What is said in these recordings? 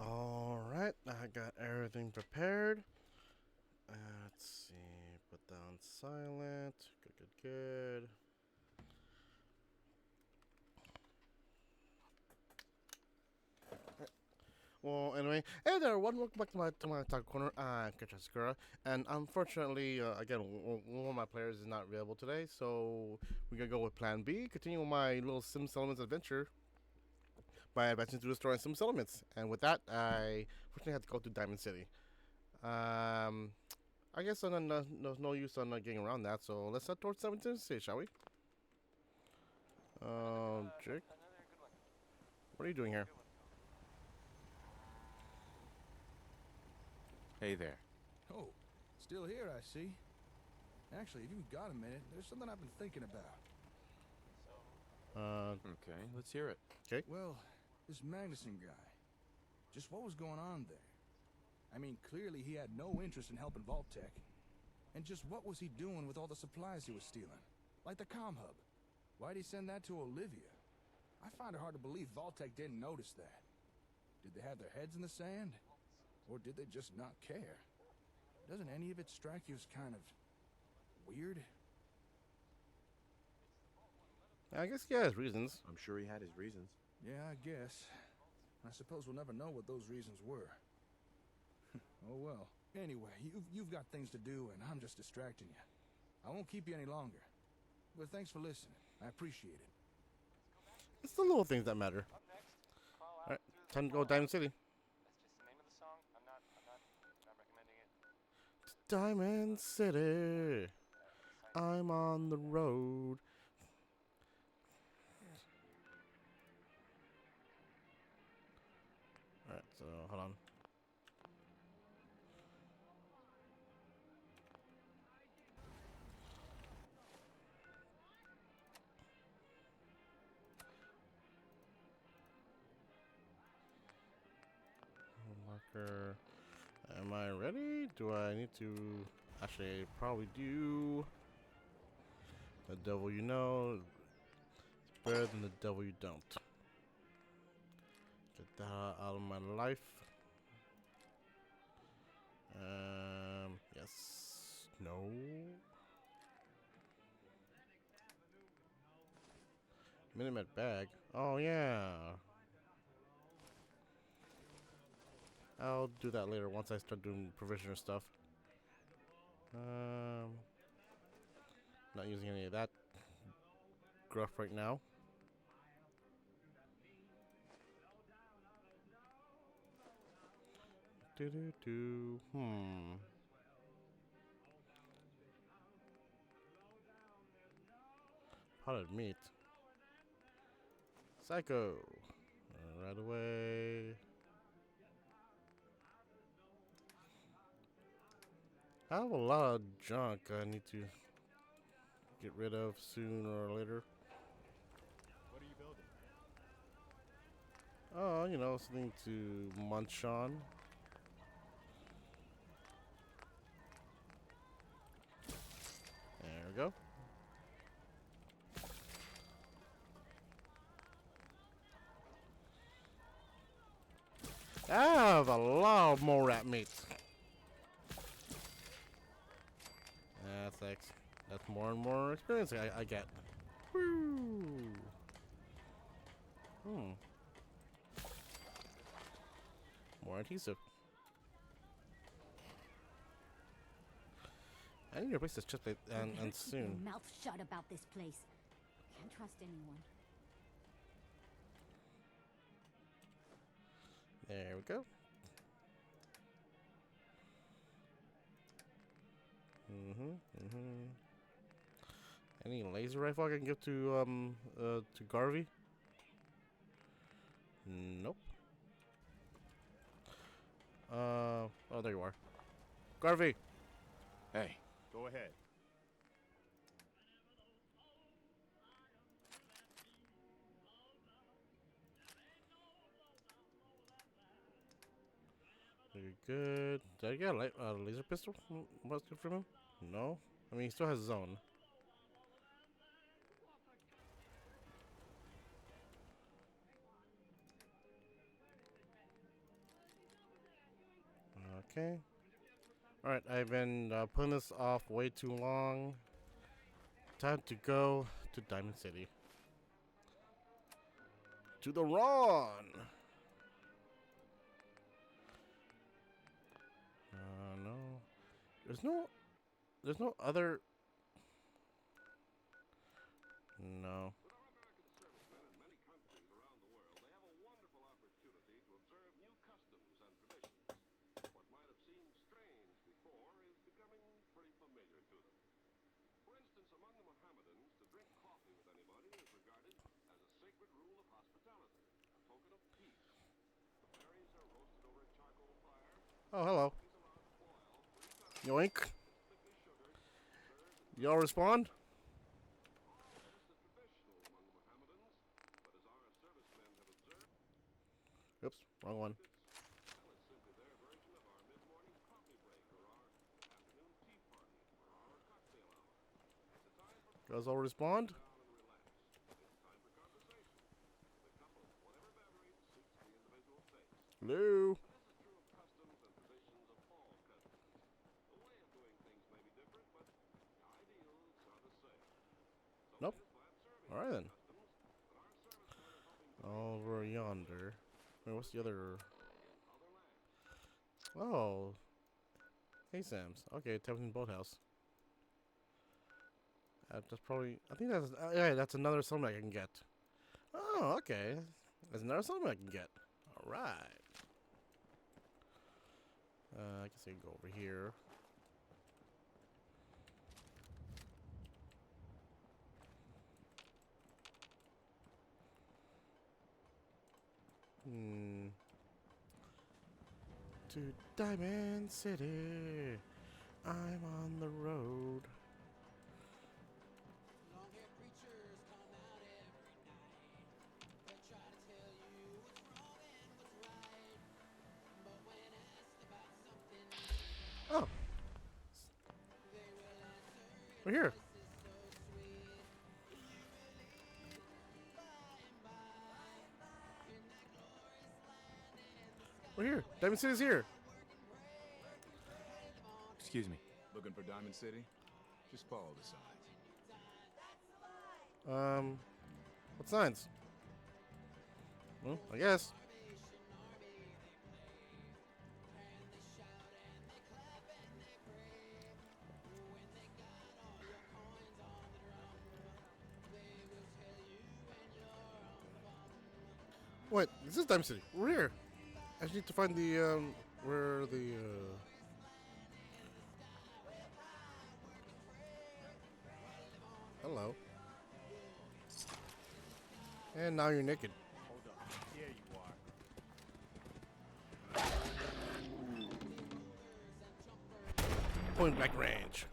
Alright, I got everything prepared. Let's see, put down silent. Good. Well, anyway, hey there, welcome back to my talk corner. I'm Kachaskura, and unfortunately, again, one of my players is not available today, so we're gonna go with Plan B. Continue my little Sim Settlements adventure by advancing through the story in Sim Settlements, and with that, I fortunately had to go to Diamond City. Um, I guess there's no use on getting around that, so let's head towards 17th City, shall we? Jake, what are you doing here? Hey there. Oh, still here, I see. Actually, if you've got a minute, there's something I've been thinking about. Okay, let's hear it. Okay. Well, this Magnuson guy. Just what was going on there? I mean, clearly he had no interest in helping Vault-Tec. And just what was he doing with all the supplies he was stealing? Like the comm hub. Why'd he send that to Olivia? I find it hard to believe Vault-Tec didn't notice that. Did they have their heads in the sand? Or did they just not care? Doesn't any of it strike you as kind of weird? I guess he has reasons. I'm sure he had his reasons. Yeah, I guess. I suppose we'll never know what those reasons were. Oh well. Anyway, you've got things to do, and I'm just distracting you. I won't keep you any longer. But thanks for listening. I appreciate it. It's the little things that matter. Alright, time to go Diamond City. That's just the name of the song. I'm not recommending it. Diamond City. I'm on the road. Alright, so hold on. Marker. Am I ready? Do I need to? Actually, I probably do. The devil you know is better than the devil you don't. Get that out of my life. Yes. No. Minimet bag. Oh, yeah. I'll do that later once I start doing provisioner stuff. Not using any of that gruff right now. Hmm. Potted meat. Psycho. Right away. I have a lot of junk I need to get rid of sooner or later. What are you building? Oh, you know, something to munch on. There we go. I have a lot more rat meat. That's more and more experience I get. Woo! More adhesive. I need to replace this chip and Keep your soon. mouth shut about this place. Can't trust anyone. There we go. Any laser rifle I can give to Garvey? Nope. Oh, there you are. Garvey! Hey, Go ahead. Very good. Did I get a laser pistol? What's good from him? No. I mean, he still has his own. Okay. Alright, I've been putting this off way too long. Time to go to Diamond City. To the Ron! No. There's no other... No. Oh, hello. Yoink. Y'all respond? Oops, wrong one. Guys all respond? Hello? Nope. Alright then. Over yonder. Wait, what's the other? Oh. Hey, Sam's. Okay, Templeton Boathouse. That's probably... I think that's... yeah, that's another summon I can get. Oh, okay. There's another summon I can get. Alright. I guess I can go over here. To Diamond City, I'm on the road. Oh, we're here. We're here. Diamond City's here. Excuse me. Looking for Diamond City? Just follow the signs. What signs? Well, I guess. Wait, this is Diamond City. We're here. I just need to find the, where the, hello. And now you're naked. Hold up. Here you are. Point blank range.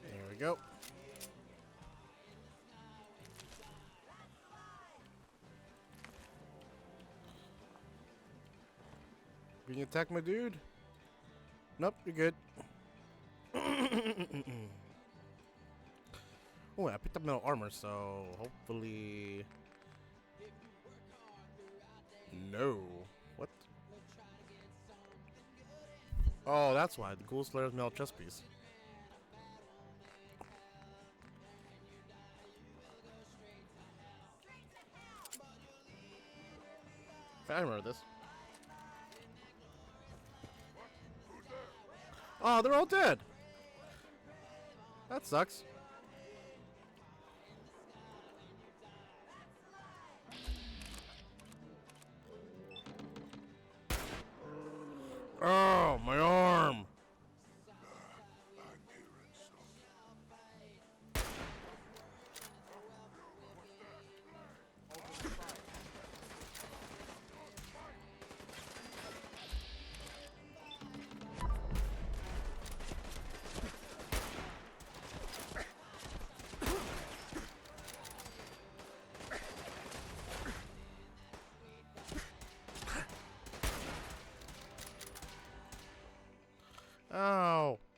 There we go. Being attacked, my dude? Nope, you're good. Oh, I picked up metal armor, so hopefully... No. What? Oh, that's why. The Ghoul Slayer's metal chest piece. I remember this. Oh, they're all dead. That sucks. Oh, my arm.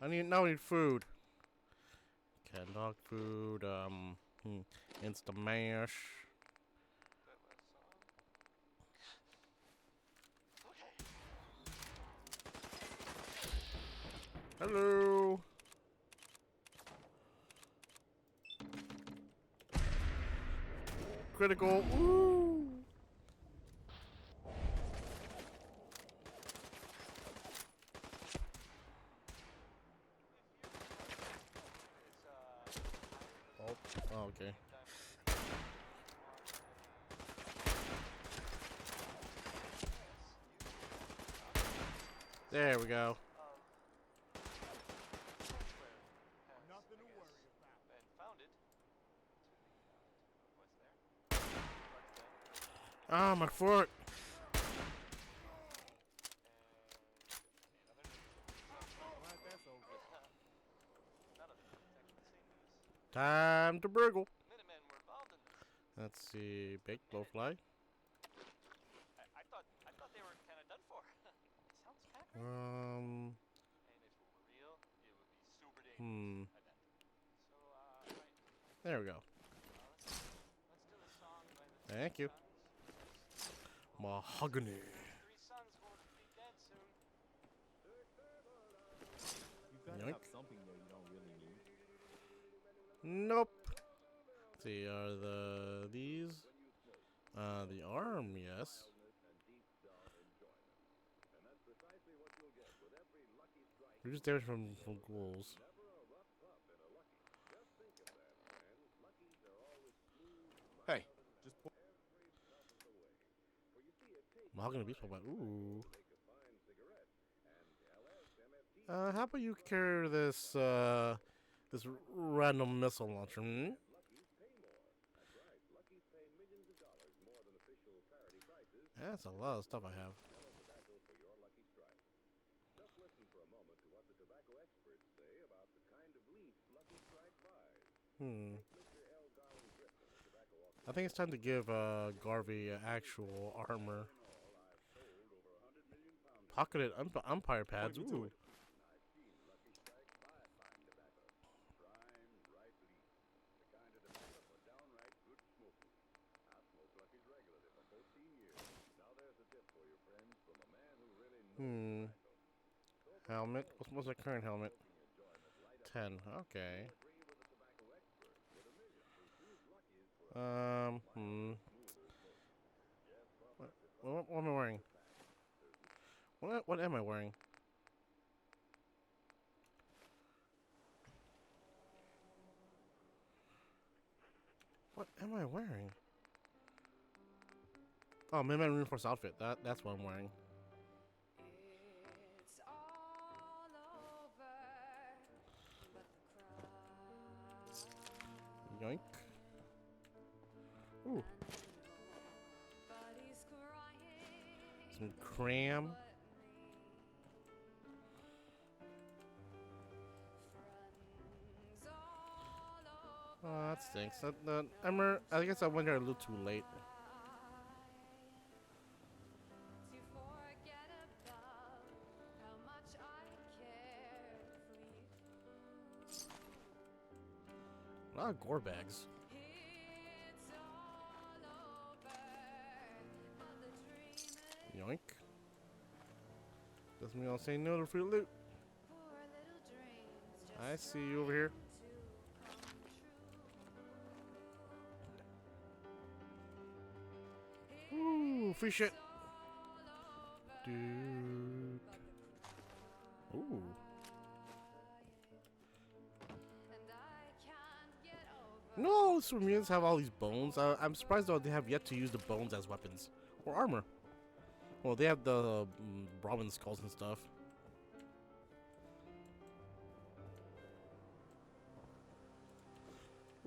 I need food. Cat dog food. Insta mash. That last song. Okay. Hello. Critical. Ooh. It's Oh, okay. There we go. Nothing to worry about. And founded to what's there? Ah, my foot. Glad that's over. None of it. It's actually the same news. Time to burgle. Minutemen were involved in this. Let's see. Baked blowfly. I thought they were kind of done for. Sounds kind of crazy. Um. And if it were real, it would be super dangerous. Hmm. I bet. So, right. There we go. Let's do the song by the Thank you. Mahogany. Three Sons going to be dead soon. You've got to Yoink. have something there you don't really need. Nope. Let's see, are these? The arm, yes. Reduce damage from ghouls. Hey, just point. Mahogany beast robot. Ooh. How about you carry this this random missile launcher? Hmm? That's a lot of stuff I have. Hmm. I think it's time to give Garvey actual armor. Pocketed umpire pads. Point me to Ooh. it. Hmm. Helmet. What's the current helmet? 10. Okay. Hmm. What am I wearing? What am I wearing? What am I wearing? Oh, Midnight Reinforced outfit. That's what I'm wearing. It's all over, but the Yoink. Ooh, nobody's crying. some cram. Friends all over. Oh, that stinks. I guess I went there a little too late. To forget about how much I care for you. A lot of gore bags. It's all over, but the dreaming. Yoink. Doesn't mean I'll say no to free loot. Poor little dreams I just see you over here. trying to come true. Ooh, free shit. It's all over, Dude. but the Ooh. and I can't get over. No, some mutants have all these bones. I'm surprised though they have yet to use the bones as weapons or armor. Well, they have the Robin skulls and stuff.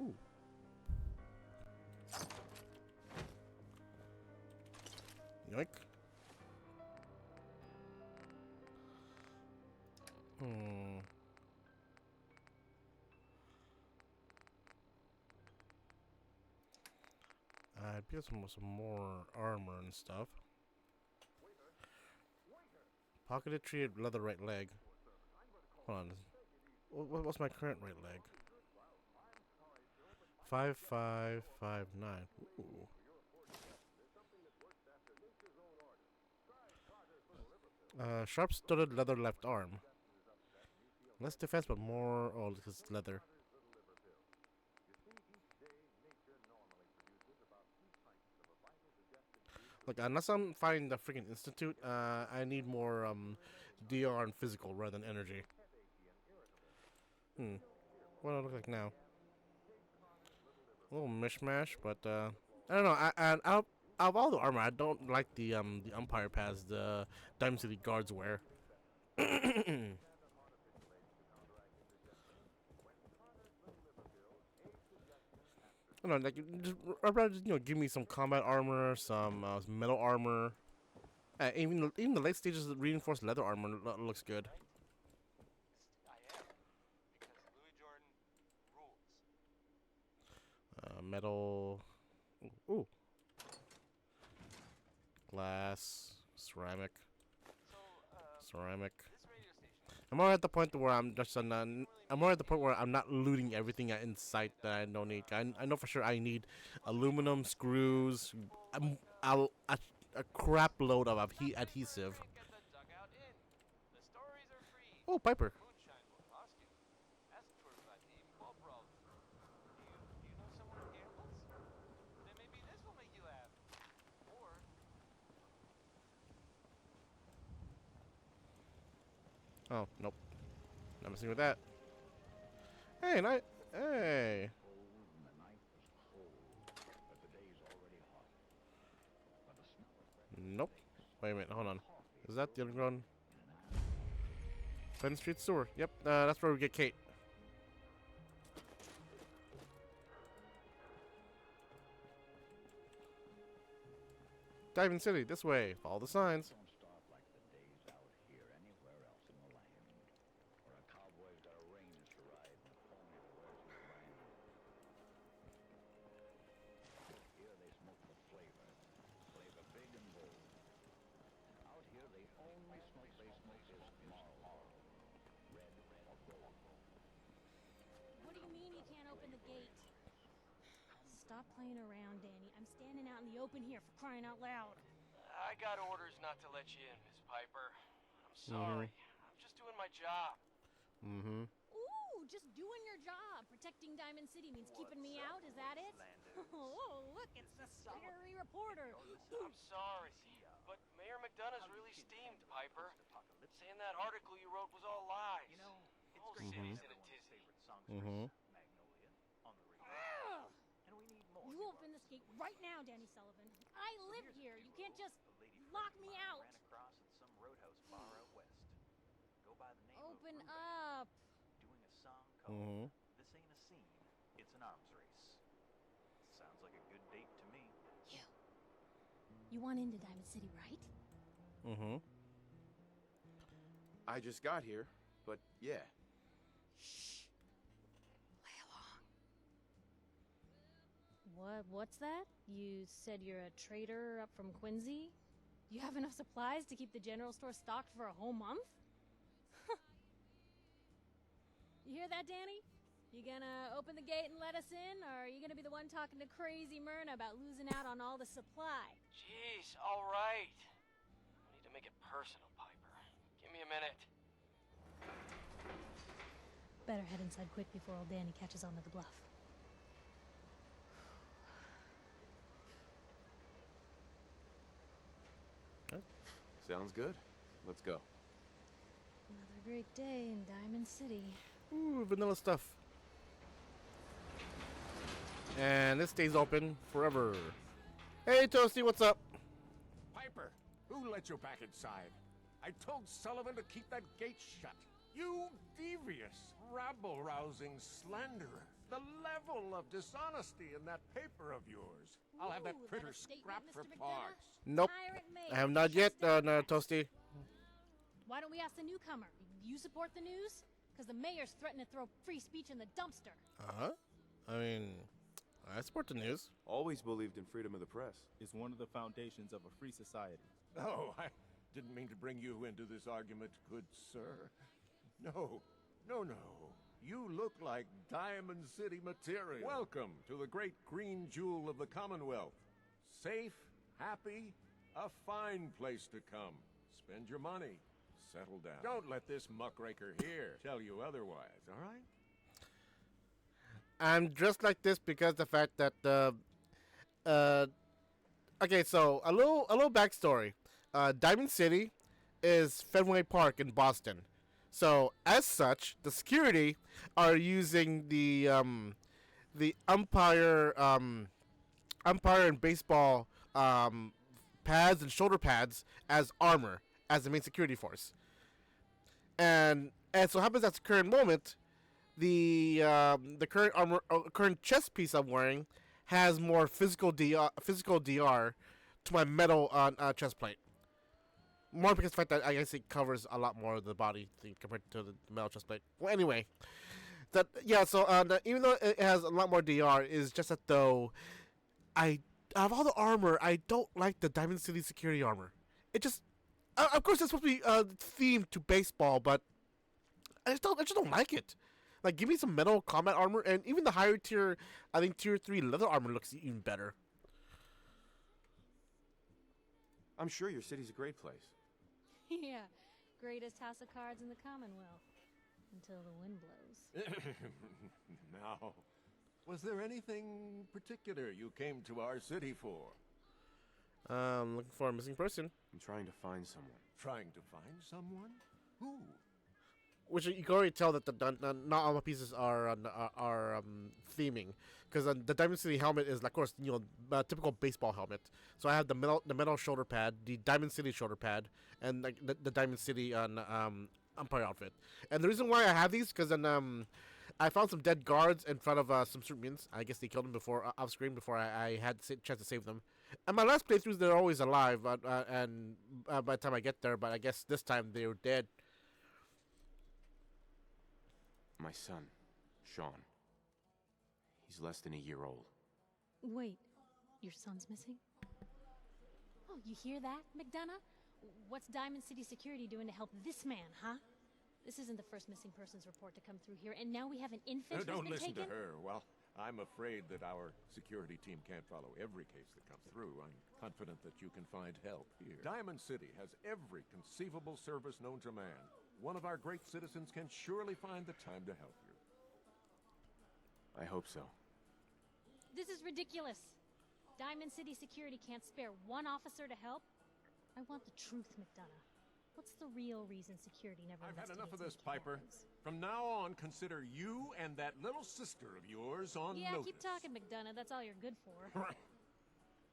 Ooh. Yoink. Hmm. I'd get some more armor and stuff. Pocketed tree leather right leg. Hold on. What's my current right leg? 5559. Ooh. Sharp-studded leather left arm. Less defense, but more. Oh, because it's leather. Look, unless I'm fighting the freaking institute, I need more DR and physical rather than energy. What do I look like now? A little mishmash, but I don't know. Out of all the armor, I don't like the umpire pads the Diamond City guards wear. I don't know, like I'd rather just, give me some combat armor, some metal armor. Even the late stages of reinforced leather armor looks good. I am. Because Louis Jordan rules. Metal. Ooh. Glass. Ceramic. So, Ceramic. this radio station. I'm already at the point where I'm just I'm already at the point where I'm not looting everything in sight that I don't need. I know for sure I need aluminum screws, a crap load of adhesive. Can't get the dugout in. The stories are free. Oh, Piper. Moonshine will cost you. Ask for Vadim Bobrov. Do you know someone who gambles? Then maybe this will make you laugh. Or Oh, nope. Not messing with that. Hey, hey. Nope. Wait a minute, hold on. Is that the underground? Penn Street Sewer. Yep, that's where we get Kate. Diamond City, this way. Follow the signs. What do you mean you can't open the gate? Stop playing around, Danny. I'm standing out in the open here for crying out loud. I got orders not to let you in, Miss Piper. I'm sorry. I'm just doing my job. Mm-hmm. Ooh, just doing your job. Protecting Diamond City means keeping me out, is that it? Oh, look, it's the scary reporter. I'm sorry, but Mayor McDonough's really steamed, Piper. Saying that article you wrote was all lies. You know, it's whole city's in a tizzy. Mm-hmm. You open this gate right now, Danny Sullivan. I live here. You can't just lock me out. Open up. Doing a song Mm-hmm. This Ain't a Scene, It's an Arms Race. Sounds like a good date to me. You want into Diamond City, right? Mm-hmm. I just got here, but yeah. Shh. Play along. What's that? You said you're a trader up from Quincy? You have enough supplies to keep the general store stocked for a whole month? You hear that, Danny? You gonna open the gate and let us in, or are you gonna be the one talking to crazy Myrna about losing out on all the supply? Jeez, all right. No need to make it personal, Piper. Give me a minute. Better head inside quick before old Danny catches on to the bluff. Sounds good. Let's go. Another great day in Diamond City. Ooh, vanilla stuff. And this stays open forever. Hey, Toasty, what's up? Piper, who let you back inside? I told Sullivan to keep that gate shut. You devious, rabble-rousing slanderer. The level of dishonesty in that paper of yours. I'll have that Ooh, is printer a statement, scrapped for Mr. McDonough? parts. Nope. Pirate Mayor I have not yet, shuts down no, the press. Toasty. Why don't we ask the newcomer? You support the news? Because the mayor's threatened to throw free speech in the dumpster. Uh-huh. I mean, I support the news. Always believed in freedom of the press. Is one of the foundations of a free society. Oh, I didn't mean to bring you into this argument, good sir. No, No, no. You look like Diamond City material. Welcome to the great green jewel of the Commonwealth. Safe, happy, a fine place to come. Spend your money. Settle down. Don't let this muckraker here tell you otherwise, all right? I'm dressed like this because the fact that okay, so a little backstory. Diamond City is Fenway Park in Boston. So as such, the security are using the umpire and baseball pads and shoulder pads as armor as the main security force. And so happens at the current moment, the current armor, current chest piece I'm wearing has more physical DR to my metal chest plate. More because of the fact that I guess it covers a lot more of the body compared to the metal chest plate. Well, anyway, even though it has a lot more DR, is just that though, out of all the armor, I don't like the Diamond City security armor. It just, of course, it's supposed to be themed to baseball, but I just don't like it. Like, give me some metal combat armor, and even the higher tier, I think tier 3 leather armor looks even better. I'm sure your city's a great place. Yeah, greatest house of cards in the Commonwealth. Until the wind blows. Now, was there anything particular you came to our city for? Looking for a missing person. I'm trying to find someone. Trying to find someone? Who? Which you can already tell that not all the pieces are theming, because the Diamond City helmet is, of course, a typical baseball helmet. So I have the metal shoulder pad, the Diamond City shoulder pad, and the Diamond City umpire outfit. And the reason why I have these because I found some dead guards in front of some mutants. I guess they killed them before off screen before I had a chance to save them. And my last playthroughs, they're always alive, and by the time I get there, but I guess this time they were dead. My son, Sean. He's less than a year old. Wait, your son's missing? Oh, you hear that, McDonough? What's Diamond City Security doing to help this man, huh? This isn't the first missing persons report to come through here, and now we have an infant Don't who's been listen taken? to her. Well, I'm afraid that our security team can't follow every case that comes through. I'm confident that you can find help here. Diamond City has every conceivable service known to man. One of our great citizens can surely find the time to help you. I hope so. This is ridiculous. Diamond City Security can't spare one officer to help? I want the truth, McDonough. What's the real reason security never I've had enough of investigates this, Piper. killings? From now on, consider you and that little sister of yours on Yeah, notice. keep talking, McDonough. That's all you're good for.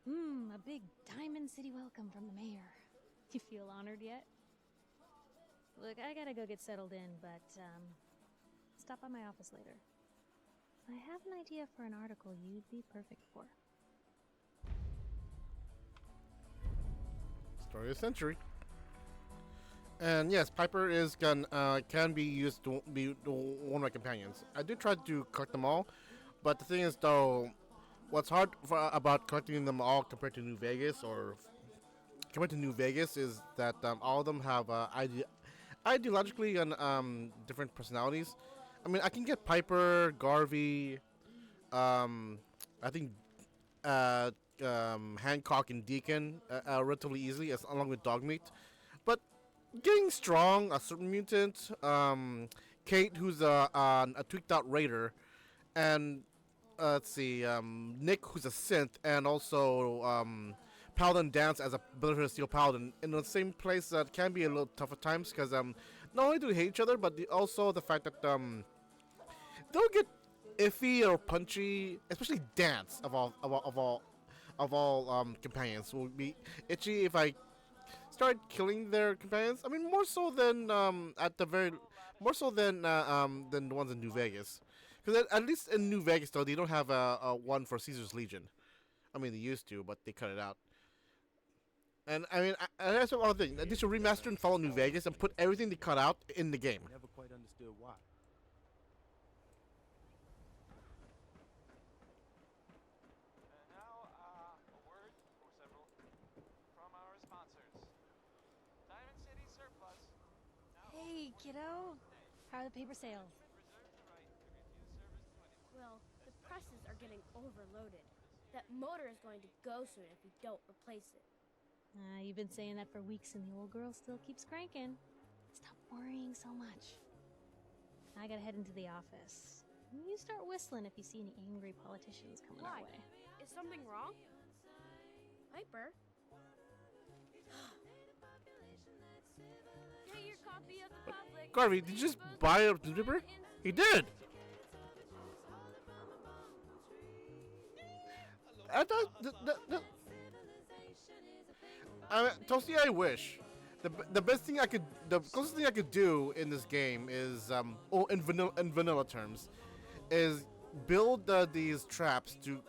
A big Diamond City welcome from the mayor. You feel honored yet? Look, I gotta go get settled in, but, stop by my office later. I have an idea for an article you'd be perfect for. Story of the century. And yes, Piper is can be used to be one of my companions. I do try to collect them all, but the thing is, though, what's hard about collecting them all compared to New Vegas is that all of them have ideologically and different personalities. I mean, I can get Piper, Garvey, I think Hancock and Deacon relatively easily, along with Dogmeat. But getting Strong, a certain mutant, Kate, who's a tweaked out raider, and let's see, Nick, who's a synth, and also Paladin Dance as a Brotherhood of Steel Paladin in the same place that can be a little tough at times because not only do they hate each other, but also the fact that they'll get iffy or punchy, especially Dance of all companions will be itchy if I start killing their companions. I mean, more so than the ones in New Vegas, because at least in New Vegas though they don't have a one for Caesar's Legion. I mean, they used to, but they cut it out. And I mean, that's one thing. They should remaster and follow New Vegas and put everything they cut out in the game. Never quite understood why. And now, a word or several from our sponsors. Diamond City Surplus. Now Hey, kiddo. How are the paper sales? Well, the presses are getting overloaded. That motor is going to go soon if we don't replace it. You've been saying that for weeks, and the old girl still keeps cranking. Stop worrying so much. I gotta head into the office. You start whistling if you see any angry politicians coming our Why? way. Is something wrong? Piper? Get your copy of the public. Garvey, did you just buy a newspaper? He did! I thought Toasty, I wish. The best thing the closest thing I could do in this game is, in vanilla terms, is build these traps to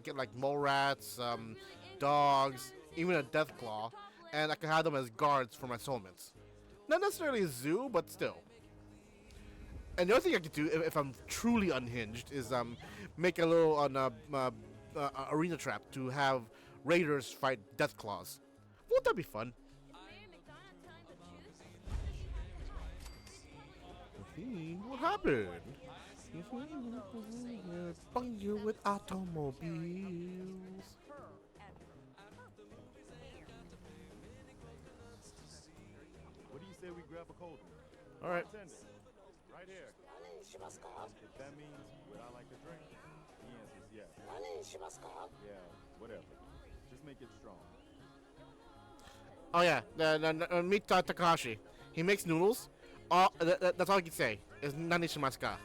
get like mole rats, dogs, even a death claw, and I can have them as guards for my soulmates. Not necessarily a zoo, but still. And the other thing I could do if I'm truly unhinged is make a little arena trap to have raiders fight death claws. Won't that be fun? What happened? Bung you with automobiles. What do you say we grab a cold one? All right. Attendant, right here. If that means would I like a drink? The answer is yes. Yeah, whatever. Just make it strong. Oh yeah, meet Takahashi. He makes noodles. That's all I can say. Is nani shimasu ka?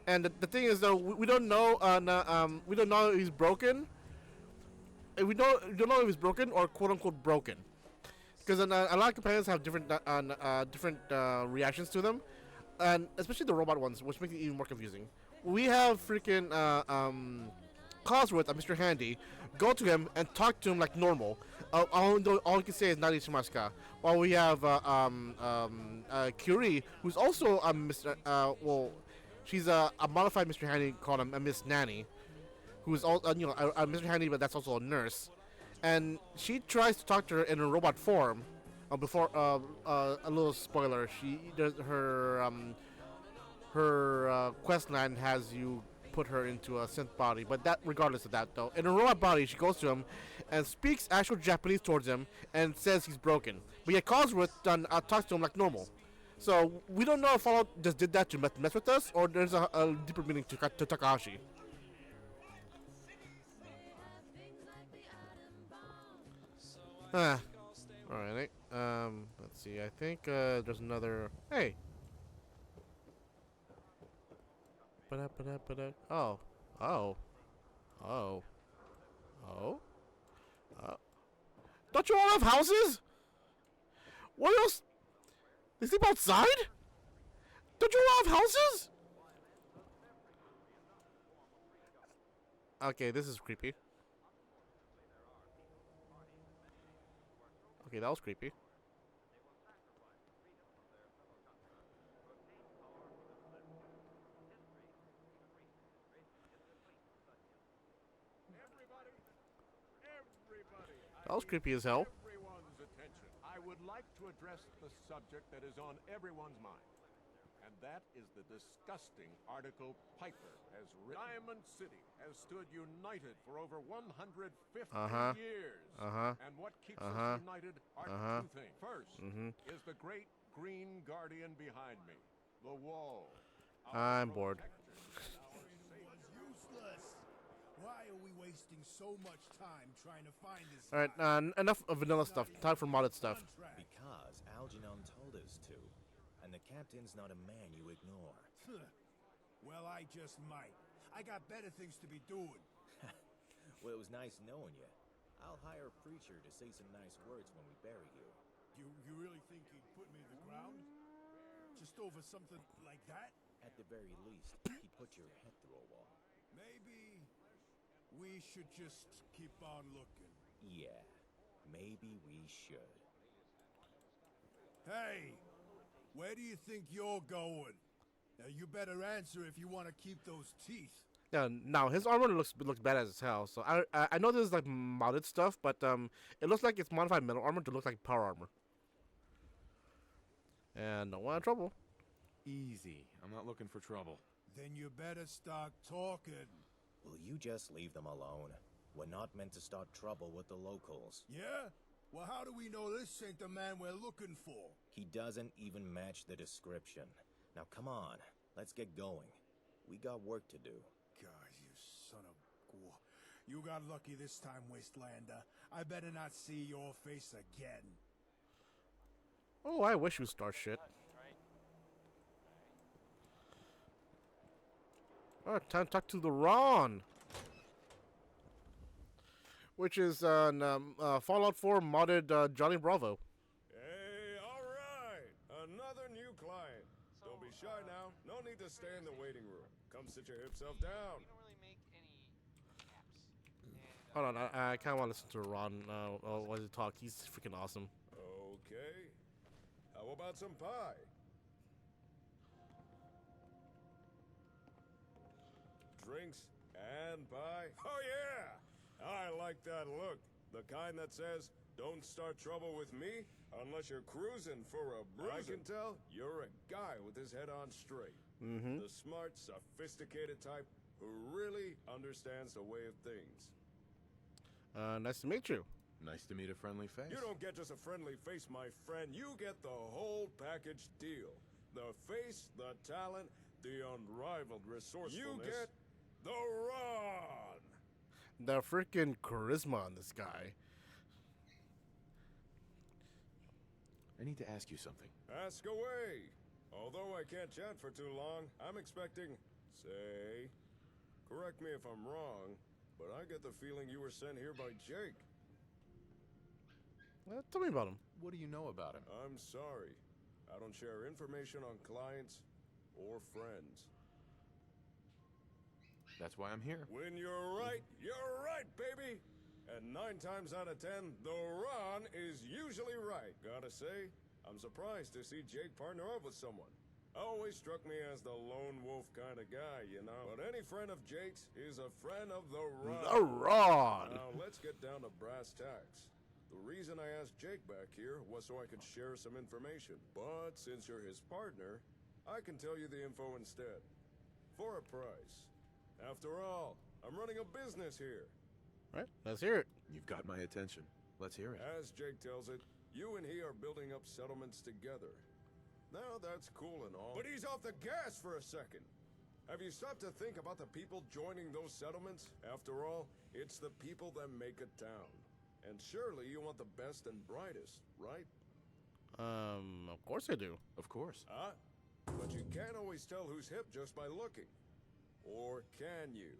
And the thing is though, we don't know. We don't know if he's broken. We don't know if he's broken or quote unquote broken. Because a lot of companions have different reactions to them, and especially the robot ones, which makes it even more confusing. We have freaking Cosworth, Mr. Handy, go to him and talk to him like normal. All he can say is "Nani shimasu ka?" While we have Curie, who's also a Mr. She's a modified Mr. Handy called a Miss Nanny, who's all a Mr. Handy, but that's also a nurse. And she tries to talk to her in a robot form. Before a little spoiler, her quest line has you put her into a synth body. But that, regardless of that, though, in a robot body, she goes to him and speaks actual Japanese towards him and says he's broken. But yet Cosworth talks to him like normal. So we don't know if Fallout just did that to mess with us, or there's a deeper meaning to Takahashi. Alright. Let's see. I think there's another. Hey. Oh. Don't you all have houses? What else? They sleep outside? Don't you all have houses? Okay, this is creepy. Okay, that was creepy. That was creepy as hell. Everyone's attention. I would like to address the subject that is on everyone's mind. And that is the disgusting article Piper has written. Diamond City has stood united for over 150 years. And what keeps us united are two things. First is the great green guardian behind me, the wall. I'm bored. Why are we wasting so much time trying to find this? All right, enough of vanilla stuff. Time for modded stuff. Because Algernon told us to, and the captain's not a man you ignore. Well, I just might. I got better things to be doing. Well, it was nice knowing you. I'll hire a preacher to say some nice words when we bury you. You really think he'd put me in the ground? Just over something like that? At the very least, he put your head through a wall. Maybe we should just keep on looking. Yeah, maybe we should. Hey, where do you think you're going? Now you better answer if you want to keep those teeth. Yeah, now his armor looks badass as hell. So I know this is like modded stuff, but it looks like it's modified metal armor to look like power armor. And no one in trouble. Easy. I'm not looking for trouble. Then you better start talking. Will you just leave them alone? We're not meant to start trouble with the locals. Yeah? Well, how do we know this ain't the man we're looking for? He doesn't even match the description. Now come on, let's get going. We got work to do. God, you son of... You got lucky this time, Wastelander. I better not see your face again. Oh, I wish you start shit. Oh, time to talk to the Ron. Which is Fallout 4 modded Johnny Bravo. Hey, all right. Another new client. Don't be shy now. No need to stay in the waiting room. Come sit your hip self down. Hold on, I kind of want to listen to Ron while he talk. He's freaking awesome. Okay. How about some pie? Drinks and pie? Oh, yeah! I like that look. The kind that says, don't start trouble with me unless you're cruising for a bruise. I can tell you're a guy with his head on straight. Mm-hmm. The smart, sophisticated type who really understands the way of things. Nice to meet you. Nice to meet a friendly face. You don't get just a friendly face, my friend. You get the whole package deal. The face, the talent, the unrivaled resourcefulness. You get the Ron! The freaking charisma on this guy. I need to ask you something. Ask away. Although I can't chat for too long, I'm expecting, say, correct me if I'm wrong, but I get the feeling you were sent here by Jake. Tell me about him. What do you know about him? I'm sorry. I don't share information on clients or friends. That's why I'm here. When you're right, baby! And 9 times out of 10, the Ron is usually right. Gotta say, I'm surprised to see Jake partner up with someone. Always struck me as the lone wolf kind of guy, you know. But any friend of Jake's is a friend of the Ron. The Ron! Now, let's get down to brass tacks. The reason I asked Jake back here was so I could share some information. But since you're his partner, I can tell you the info instead. For a price. After all, I'm running a business here. Right, let's hear it. You've got my attention. Let's hear it. As Jake tells it, you and he are building up settlements together. Now that's cool and all, but he's off the gas for a second. Have you stopped to think about the people joining those settlements? After all, it's the people that make a town. And surely you want the best and brightest, right? Of course I do. Of course. Huh? But you can't always tell who's hip just by looking. Or can you?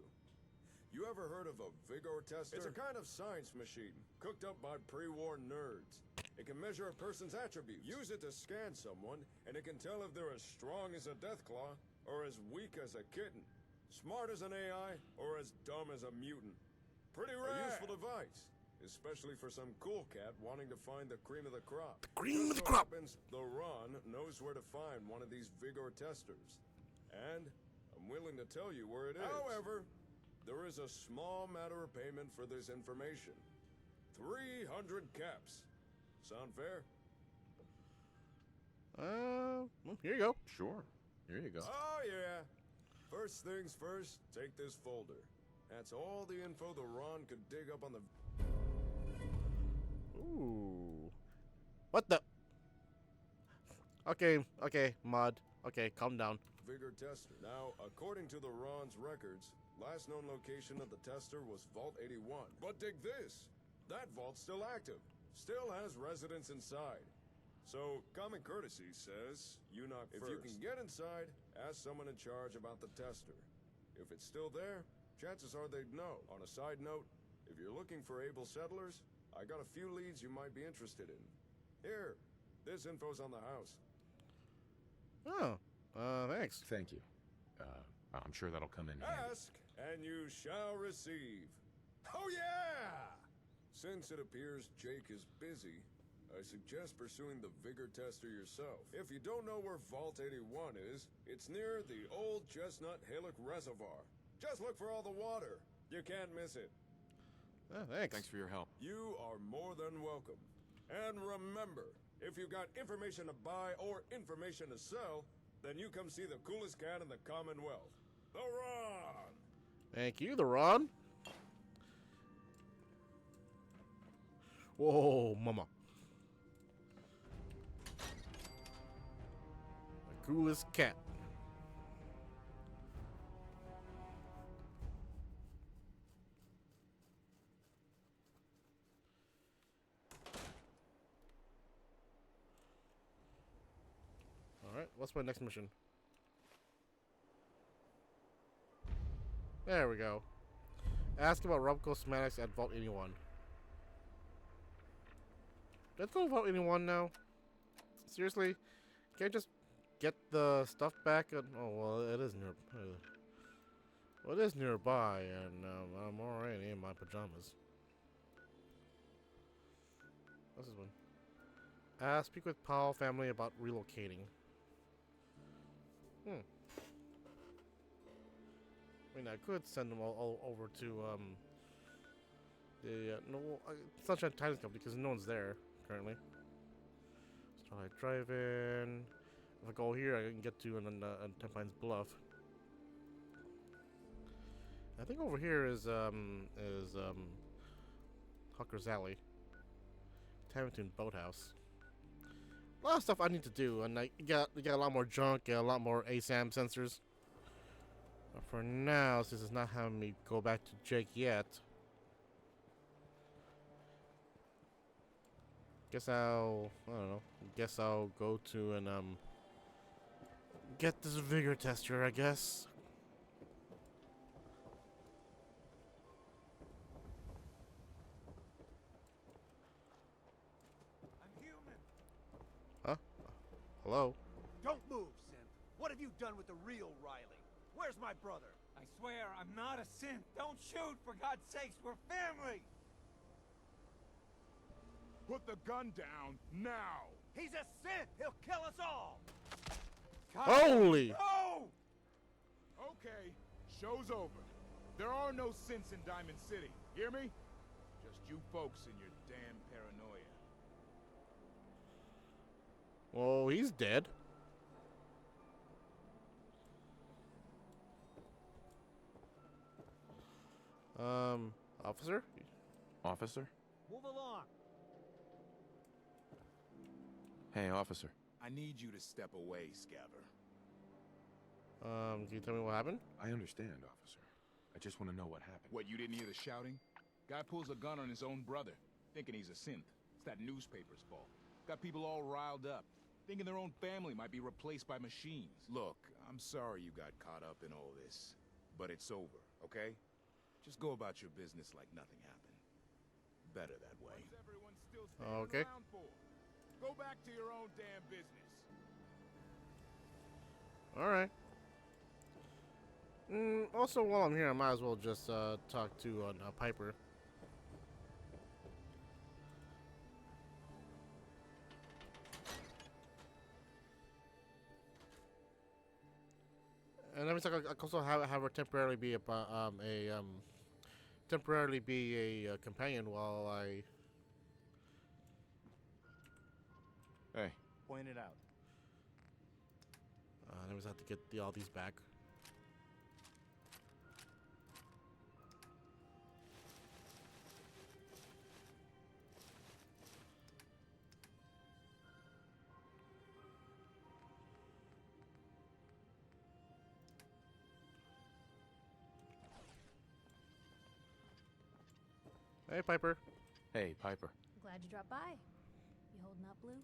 You ever heard of a Vigor tester? It's a kind of science machine, cooked up by pre-war nerds. It can measure a person's attributes. Use it to scan someone, and it can tell if they're as strong as a Deathclaw, or as weak as a kitten. Smart as an AI, or as dumb as a mutant. Pretty rare. A useful device. Especially for some cool cat wanting to find the cream of the crop. The cream of the so crop! Happens, the Ron knows where to find one of these Vigor testers. And I'm willing to tell you where it is. However, there is a small matter of payment for this information. 300 caps. Sound fair? Well, here you go. Sure. Here you go. Oh, yeah. First things first, take this folder. That's all the info the Ron could dig up on the... Ooh. What the? Okay, mod. Okay, calm down. Vigor tester. Now, according to the Ron's records, last known location of the tester was Vault 81. But dig this! That vault's still active. Still has residents inside. So, common courtesy says, you knock first. If you can get inside, ask someone in charge about the tester. If it's still there, chances are they'd know. On a side note, if you're looking for able settlers, I got a few leads you might be interested in. Here, this info's on the house. Oh, thanks. Thank you. I'm sure that'll come in handy. Ask, and you shall receive. Oh, yeah! Since it appears Jake is busy, I suggest pursuing the Vigor tester yourself. If you don't know where Vault 81 is, it's near the old Chestnut Hillock Reservoir. Just look for all the water. You can't miss it. Thanks. Thanks for your help. You are more than welcome. And remember, if you got information to buy or information to sell, Then you come see the coolest cat in the Commonwealth, the Ron! Thank you, the Ron. Whoa, mama. The coolest cat. Alright, what's my next mission? There we go. Ask about Rob Cosmetics at Vault 81. Let's go Vault 81 now. Seriously? Can't I just get the stuff back? Oh, well, it is near. Well, it is nearby, and I'm already in my pajamas. What's this one? Speak with Powell family about relocating. I mean, I could send them all over to the Sunshine Titans Company because no one's there currently. So I drive in. If I go here, I can get to Ten Pines Bluff. I think over here is Hucker's Alley, Tamington Boathouse. A lot of stuff I need to do, and you got a lot more junk, a lot more ASAM sensors. But for now, since it's not having me go back to Jake yet, I don't know. Guess I'll go to and get this vigor tester, I guess. I'm human. Huh? Hello? Don't move, Synth. What have you done with the real Riley? Where's my brother? I swear, I'm not a synth. Don't shoot, for God's sakes. We're family. Put the gun down now. He's a synth. He'll kill us all. Holy! No! Okay, show's over. There are no synths in Diamond City. Hear me? Just you folks and your damn paranoia. Well, he's dead. Officer? Officer? Move along. Hey, officer. I need you to step away, Scabber. Can you tell me what happened? I understand, officer. I just want to know what happened. What, you didn't hear the shouting? Guy pulls a gun on his own brother, thinking he's a synth. It's that newspaper's fault. Got people all riled up, thinking their own family might be replaced by machines. Look, I'm sorry you got caught up in all this, but it's over, okay? Just go about your business like nothing happened. Better that way. What's everyone still standing Okay. around for? Go back to your own damn business. Alright. Also, while I'm here, I might as well just talk to Piper. And every time I also have her temporarily be a companion while I. Hey. Point it out. I always have to get all these back. Hey, Piper. Hey, Piper. Glad you dropped by. You holding up, Blue?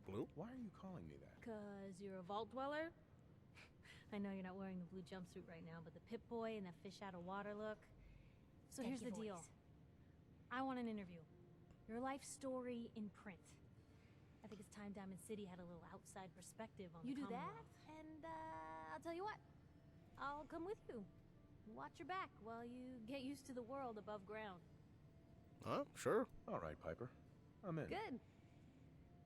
Blue? Why are you calling me that? Cause you're a vault dweller? I know you're not wearing the blue jumpsuit right now, but the Pip-Boy and that fish out of water look. So here's the deal. I want an interview. Your life story in print. I think it's time Diamond City had a little outside perspective on the Commonwealth. And I'll tell you what. I'll come with you. Watch your back while you get used to the world above ground. Sure. All right, Piper. I'm in. Good.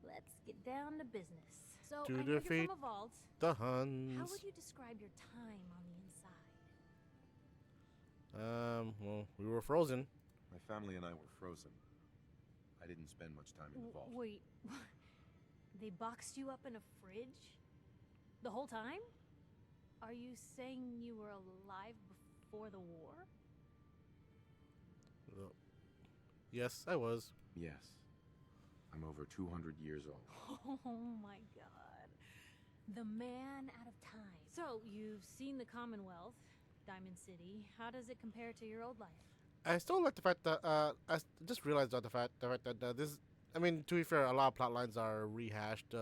Let's get down to business. So, To I know you're defeat from a vault. the How Huns. would you describe your time on the inside? Well, we were frozen. My family and I were frozen. I didn't spend much time in the vault. Wait, They boxed you up in a fridge? The whole time? Are you saying you were alive before the war? Yes, I was. Yes. I'm over 200 years old. Oh my god. The man out of time. So, you've seen the Commonwealth, Diamond City. How does it compare to your old life? I still like the fact that just realized that the fact that this. I mean, to be fair, a lot of plot lines are rehashed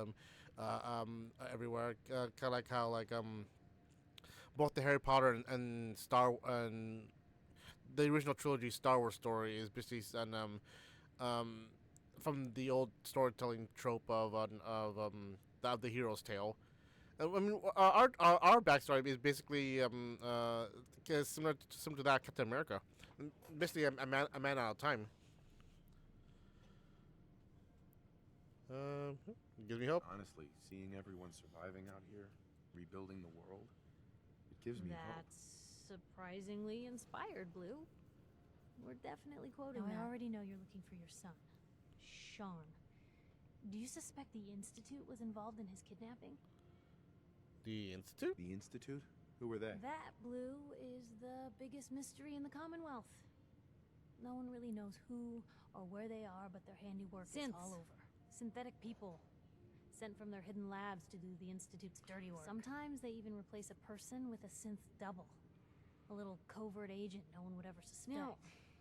everywhere. Kind of like how both the Harry Potter and and the original trilogy Star Wars story is basically from the old storytelling trope of the hero's tale. I mean, our backstory is basically similar to that of Captain America. Basically, a man out of time. Gives me hope. Honestly, seeing everyone surviving out here, rebuilding the world, it gives me hope. That's surprisingly inspired, Blue. We're definitely quoting Now, that. I already know you're looking for your son, Sean. Do you suspect the Institute was involved in his kidnapping? The Institute? The Institute? Who were they? That, Blue, is the biggest mystery in the Commonwealth. No one really knows who or where they are, but their handiwork is all over. Synthetic people, sent from their hidden labs to do the Institute's dirty work. Sometimes they even replace a person with a synth double. A little covert agent no one would ever suspect. Now,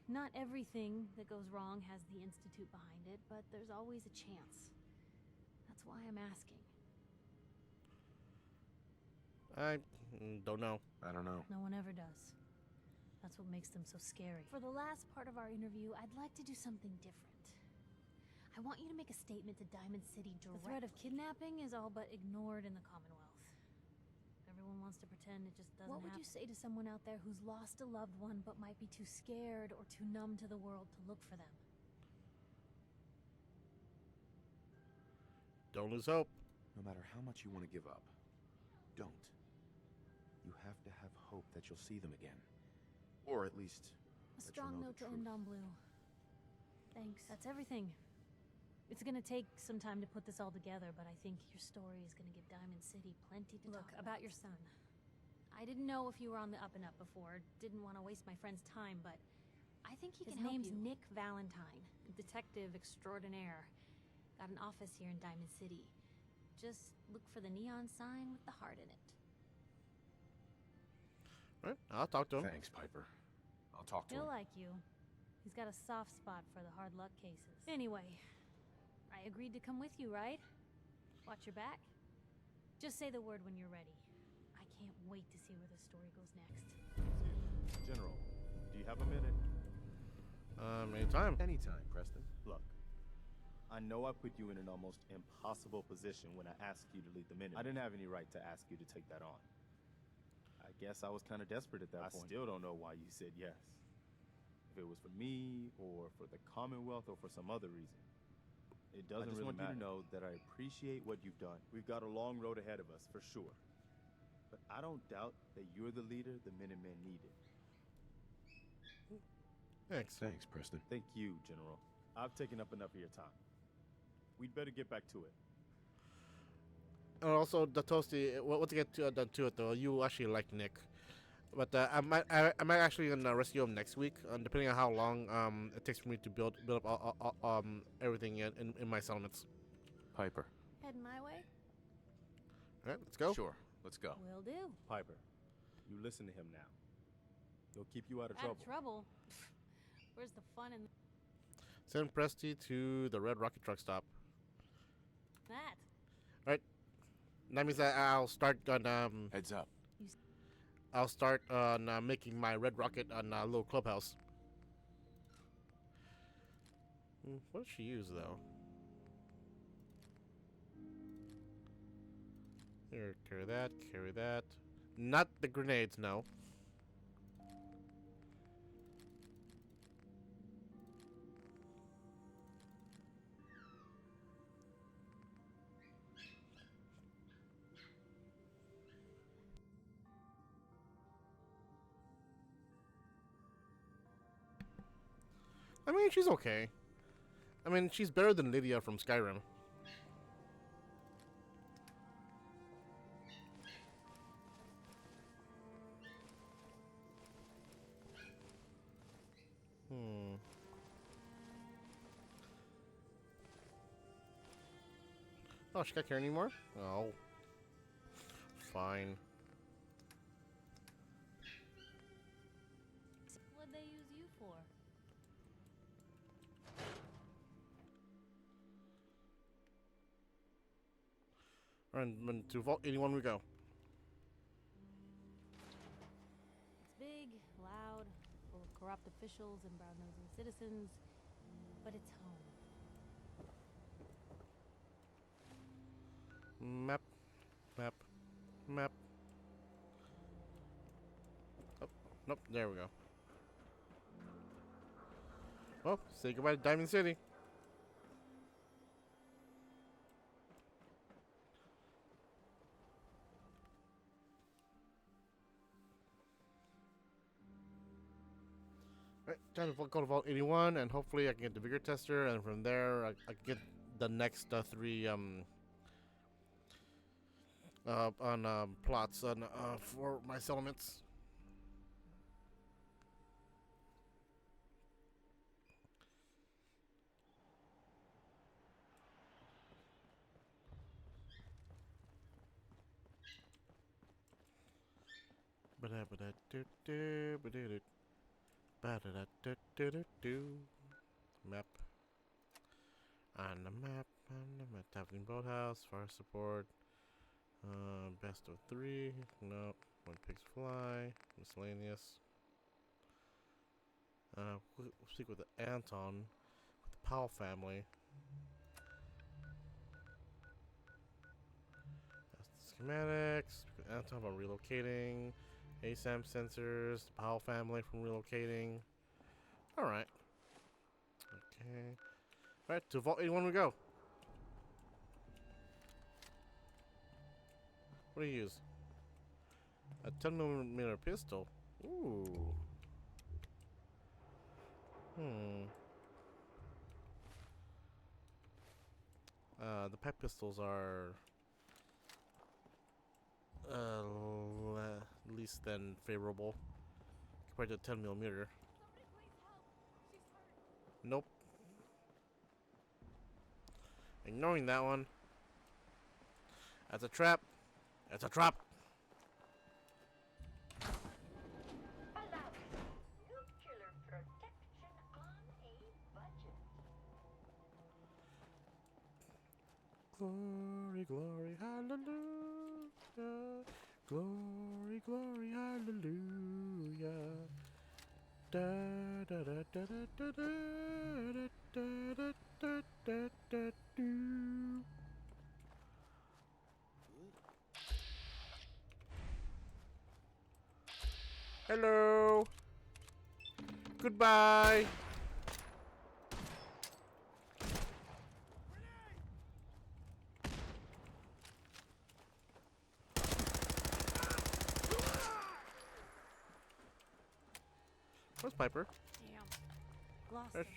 not everything that goes wrong has the Institute behind it, but there's always a chance. That's why I'm asking. I don't know. I don't know. No one ever does. That's what makes them so scary. For the last part of our interview, I'd like to do something different. I want you to make a statement to Diamond City directly. The threat of kidnapping is all but ignored in the Commonwealth. Everyone wants to pretend it just doesn't happen. What would you say to someone out there who's lost a loved one but might be too scared or too numb to the world to look for them? Don't lose hope. No matter how much you want to give up, don't. You have to have hope that you'll see them again. Or at least A strong note to end on, Blue. Thanks. That's everything. It's gonna take some time to put this all together, but I think your story is gonna give Diamond City plenty to talk about. Your son. I didn't know if you were on the up and up before. Didn't want to waste my friend's time, but I think he can help you. His name's Nick Valentine, detective extraordinaire. Got an office here in Diamond City. Just look for the neon sign with the heart in it. All right, I'll talk to him. Thanks, Piper. I'll talk to He'll him. like you. He's got a soft spot for the hard luck cases. Anyway, I agreed to come with you, right? Watch your back. Just say the word when you're ready. I can't wait to see where the story goes next. General, do you have a minute? Anytime. Anytime, Preston. Look, I know I put you in an almost impossible position when I asked you to lead the Minutemen. I didn't have any right to ask you to take that on. I guess I was kind of desperate at that point. I still don't know why you said yes. If it was for me, or for the Commonwealth, or for some other reason. It doesn't really matter. I just want you to know that I appreciate what you've done. We've got a long road ahead of us, for sure. But I don't doubt that you're the leader the Minutemen needed. Thanks. Thanks, Preston. Thank you, General. I've taken up enough of your time. We'd better get back to it. And also, the Toasty, well, to get done to it though, you actually like Nick. But I might actually rescue him next week, depending on how long it takes for me to build up everything in my settlements. Piper. Heading my way? All right, let's go. Sure, let's go. Will do. Piper, you listen to him now. He'll keep you out of Out trouble. of trouble? Where's the fun in Send Presty to the Red Rocket truck stop. that? All right. That means that I'll start on Heads up. I'll start on making my Red Rocket on a little clubhouse. What does she use though? Here, carry that, carry that. Not the grenades, no. I mean, she's okay. I mean, she's better than Lydia from Skyrim. Oh, she can't care anymore? Oh. Fine. What'd they use you for? And to Vault 81 we go. It's big, loud, full of corrupt officials and brown-nosing citizens, but it's home. Map. Map. Map. Oh, nope, there we go. Well, say goodbye to Diamond City. Alright, time to go to Vault 81, and hopefully I can get the Vigor Tester, and from there I can get the next three plots on for my settlements. Map. On the map, Tavern Boathouse, fire support. Best of 3. Nope. When pigs fly. Miscellaneous. We'll stick with the Anton. With the Powell family. That's the schematics. Anton about relocating. ASAM sensors. The Powell family from relocating. Alright. Okay. Alright, to Vault 81 we go. What do you use? A 10mm pistol. Ooh. The pipe pistols are least than favorable compared to 10mm. Nope. Ignoring that one. That's a trap. That's a trap. Nuclear protection on a budget. Glory, glory, hallelujah. Glory, glory, hallelujah. Da da da da da da da da da da da do. Hello. Goodbye. Where's Piper? Damn. Lost There's him.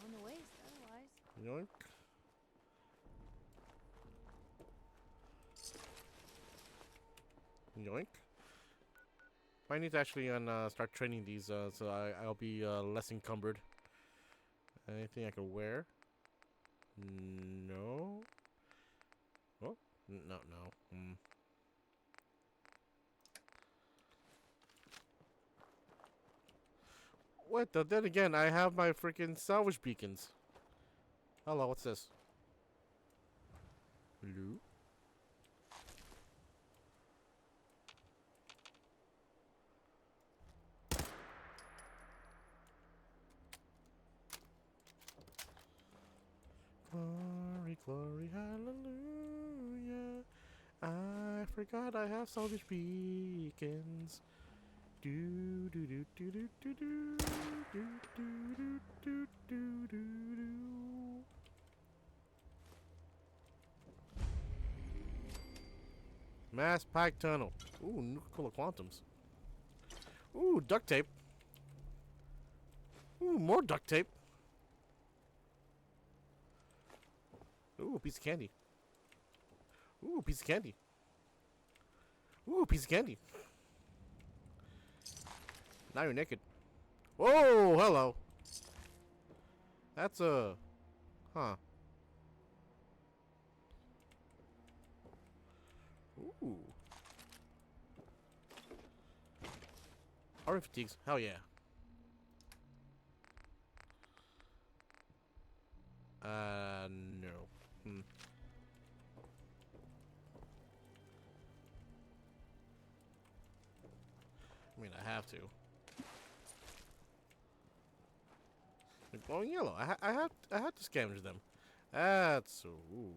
On the waste, otherwise. Yoink. Yoink. I need to actually start training these so I'll be less encumbered. Anything I can wear? No. Oh, no. What the? Then again, I have my freaking salvage beacons. Hello, what's this? Hello? Glory, glory, hallelujah. I forgot I have salvage beacons. Do do do do do do do do do do do do do. Mass Pike Tunnel. Ooh, Nuka-Cola Quantums. Ooh, duct tape. Ooh, more duct tape. Ooh, piece of candy. Ooh, piece of candy. Ooh, piece of candy. Now you're naked. Whoa, hello. That's a... Huh. Ooh. Army fatigues. Hell yeah. No. I mean, I have to. They're glowing yellow. I had to scavenge them. That's ooh.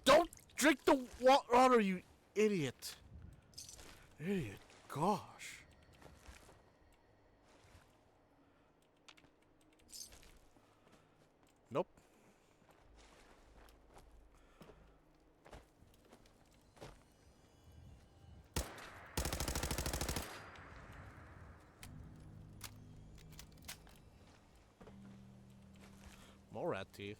Don't drink the water, you idiot. Idiot. Gosh. Nope. More rat teeth.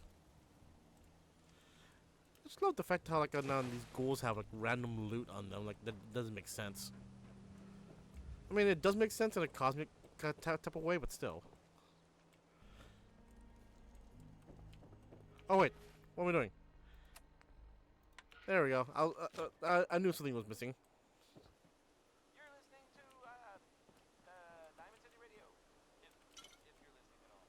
I just love the fact how like now these ghouls have like random loot on them. Like that doesn't make sense. I mean, it does make sense in a cosmic type of way, but still. Oh wait, what are we doing? There we go. I knew something was missing. You're listening to Diamond City Radio, if you're listening at all.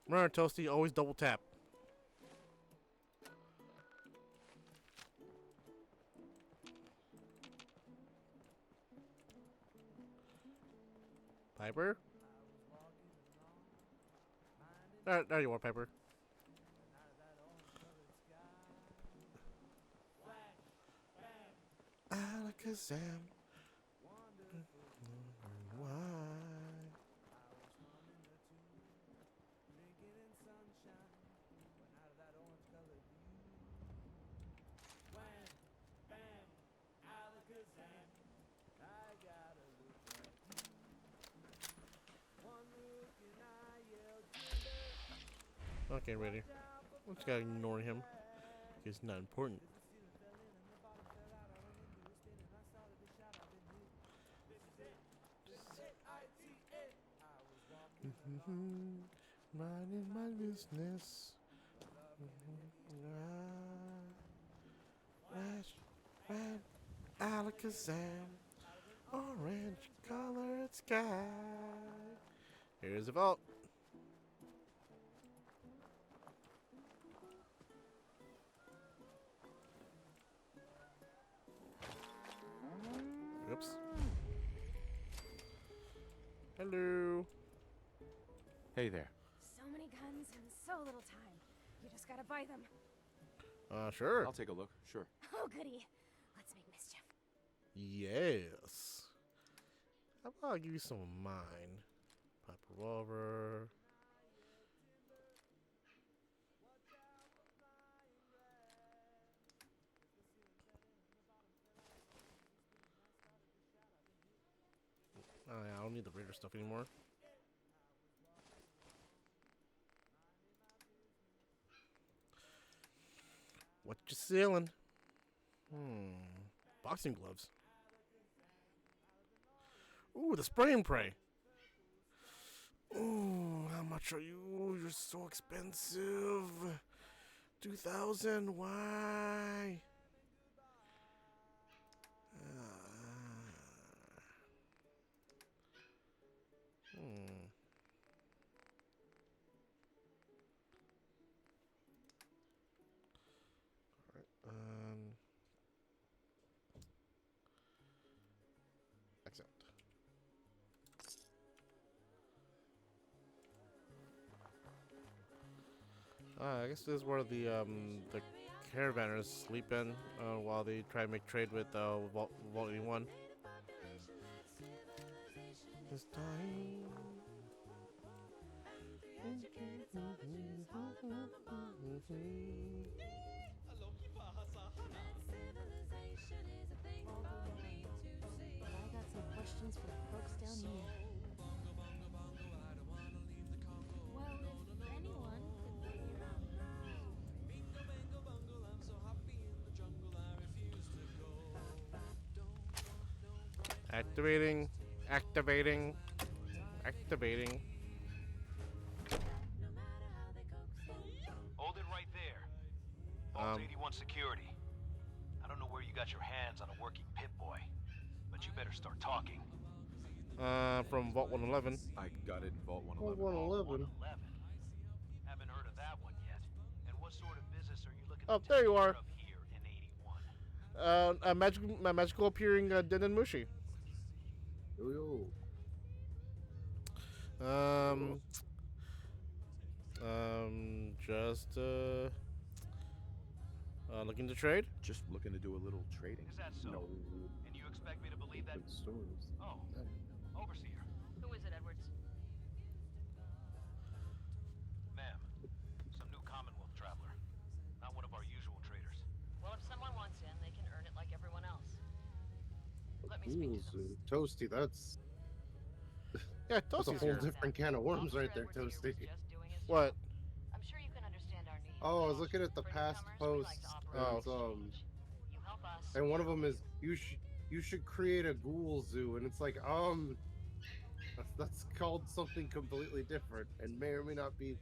Remember, Toasty, always double tap. Piper? There you are, Piper. Alakazam. Why? Okay, ready. We just gotta ignore him. He's not important. Minding my business. Red Alakazam, orange colored sky. Here's the vault. Oops. Hello. Hey there. So many guns and so little time. You just gotta buy them. Sure. I'll take a look. Sure. Oh, goody. Let's make mischief. Yes. How about I give you some of mine? Pop revolver. Oh yeah, I don't need the Raider stuff anymore. What you selling? Boxing gloves. Ooh, the spray and pray. Ooh, how much are you? You're so expensive. 2,000. Why? Accept. I guess this is where the caravanners sleep in while they try to make trade with Vault 81. This time. But I got some questions for the folks down here. Well, if anyone could be Activating. Activating. Activating. Hold it right there. Vault 81 security. I don't know where you got your hands on a working Pip-Boy, but you better start talking. From Vault 111. I got it in Vault 111. Vault 111. Haven't heard of that one yet. And what sort of business are you looking Oh, to there take you are. care of here in 81? A magical appearing Denon Mushi. Yo. Just looking to trade? Just looking to do a little trading. Is that so? No. And you expect me to believe that? Stores. Oh, Overseer. Who is it, Edwards? Ma'am, some new Commonwealth traveler. Not one of our usual traders. Well, if someone wants in, they can earn it like everyone else. Let me speak to them. Toasty, that's Yeah, that's a Toasty's whole here. different can of worms right there, Edwards here Toasty. was just doing his What? job. I'm sure you can understand our needs. Oh, I was looking at the For past newcomers, we like posts, to and operate You help us. and one of them is you should create a ghoul zoo, and it's like that's called something completely different, and may or may not be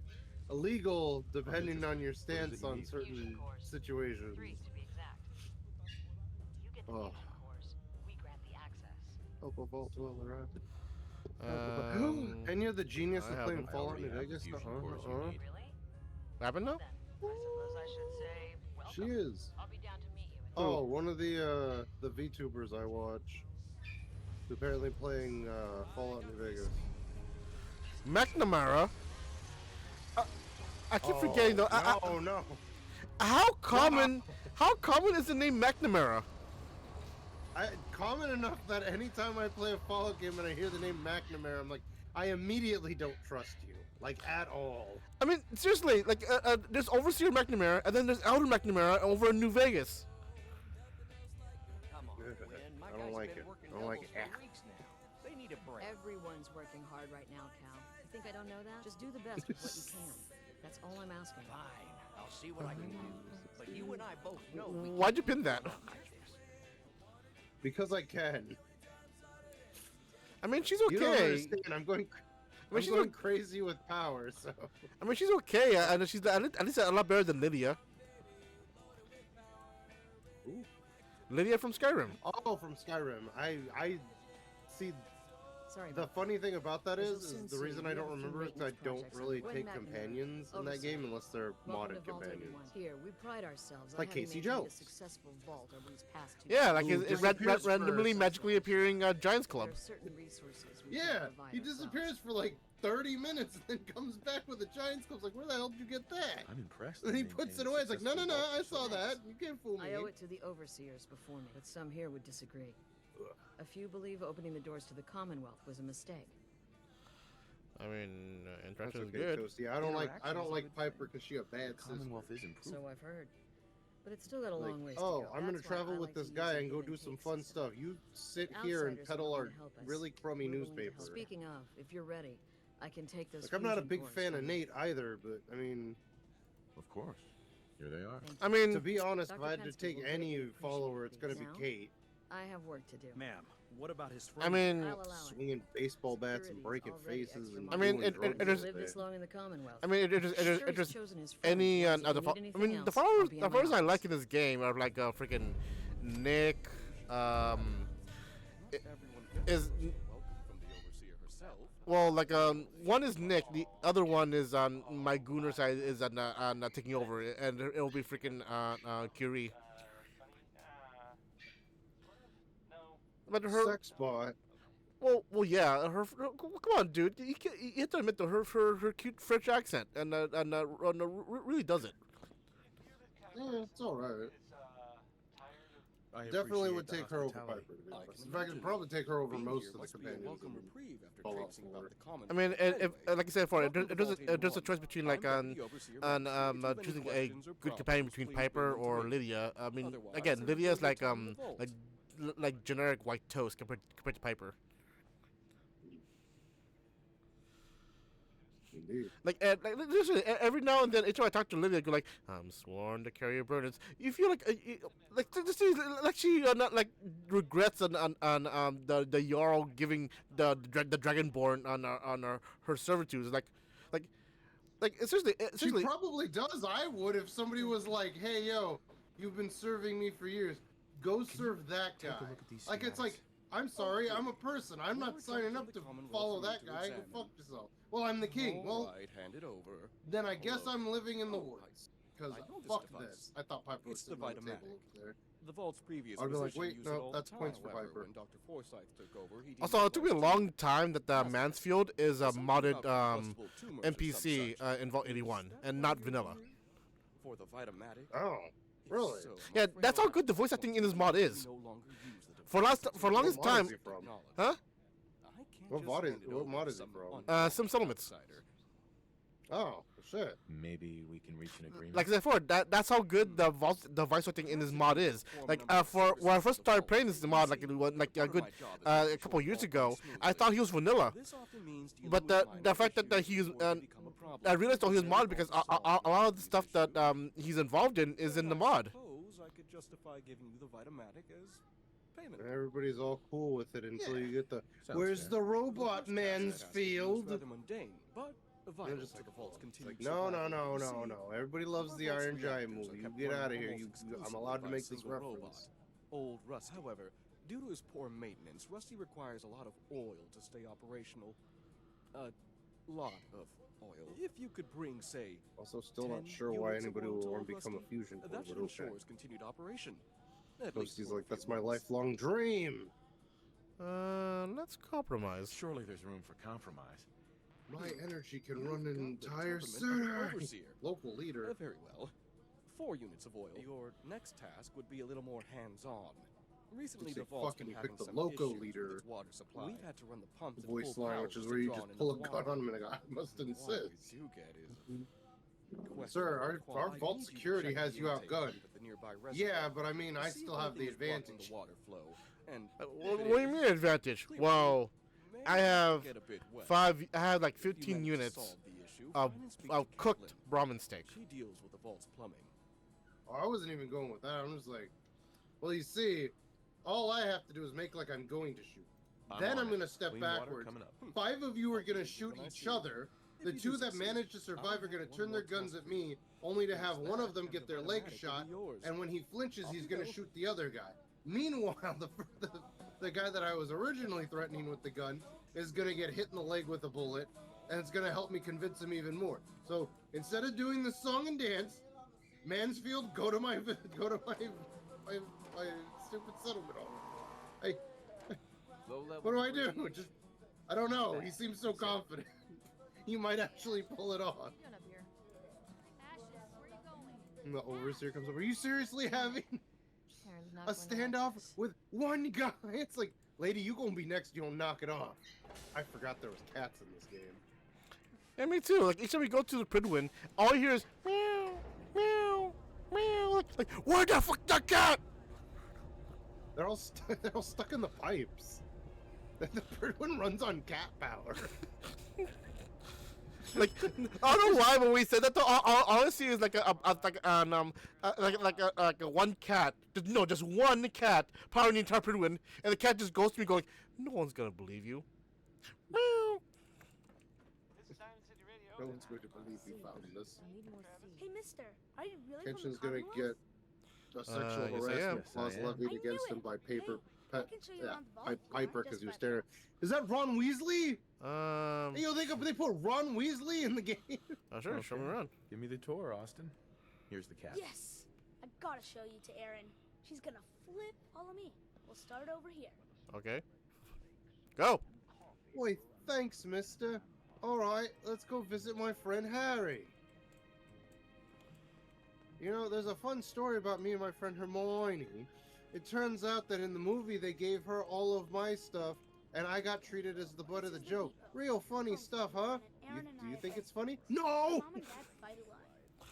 illegal depending on your stance on certain situations. 3 to be exact. You get the Oh. fusion cores. We grant the access. Hope a vault well arrived. Um, And you're the genius I of have playing them. I Fallout New already have the Vegas. fusion cores you need. Really? What happened now? Then I suppose I should say welcome. She is. I'll be down to meet you. Oh, one of the VTubers I watch, who's apparently playing Fallout New Vegas. McNamara? I keep forgetting though. No. How common is the name McNamara? Common enough that anytime I play a Fallout game and I hear the name McNamara, I'm like, I immediately don't trust you, like at all. I mean, seriously, like, there's Overseer McNamara, and then there's Elder McNamara over in New Vegas. Come on, Gwen. My I don't guy's like been it. working I don't like doubles it. for weeks now. They need a break. Everyone's working hard right now, Cal. You think I don't know that? Just do the best with what you can. That's all I'm asking. Fine, I'll see what I can do. But you and I both know we Why'd you pin that? Because I can. I mean, she's You don't okay. understand. I'm going she's going crazy with power, so. I mean, she's okay. And she's at least a lot better than Lydia. Ooh. Lydia from Skyrim. Oh, from Skyrim. I see. Sorry. The funny thing about that As you'll is soon the see, reason we I have don't a few remember it is I maintenance don't projects really on take Gwen McNamara, companions in that Overseer. game unless they're Welcome modded to Vault companions. 81. Here, we pride ourselves on Like having Casey maintained Jones. a successful vault over these past 2 Yeah, like years. it disappears for randomly, some- magically appearing Giants Club. There are certain resources we can Yeah, provide he ourselves. disappears for like 30 minutes and then comes back with a Giants Club. Like, where the hell did you get that? I'm impressed. And he they puts it maintain away. a It's like, no, successful I vault saw system. that. You can't fool me. I owe it to the overseers before me, but some here would disagree. A few believe opening the doors to the Commonwealth was a mistake. I mean, That's Interaction is okay, good. Toasty. I don't like Piper because she a bad The sister. Commonwealth is improving. So I've heard. But it's still got a Like, long ways to oh, go. I'm gonna That's why travel I with like to this use guy a and go give do and some take fun system. stuff. You sit here and Outsiders peddle want our to help us. really crummy We're willing to newspaper. help. Speaking of, if you're ready, I can take those. Like, I'm not a fusion big cores fan of from you. Nate either, but I mean, Of course. Here they are. I mean, to be honest, if Dr. I had to Pensky take will any greatly follower, it's appreciate gonna be these. Kate. I have work to do. Ma'am, what about his friend? I mean, I'll allow it. Swinging baseball bats and Security's breaking already faces extra and I mean, doing it drugs is- all Lived day. this long in the Commonwealth. I mean, it Sure, he's just chosen his any friends. other. Does he need I anything mean, the else? followers, I'll be the at my followers I office. like in this game are like freaking Nick. Is well, like one is Nick. The other one is on my Gooner side is on taking over, and it'll be freaking Curie. But her Sex bot. Well, yeah. Come on, dude. You have to admit though, her cute French accent and really does it. Yeah, it's all right. Definitely would take her over Piper. To be honest. In fact, I'd probably take her over most of the companions. I mean, if, like I said before, there's a choice between like choosing a good companion between Piper or Lydia. I mean, again, Lydia's like generic white toast compared to Piper. Indeed. Like literally, every now and then, each time I talk to Lydia, I go like, "I'm sworn to carry your burdens." You feel like like she not like regrets on the Jarl giving the Dragonborn on her servitude. Like seriously. She probably does. I would if somebody was like, "Hey, yo, you've been serving me for years. Go serve that guy." Like it's like, I'm sorry, I'm a person. I'm not signing up to follow that guy. Go fuck yourself. Well, I'm the king. Well, hand it over. then I guess I'm living in the woods. Because fuck this. I thought Piper was sitting on the table over there. The Vault's previous I'd be like, position wait, used it no, all that's the points time. for However, Piper. when Dr. Forsyth took over, he Also, it took me a long time that the Mansfield is a modded NPC in Vault 81 and not vanilla. For the Vitamatic. Oh, really? Yeah, that's how good the voice acting in this mod is. For longest time, huh? What mod is it from? Sim Settlements. Oh, shit. Maybe we can reach an agreement. Like I said before, that's how good the voice acting in this mod is. Like for when I first started playing this mod, like a couple years ago, I thought he was vanilla. But the fact that he's I realized that he was modded because a lot of the stuff that he's involved in is in the mod. I could justify giving you the Vitamatic as payment. Everybody's all cool with it until you get the where's the robot Mansfield? Rather mundane, but vital to the Vault's continued No. survival. Everybody loves the Iron Giant movie. You get out of here. I'm allowed to make this reference. Old Rust, however, due to his poor maintenance, Rusty requires a lot of oil to stay operational. A lot of oil. If you could bring, say, Also, still not 10 sure why units of anybody oil would to want to Old become a Rusty, fusion core, that but should okay. ensure his continued operation. At Ghosty's least like, that's my lifelong dream. Let's compromise. Surely there's room for compromise. My energy can run an entire temperament of city. overseer. Local leader. Very well. 4 units of oil. Your next task would be a little more hands-on. Recently, They the Vault's fucking been having picked the some loco issues leader with its water supply. We've had to run the pumps at voice full line, power which is just where to you draw just in pull a enough gun water. on him and I must All we insist. do get is Sir, our vault security has you outgunned. Yeah, Yeah, but I mean, I still have the advantage. The water flow. And What do you mean advantage? Well, I have I have like 15 units of cooked Brahmin steak. She deals with the Vault's plumbing. Oh, I wasn't even going with that. I'm just like, well, you see, all I have to do is make like I'm going to shoot. Then I'm going to step backwards. 5 of you are going to shoot each other. The 2 that manage to survive are going to turn their guns at me, only to have one of them get their leg shot, and when he flinches, he's going to shoot the other guy. Meanwhile, the guy that I was originally threatening with the gun is going to get hit in the leg with a bullet, and it's going to help me convince him even more. So instead of doing the song and dance, Mansfield, go to my stupid settlement hall. Hey, what do I do? Just, I don't know. He seems so confident. You might actually pull it off. And the overseer comes over. Are you seriously having a standoff with one guy? It's like, lady, you gonna be next. You don't knock it off. I forgot there was cats in this game. Yeah, me too. Like each time we go to the Pridwin, all you hear is meow, meow, meow. Like where the fuck the cat? They're all stuck in the pipes. The Pridwin runs on cat power. Like I don't know why, but we said that. All I see is like a one cat. Just one cat powering the entire Pridwin, and the cat just goes to me going, "No one's gonna believe you." Meow. No one's going to believe we found this. Hey, mister, are you really Kenshin's from the gonna get a sexual yes, I am. harassment clause Yes, I am. levied I knew against him it. by Paper. I can show you around the vault if you Piper want, because just he was by staring. Is that Ron Weasley? Hey, yo, they put Ron Weasley in the game. Oh, sure, show me around. Give me the tour, Austin. Here's the cat. Yes! I gotta show you to Erin. She's gonna flip. Follow me. We'll start over here. Okay. Go. Boy, thanks, mister. Alright, let's go visit my friend Harry. You know, there's a fun story about me and my friend Hermione. It turns out that in the movie they gave her all of my stuff, and I got treated as the butt of the joke. Real funny stuff, huh? Do you think it's funny? No! Mom and Dad fight a lot,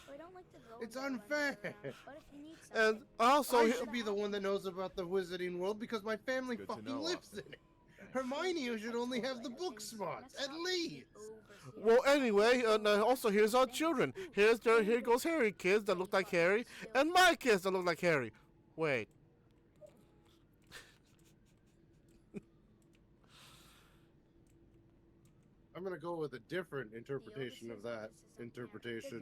so I don't like to go. It's and run unfair. around, but if you need And something, also, I should be the one that knows about the Wizarding World because my family Good to fucking know, lives in it. Hermione should only have the book smarts, at least. well, anyway, also here's our children. Here goes Harry kids that look like Harry, and my kids that look like Harry. Wait. I'm gonna go with a different interpretation of that interpretation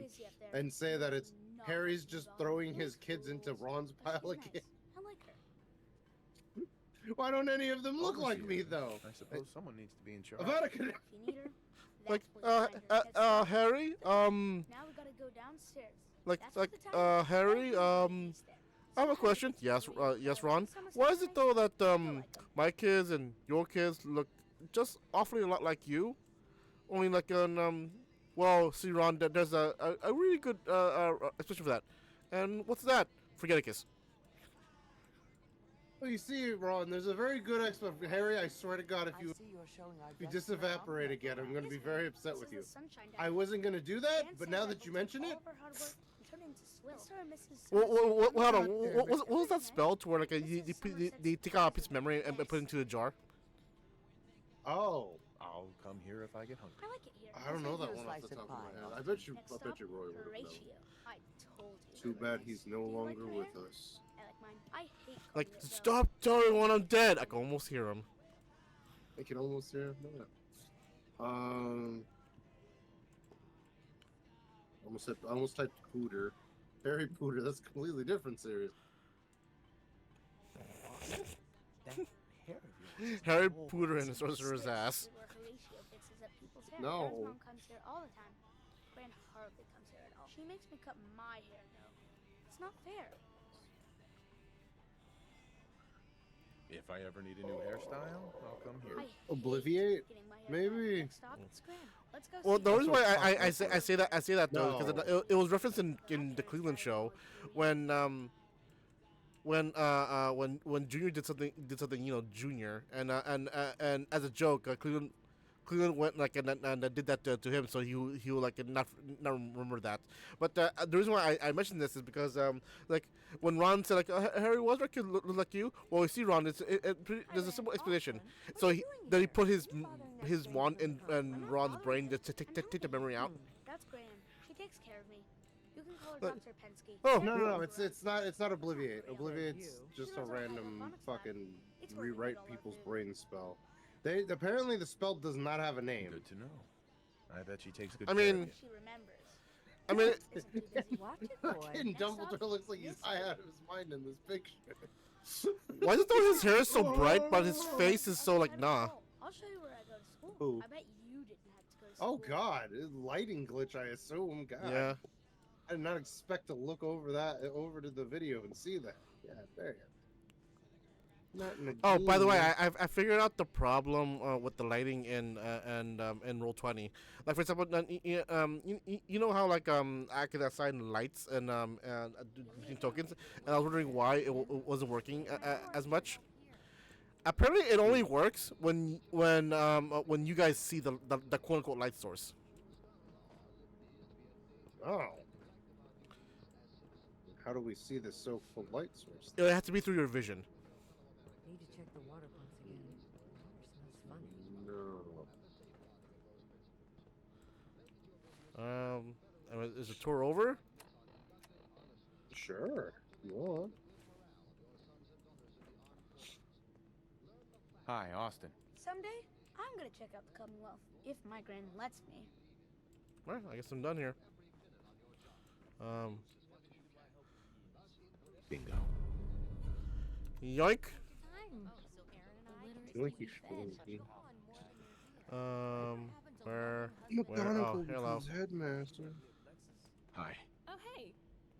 and say that it's Harry's just throwing his kids into Ron's pile again. I like her. Why don't any of them look like me though? I suppose someone needs to be in charge. Avada If you need her, Like, that's where you find her. Harry, Now we gotta go downstairs. Harry, I have a question. Yes, yes, Ron. Why is it though that my kids and your kids look just awfully a lot like you? Only like well, see, Ron, there's a really good explanation for that. And what's that? Forgeticus. Well, you see, Ron, there's a very good explanation. Harry, I swear to God, if you just evaporate again, I'm gonna be very upset with you. I wasn't gonna do that, but now that you mention it. Hold on. What was that spell to where like you take out a piece of memory and put it into a jar? Oh. I'll come here if I get hungry. I like it here. I don't know that one off the top of my head. I bet you Roy would have known. I told you. Too bad he's no longer with us. I like mine. I hate Like, calling it though. stop telling me when I'm dead. I can almost hear him. I can almost hear him. Almost typed Pooter. Harry Pooter. That's a completely different series. Harry Potter and the Sorcerer's ass. Where Horatio fixes up people's hair. No. Aaron's mom comes here all the time. Gran hardly comes here at all. She makes me cut my hair though. It's not fair. If I ever need a new hairstyle, I'll come here. Obliviate? Maybe. Next stop, it's Gran. Let's go. Well, see the her. reason why I say that though because No. it was referenced in the Cleveland show when Junior did something Junior and as a joke Cleveland went like and did that to him, so he will like not remember that. But the reason why I mentioned this is because like when Ron said like Harry, was that kid look like you? Well, you see, Ron, there's a simple explanation. So then he put his wand in Ron's brain just to take the memory out. That's Gran. She takes care of me. You can call her Dr. Pensky. Oh No, it's not Obliviate. Obliviate's just a random fucking rewrite people's brain spell. Apparently the spell does not have a name. Good to know. I bet she takes good I care mean- of you. She remembers. I mean, Fucking Dumbledore looks like he's high out of his mind in this picture. why is it though his hair is so bright, but his face is so like nah? I'll show you where I go to school. Who? I bet you didn't have to go to school. Oh God, lighting glitch, I assume. God. Yeah. I did not expect to look over to the video and see that. Yeah, there you go. Not in a Oh, by the way, game. I figured out the problem with the lighting in Roll20. Like for example, you know how like I could assign lights and between tokens, and I was wondering why it wasn't working as much. Apparently, it only works when you guys see the quote unquote light source. Oh. How do we see the so-called light source? It has to be through your vision. Need to check the water pumps again. Water smells funny. No. Is the tour over? Sure. You want. Hi, Austin. Someday, I'm gonna check out the Commonwealth if my Gran lets me. Well, I guess I'm done here. Bingo. Yoink. Yoinky shwinky. Where? McGonagall Oh, hello. becomes headmaster. Hi. Oh, hey.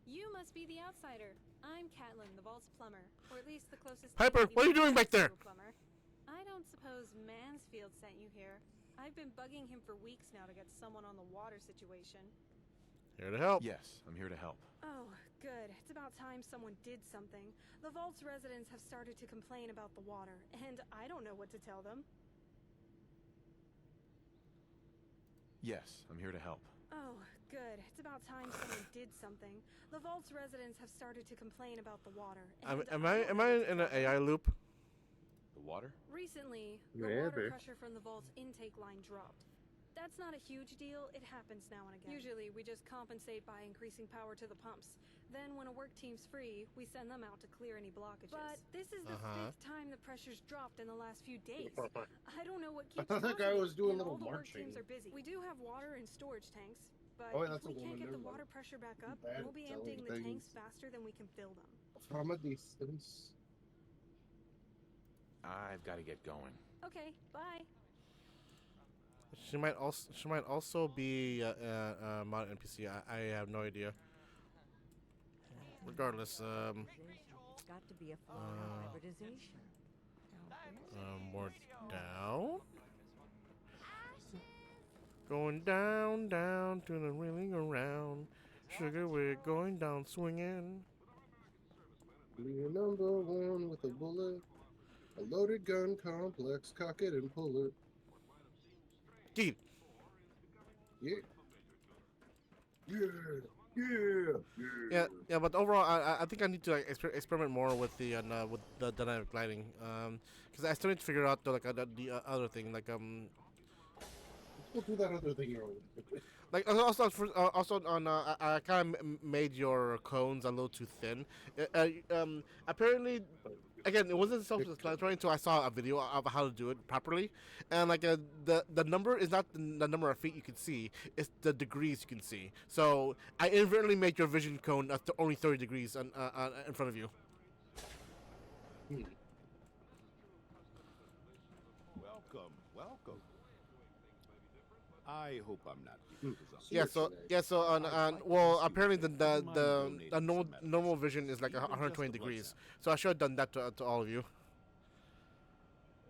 You must be the outsider. I'm Catelyn, the vault's plumber. Or at least the closest... Piper, what are you doing back there? Plumber. I don't suppose Mansfield sent you here. I've been bugging him for weeks now to get someone on the water situation. Here to help. Yes, I'm here to help. Oh, good. It's about time someone did something. The Vault's residents have started to complain about the water, and I don't know what to tell them. Yes, I'm here to help. Oh, good. It's about time someone did something. The Vault's residents have started to complain about the water. And Am I in an AI loop? The water? Recently, the water pressure from the Vault's intake line dropped. That's not a huge deal. It happens now and again. Usually, we just compensate by increasing power to the pumps. Then, when a work team's free, we send them out to clear any blockages. But this is the 5th time the pressure's dropped in the last few days. I don't know what keeps I thought that guy was doing a little all the work marching. teams are busy. We do have water in storage tanks, but Oh, if that's a we can't woman, get the never water mind. pressure back up, Bad we'll be selling emptying the tanks things. faster than we can fill them. From a distance. I've got to get going. Okay, bye. She might also be a mod NPC. I have no idea. Regardless, Got to be a form of hybridization. more down. Going down, down to the wheeling around. Sugar, we're going down swinging. You're number one with a bullet. A loaded gun complex, cock it and pull it. Get it. Yeah. Yeah. Yeah. But overall, I think I need to like experiment more with the dynamic lighting. Because I still need to figure out the other thing We'll do that other thing you're Like also on I kind of made your cones a little too thin. Apparently, again, it wasn't self-explanatory until I saw a video of how to do it properly. And like the number is not the number of feet you can see; it's the degrees you can see. So I inadvertently made your vision cone only 30 degrees in front of you. Welcome. I hope I'm not being presumptuous. So well, apparently the normal vision is like 120 degrees. So I should have done that to all of you.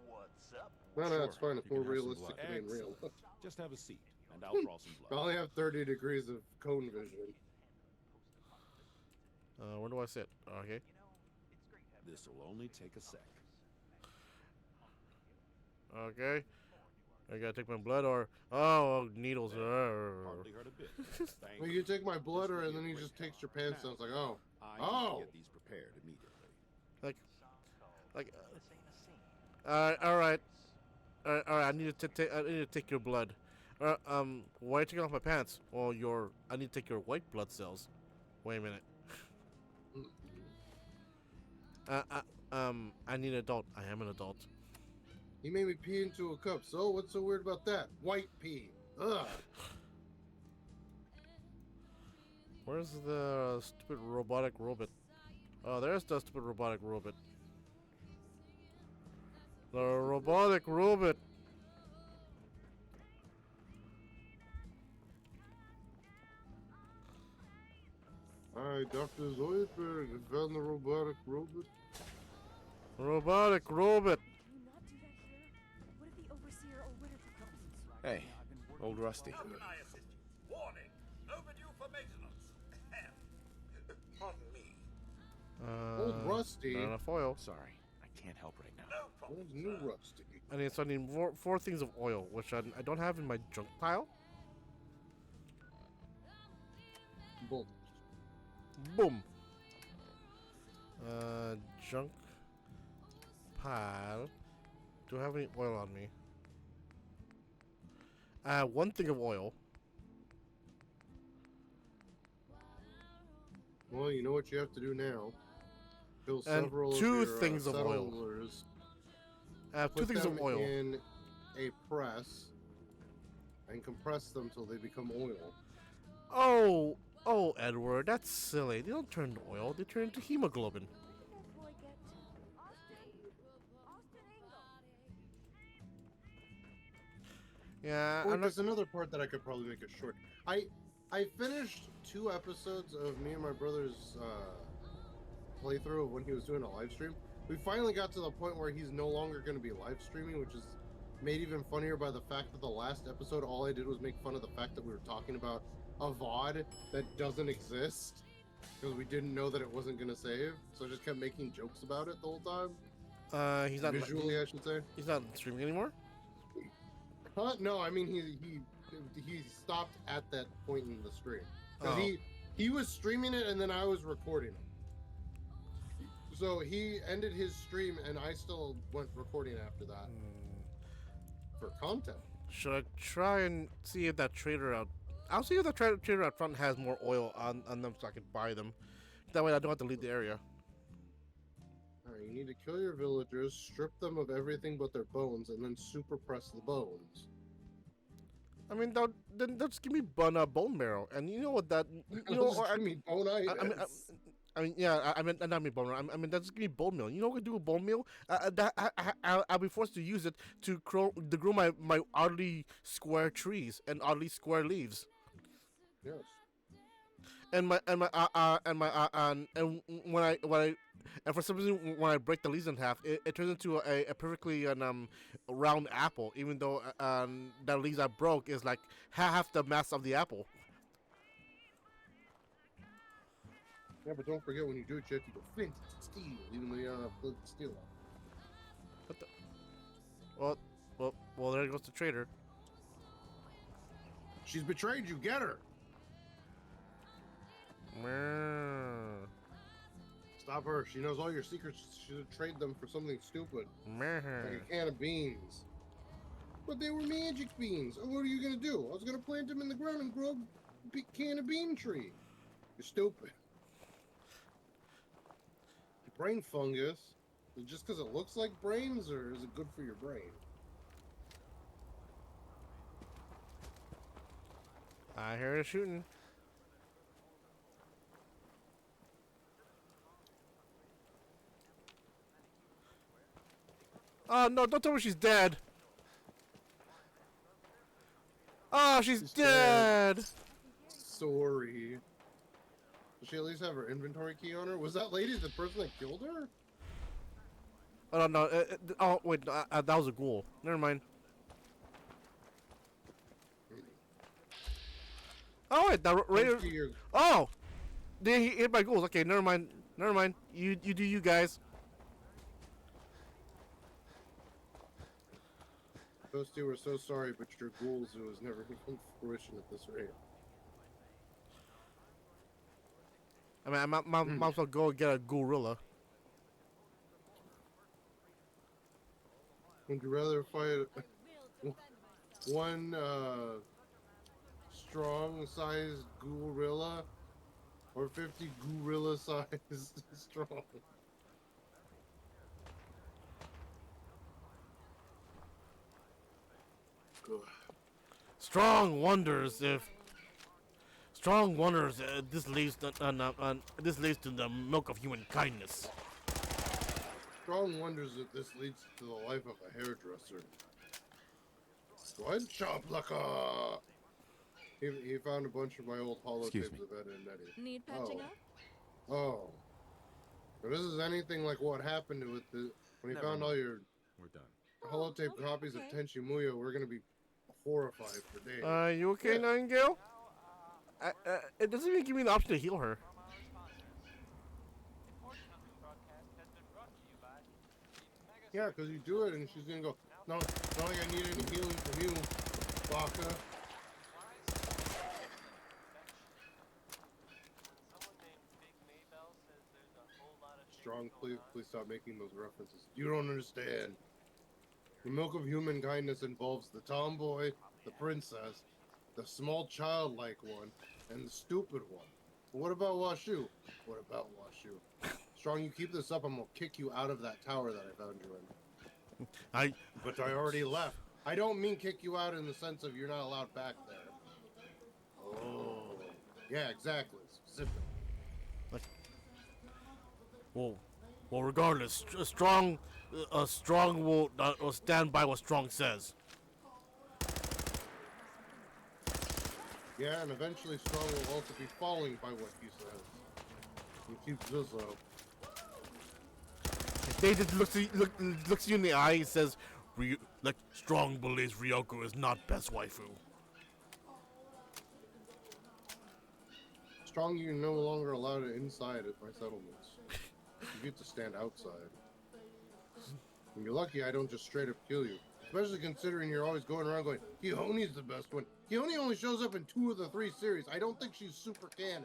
What's up? No, it's fine. If we're realistic to being real. Just have a seat, and I'll draw some I blood. only have 30 degrees of cone vision. Where do I sit? Okay. This will only take a sec. Okay. I gotta take my blood or needles. Hardly hurt a bit. Well, you take my blood, and then he just takes your pants down. It's like, oh. I need to get these prepared immediately. All right. I need to take your blood. Why are you taking off my pants? Well, I need to take your white blood cells. Wait a minute. I need an adult. I am an adult. He made me pee into a cup. So what's so weird about that? White pee. Ugh. Where's the stupid robotic robot? Oh, there's the stupid robotic robot. The robotic robot. Hi, Dr. Zoidberg. I found the robotic robot. Robotic robot. What if the overseer or Whitaker comes? Hey, old Rusty. How can I assist you? Warning! Overdue for maintenance. Pardon me. Old Rusty. Not enough oil. Sorry, I can't help right now. Where's new Rusty? I need four things of oil, which I don't have in my junk pile. Boom. Boom. Junk pile. Do I have any oil on me? I have one thing of oil. Well, you know what you have to do now. Fill And several two of your, things of oil. settlers, I have two put things of them oil. in a press and compress them till they become oil. Oh, Edward, that's silly. They don't turn to oil; they turn into hemoglobin. Yeah, Or there's another part that I could probably make it short. I finished 2 episodes of me and my brother's playthrough of when he was doing a live stream. We finally got to the point where he's no longer going to be live streaming, which is made even funnier by the fact that the last episode, all I did was make fun of the fact that we were talking about a VOD that doesn't exist because we didn't know that it wasn't gonna save, so I just kept making jokes about it the whole time. He's not visually, I should say. He's not streaming anymore. Huh? No, I mean he stopped at that point in the stream. 'Cause Oh. he was streaming it and then I was recording it. So he ended his stream and I still went recording after that for content. Should I try and see if that trader out? I'll see if the trader out front has more oil on them so I can buy them. That way I don't have to leave the area. Alright, you need to kill your villagers, strip them of everything but their bones, and then super press the bones. I mean, then just give me bone marrow, and you know what that you know. Just give me bone I mean, yeah. I mean, not me bone marrow. I mean, that's give me bone meal. You know what we do with bone meal? I'll be forced to use it to grow my oddly square trees and oddly square leaves. Yes. And for some reason when I break the leaves in half, it turns into a perfectly round apple, even though that leaves I broke is like half the mass of the apple. Yeah, but don't forget when you do it, you have to go flint and steel, even though you don't have flint and steel. What the? Well, there goes the trader. She's betrayed you. Get her. Stop her. She knows all your secrets. She should trade them for something stupid. Like a can of beans. But they were magic beans. And what are you going to do? I was going to plant them in the ground and grow a big can of bean tree. You're stupid. Brain fungus. Is it just because it looks like brains, or is it good for your brain? I hear it shooting. Oh no, don't tell me she's dead. Oh, she's dead. Sorry. Does she at least have her inventory key on her? Was that lady the person that killed her? Oh no, oh wait, that was a ghoul. Never mind. Oh wait, that Raider. Oh, they hit my ghouls. Okay, never mind. Never mind. You do you guys. Those two were so sorry, but your ghouls was never going to come to fruition at this rate. I mean, I might as well go get a gorilla. Would you rather fight one strong-sized gorilla or 50 gorilla-sized strong? Strong wonders if this leads to the milk of human kindness. Strong wonders if this leads to the life of a hairdresser. One chop like a. He found a bunch of my old holotapes of Ed and Eddie. Need patching up? Oh. If this is anything like what happened to it, when he found all your holotape copies of Tenchi Muyo, we're gonna be horrified for days. You okay, Nightingale? It doesn't even give me the option to heal her. Yeah, because you do it and she's gonna go, no, not like I need any healing from you, Baka. Strong, please stop making those references. You don't understand. The milk of human kindness involves the tomboy, the princess, the small childlike one, and the stupid one. But what about Washu? What about Washu? Strong, you keep this up, I'm gonna kick you out of that tower that I found you in. But I already left. I don't mean kick you out in the sense of you're not allowed back there. Oh, yeah, exactly. Zip it. Well, regardless, Strong will stand by what Strong says. Yeah, and eventually Strong will also be falling by what he says. He keeps this up. They just looks you in the eye and says, Strong believes Ryoko is not best waifu. Strong, you're no longer allowed inside at my settlements. You get to stand outside. And you're lucky I don't just straight up kill you. Especially considering you're always going around going, Kehone's the best one. Kehone only shows up in 2 of the 3 series. I don't think she's super canon.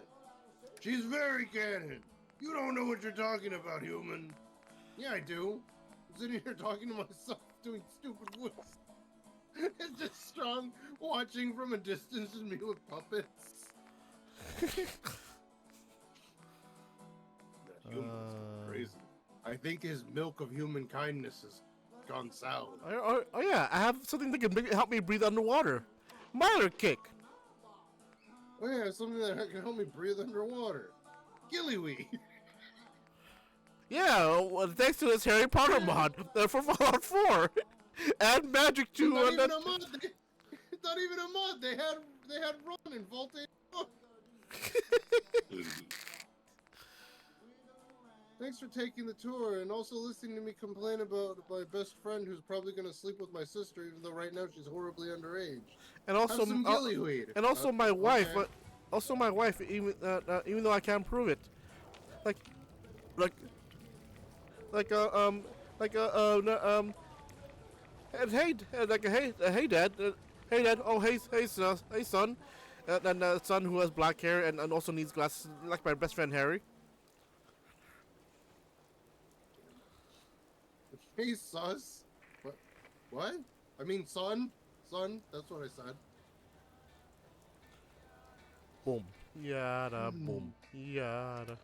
She's very canon. You don't know what you're talking about, human. Yeah, I do. I'm sitting here talking to myself, doing stupid voice. It's just Strong watching from a distance and me with puppets. That human's crazy. I think his milk of human kindness has gone sour. Oh yeah, I have something that can help me breathe underwater. Miner kick. Oh yeah, something that can help me breathe underwater. Gillyweed. Yeah, well, thanks to this Harry Potter mod for Fallout 4. And Magic 2. Not even a mod. Not even a mod. They had Ron in Vault 81. Thanks for taking the tour and also listening to me complain about my best friend who's probably going to sleep with my sister, even though right now she's horribly underage. And also, have some gillyweed. And also my wife. Okay. Also my wife. Even though I can't prove it, and hey, hey dad, oh hey son, and son who has black hair and also needs glasses, like my best friend Harry. Hey, sus. What? I mean, son. That's what I said. Boom. Yada. Boom. Yada.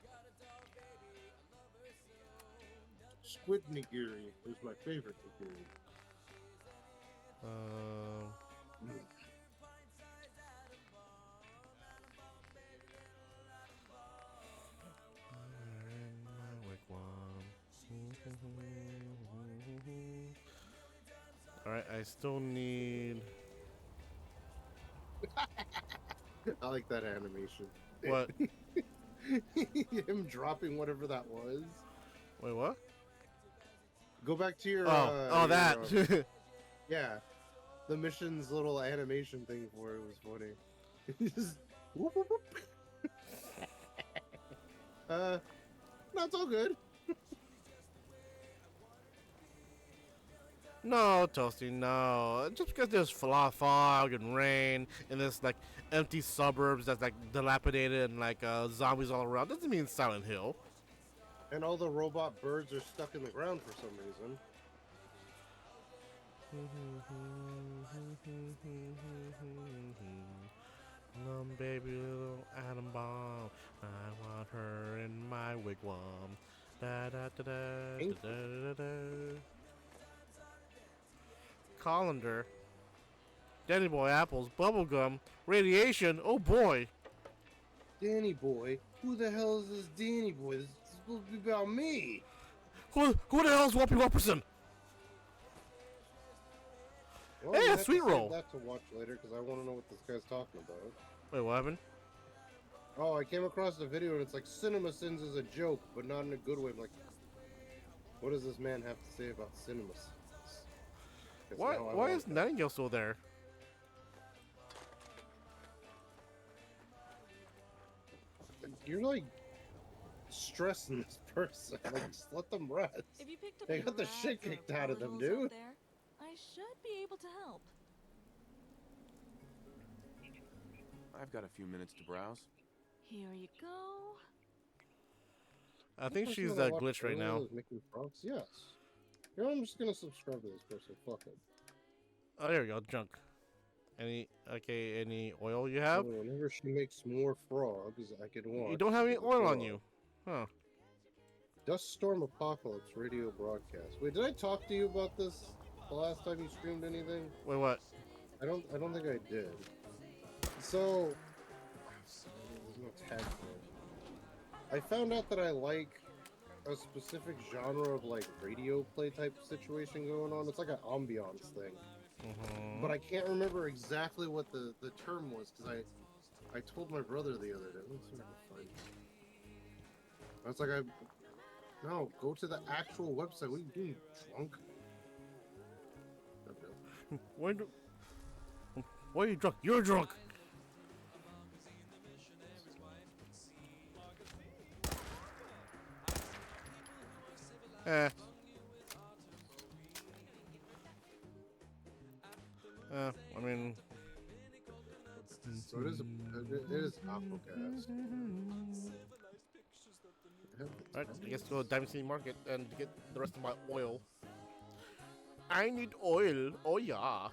Squid nigiri is my favorite nigiri. Alright, I still need... I like that animation. What? Him dropping whatever that was. Wait, what? Go back to your... that! Yeah. The mission's little animation thing for it was funny. Just... whoop, whoop, whoop. No, it's all good. No, Toasty, no. Just because there's fog and rain in this like empty suburbs that's like dilapidated and like zombies all around doesn't mean Silent Hill. And all the robot birds are stuck in the ground for some reason. Baby little atom bomb, I want her in my wigwam. Da da da da da da da. Colander, Danny Boy apples, bubblegum, radiation. Oh boy. Danny Boy? Who the hell is this Danny Boy? This is supposed to be about me. Who the hell is Whoopi Whopperson? Well, hey, I a sweet roll. That to watch later because I want to know what this guy's talking about. Wait, what happened? Oh, I came across the video and it's like CinemaSins is a joke, but not in a good way. I'm like, what does this man have to say about CinemaSins? Why is Nightingale still there? You're like stressing this person. Like, just let them rest. If you picked up They any got the rags shit or kicked out of them, power dude. tools out there, I should be able to help. I've got a few minutes to browse. Here you go. I think she's glitched right now. Making frogs? Yes. You know, I'm just gonna subscribe to this person. Fuck it. Oh, there we go. Junk. Any oil you have? So whenever she makes more frogs, I can watch. You don't have any oil on you, huh? Dust Storm Apocalypse radio broadcast. Wait, did I talk to you about this the last time you streamed anything? Wait, what? I don't think I did. So there's no tag for it. I found out that I like a specific genre of like radio play type situation going on. It's like an ambiance thing. But I can't remember exactly what the term was because I told my brother the other day. Let's see if I can find it. I was like, no, go to the actual website. What are you doing, drunk? Why are you drunk? You're drunk. Eh. I mean... So it is Aquacast. Alright, I guess go to Diamond City Market and get the rest of my oil. I need oil. Oh yeah. Oh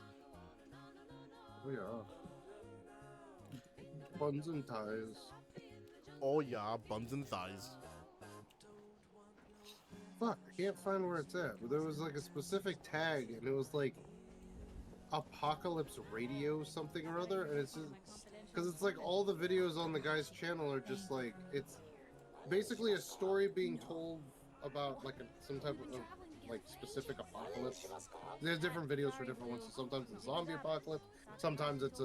yeah. Buns and ties. Oh yeah, buns and thighs. Fuck, I can't find where it's at. But there was like a specific tag, and it was like Apocalypse Radio something or other, and it's just because it's like all the videos on the guy's channel are just like it's basically a story being told about like some type of like specific apocalypse. There's different videos for different ones. So sometimes it's a zombie apocalypse, sometimes it's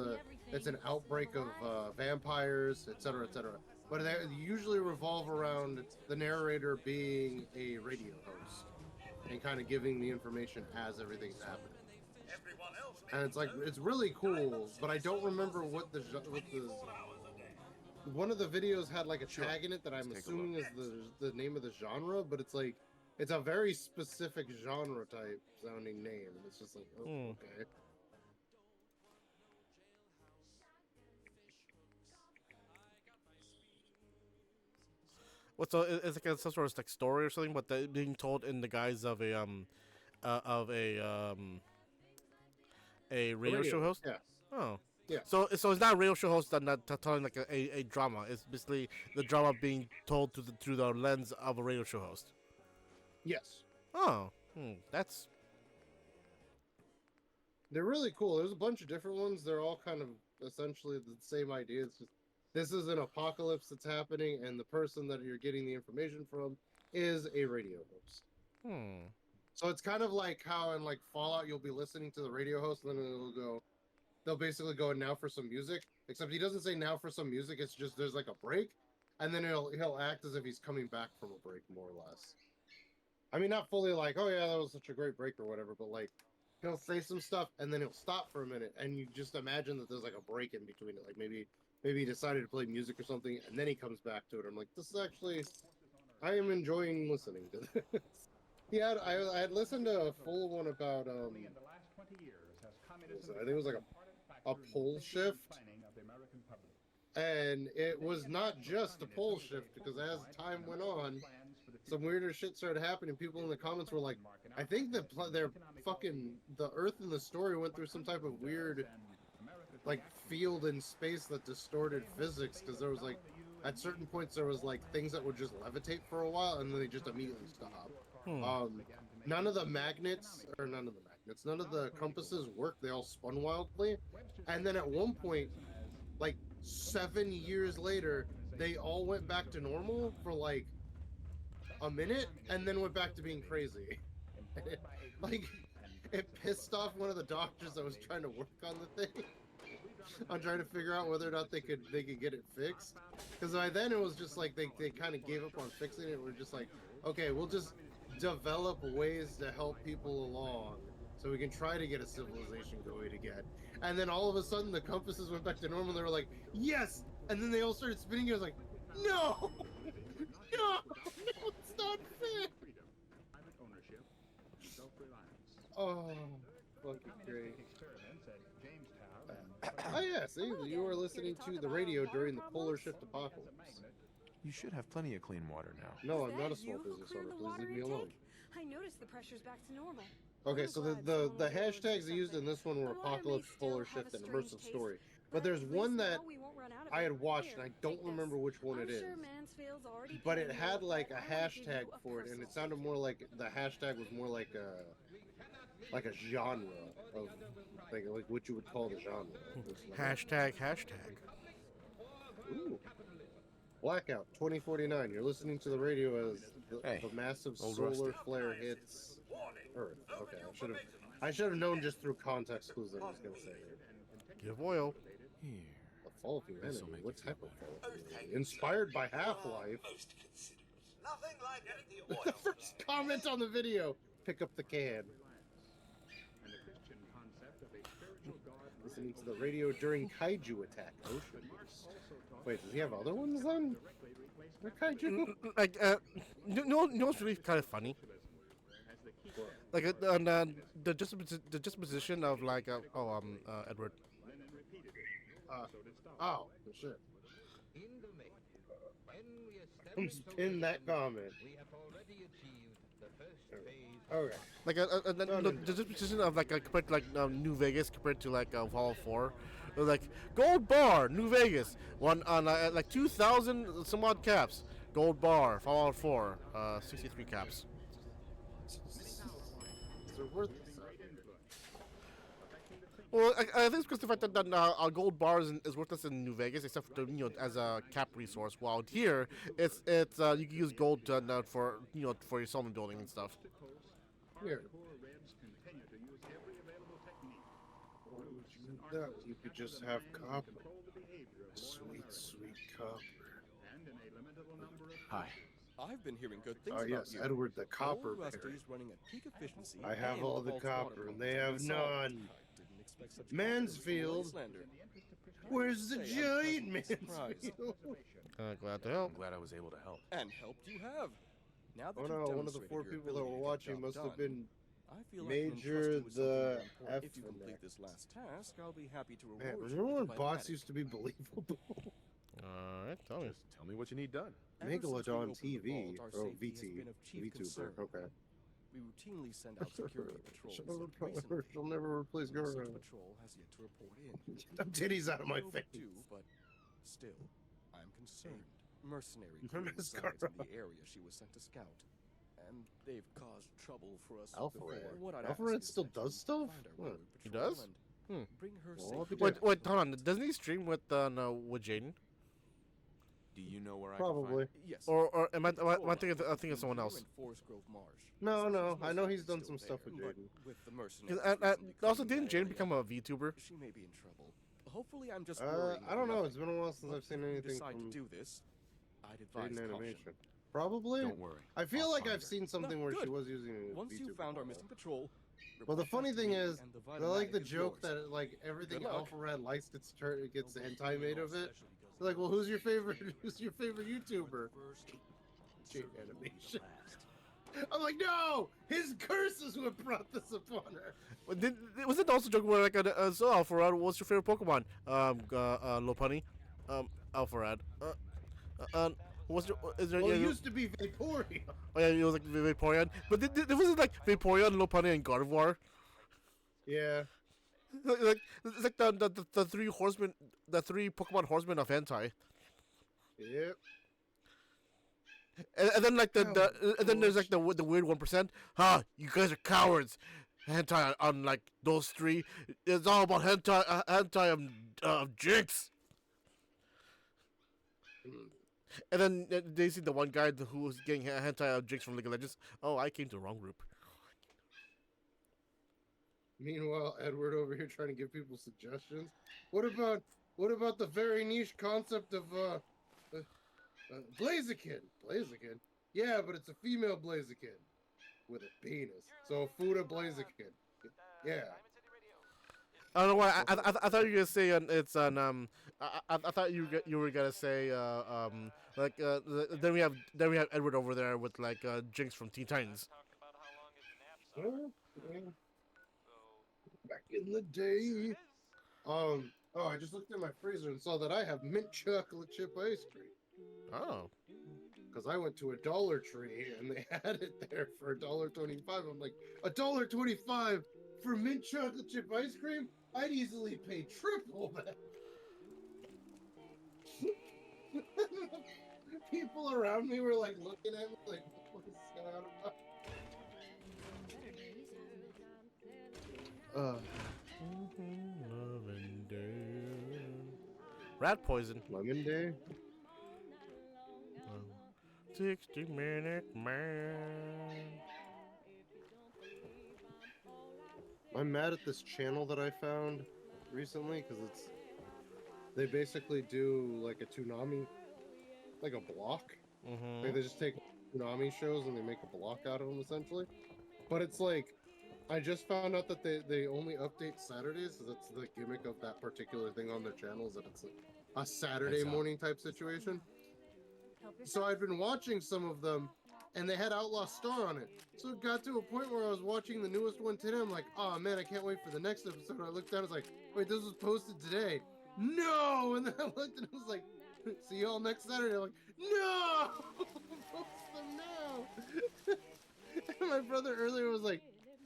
an outbreak of vampires, etc., etc. But they usually revolve around the narrator being a radio host and kind of giving the information as everything's happening. And it's like it's really cool, but I don't remember what the one of the videos had like a tag in it that I'm assuming is the name of the genre, but it's like it's a very specific genre type sounding name. It's just like okay. What's it's like some sort of like story or something, but being told in the guise of a radio show host. Yeah. Oh. Yeah. So it's not a radio show host that not telling like a drama. It's basically the drama being told through the lens of a radio show host. Yes. Oh. That's. They're really cool. There's a bunch of different ones. They're all kind of essentially the same idea. It's just this is an apocalypse that's happening, and the person that you're getting the information from is a radio host. So it's kind of like how in like Fallout you'll be listening to the radio host, and then they'll basically go now for some music. Except he doesn't say now for some music. It's just there's like a break, and then he'll act as if he's coming back from a break, more or less. I mean, not fully like, oh yeah, that was such a great break or whatever, but like he'll say some stuff and then he'll stop for a minute, and you just imagine that there's like a break in between it, like maybe he decided to play music or something, and then he comes back to it. I'm like, this is actually, I am enjoying listening to this. Yeah, I had listened to a full one about I think it was like a pole shift, and it was not just a pole shift, because as time went on, some weirder shit started happening. People in the comments were like, I think that the Earth in the story went through some type of weird like field in space that distorted physics, because there was like at certain points there was like things that would just levitate for a while and then they just immediately stop. None of the compasses worked. They all spun wildly, and then at one point, like 7 years later, they all went back to normal for like a minute and then went back to being crazy. Like it pissed off one of the doctors that was trying to work on the thing. I'm trying to figure out whether or not they could get it fixed, because by then it was just like they kind of gave up on fixing it. We're just like, okay, we'll just develop ways to help people along so we can try to get a civilization going again. And then all of a sudden the compasses went back to normal. They were like, yes, and then they all started spinning. It was like, no, no, it's not fair. Oh, fucking great. Oh yeah, see, you were listening to the radio during the polar shift apocalypse. You should have plenty of clean water now. No, I'm not a small business owner. Please leave me alone. I noticed the pressure's back to normal. Okay, so the hashtags they used in this one were apocalypse, polar shift, and immersive story. But there's one that I had watched, and I don't remember which one it is. But it had like a hashtag for it, and it sounded more like the hashtag was more like a genre of like what you would call the genre. Hashtag. Ooh. Blackout 2049. You're listening to the radio as the massive solar flare hits Earth. Okay, I should have known just through context clues that I was gonna say. Give oil. Here. The Fall of Humanity. What type of Fall of Humanity? Inspired by Half-Life. Nothing like the oil. The first comment on the video. Pick up the can. Listening to the radio during kaiju attack. Ocean Beast. Wait, does he have other ones then? They're kaiju? Like, you know what's really kind of funny? Like the juxtaposition of like Edward. Oh shit. Who's pinned that comment? Okay. Like the juxtaposition of like compared to like New Vegas compared to like Fallout 4. It was like gold bar, New Vegas, one on like 2,000 some odd caps. Gold bar, Fallout 4, 63 caps. Is it worth it? Well, I think it's because the fact that gold bar is worthless in New Vegas, except for, as a cap resource. While here, it's you can use gold for for your settlement building and stuff. Here. You could just have copper. Sweet, sweet copper. Hi. I've been hearing good things Oh about yes, you. Edward the Copper Old Bear. Rusty's running at peak efficiency. I have and all the Vault's copper, water and they pump have is solid. none. I didn't expect such Mansfield. slander. Where's the Say, I'm giant pleasantly surprised. Mansfield? Glad to help. I'm glad I was able to help. And helped you have. Now that Oh you've no, one of the demonstrated 4 your people that ability were to get watching job must have done, been I feel I can entrust Major you with something the more important. F If you in complete there. this last task, I'll be happy to reward Man, you. remember when with a bots Vitamin. used to be believable? Alright, tell me. Tell me what you need done. Ever since we Megalodon opened the TV. vault, our Oh, safety has VT. been of chief VTuber. concern. Okay. We routinely send out security patrols. She'll never replace Such girlfriend. patrol has yet to report in. Titties out of my Well, face. do, but still, I'm concerned. Mercenary My crew resides in mascara. the area she was sent to scout, and they've caused trouble for us Alpha before. Red. What I'd Alpha ask Red is still that you does stuff? find our What? road He patrol does? and Bring her Well, safely Wait, back. hold on. Doesn't he stream with Jaden? Do you know where Probably. Yes. Or am I thinking of someone else? In Forest Grove Marsh. No, no. Suspicious I know he's still done some there, stuff with but Jaden. With the 'Cause, mercenaries recently also, clearing didn't that Jaden area, become a VTuber? She may be in trouble. Hopefully, I'm just worrying. I don't know. about It's been a while since But I've seen if you anything decide from to do this, I'd advise Jaden caution. Animation. Probably. Don't worry. I feel I'll like find I've her. seen something No, where she good. was using a Once you VTuber found our before. missing patrol, Well, the report funny back to thing me is, and the I like the Vitamin is joke yours. that like everything Good luck. Alpha Red likes gets hentai made of it. They're like, well, who's your favorite? Who's your favorite YouTuber? Jaden Animation. I'm like, no, his curse is what brought this upon her. Was it also joking where like so Alpharad, what's your favorite Pokemon? Lopunny, Alpharad. What's your, is there? Well, it yeah, used to be Vaporeon. Oh yeah, it was like Vaporeon, but it wasn't like Vaporeon, Lopunny, and Gardevoir. Yeah. Like it's like the 3 horsemen, the 3 Pokemon horsemen of hentai. Yep. And then like and then there's like the weird 1%. You guys are cowards. Hentai on like those 3. It's all about hentai of Jinx. And then they see the one guy who was getting hentai of Jinx from League of Legends. Oh, I came to the wrong group. Meanwhile, Edward over here trying to give people suggestions. What about the very niche concept of Blaziken? Blaziken? Yeah, but it's a female Blaziken with a penis. So Fuda Blaziken. Yeah. I don't know why. I thought you were gonna say it's on I thought you were gonna say then we have Edward over there with like Jinx from Teen Titans. Back in the day. Oh, I just looked in my freezer and saw that I have mint chocolate chip ice cream. Oh. Because I went to a Dollar Tree and they had it there for $1.25. I'm like, $1.25 for mint chocolate chip ice cream? I'd easily pay triple that. People around me were like looking at me like, what is going on? Rat poison. Lemon Day? 60-minute man. I'm mad at this channel that I found recently because they basically do like a Toonami, like a block. Like they just take Toonami shows and they make a block out of them essentially. But it's like, I just found out that they only update Saturdays. So that's the gimmick of that particular thing on their channel, is that it's a Saturday morning type situation. So I've been watching some of them, and they had Outlaw Star on it. So it got to a point where I was watching the newest one today. I'm like, oh man, I can't wait for the next episode. I looked down, I was like, wait, this was posted today. No! And then I looked and I was like, see y'all next Saturday. I'm like, no! Post them now! And my brother earlier was like,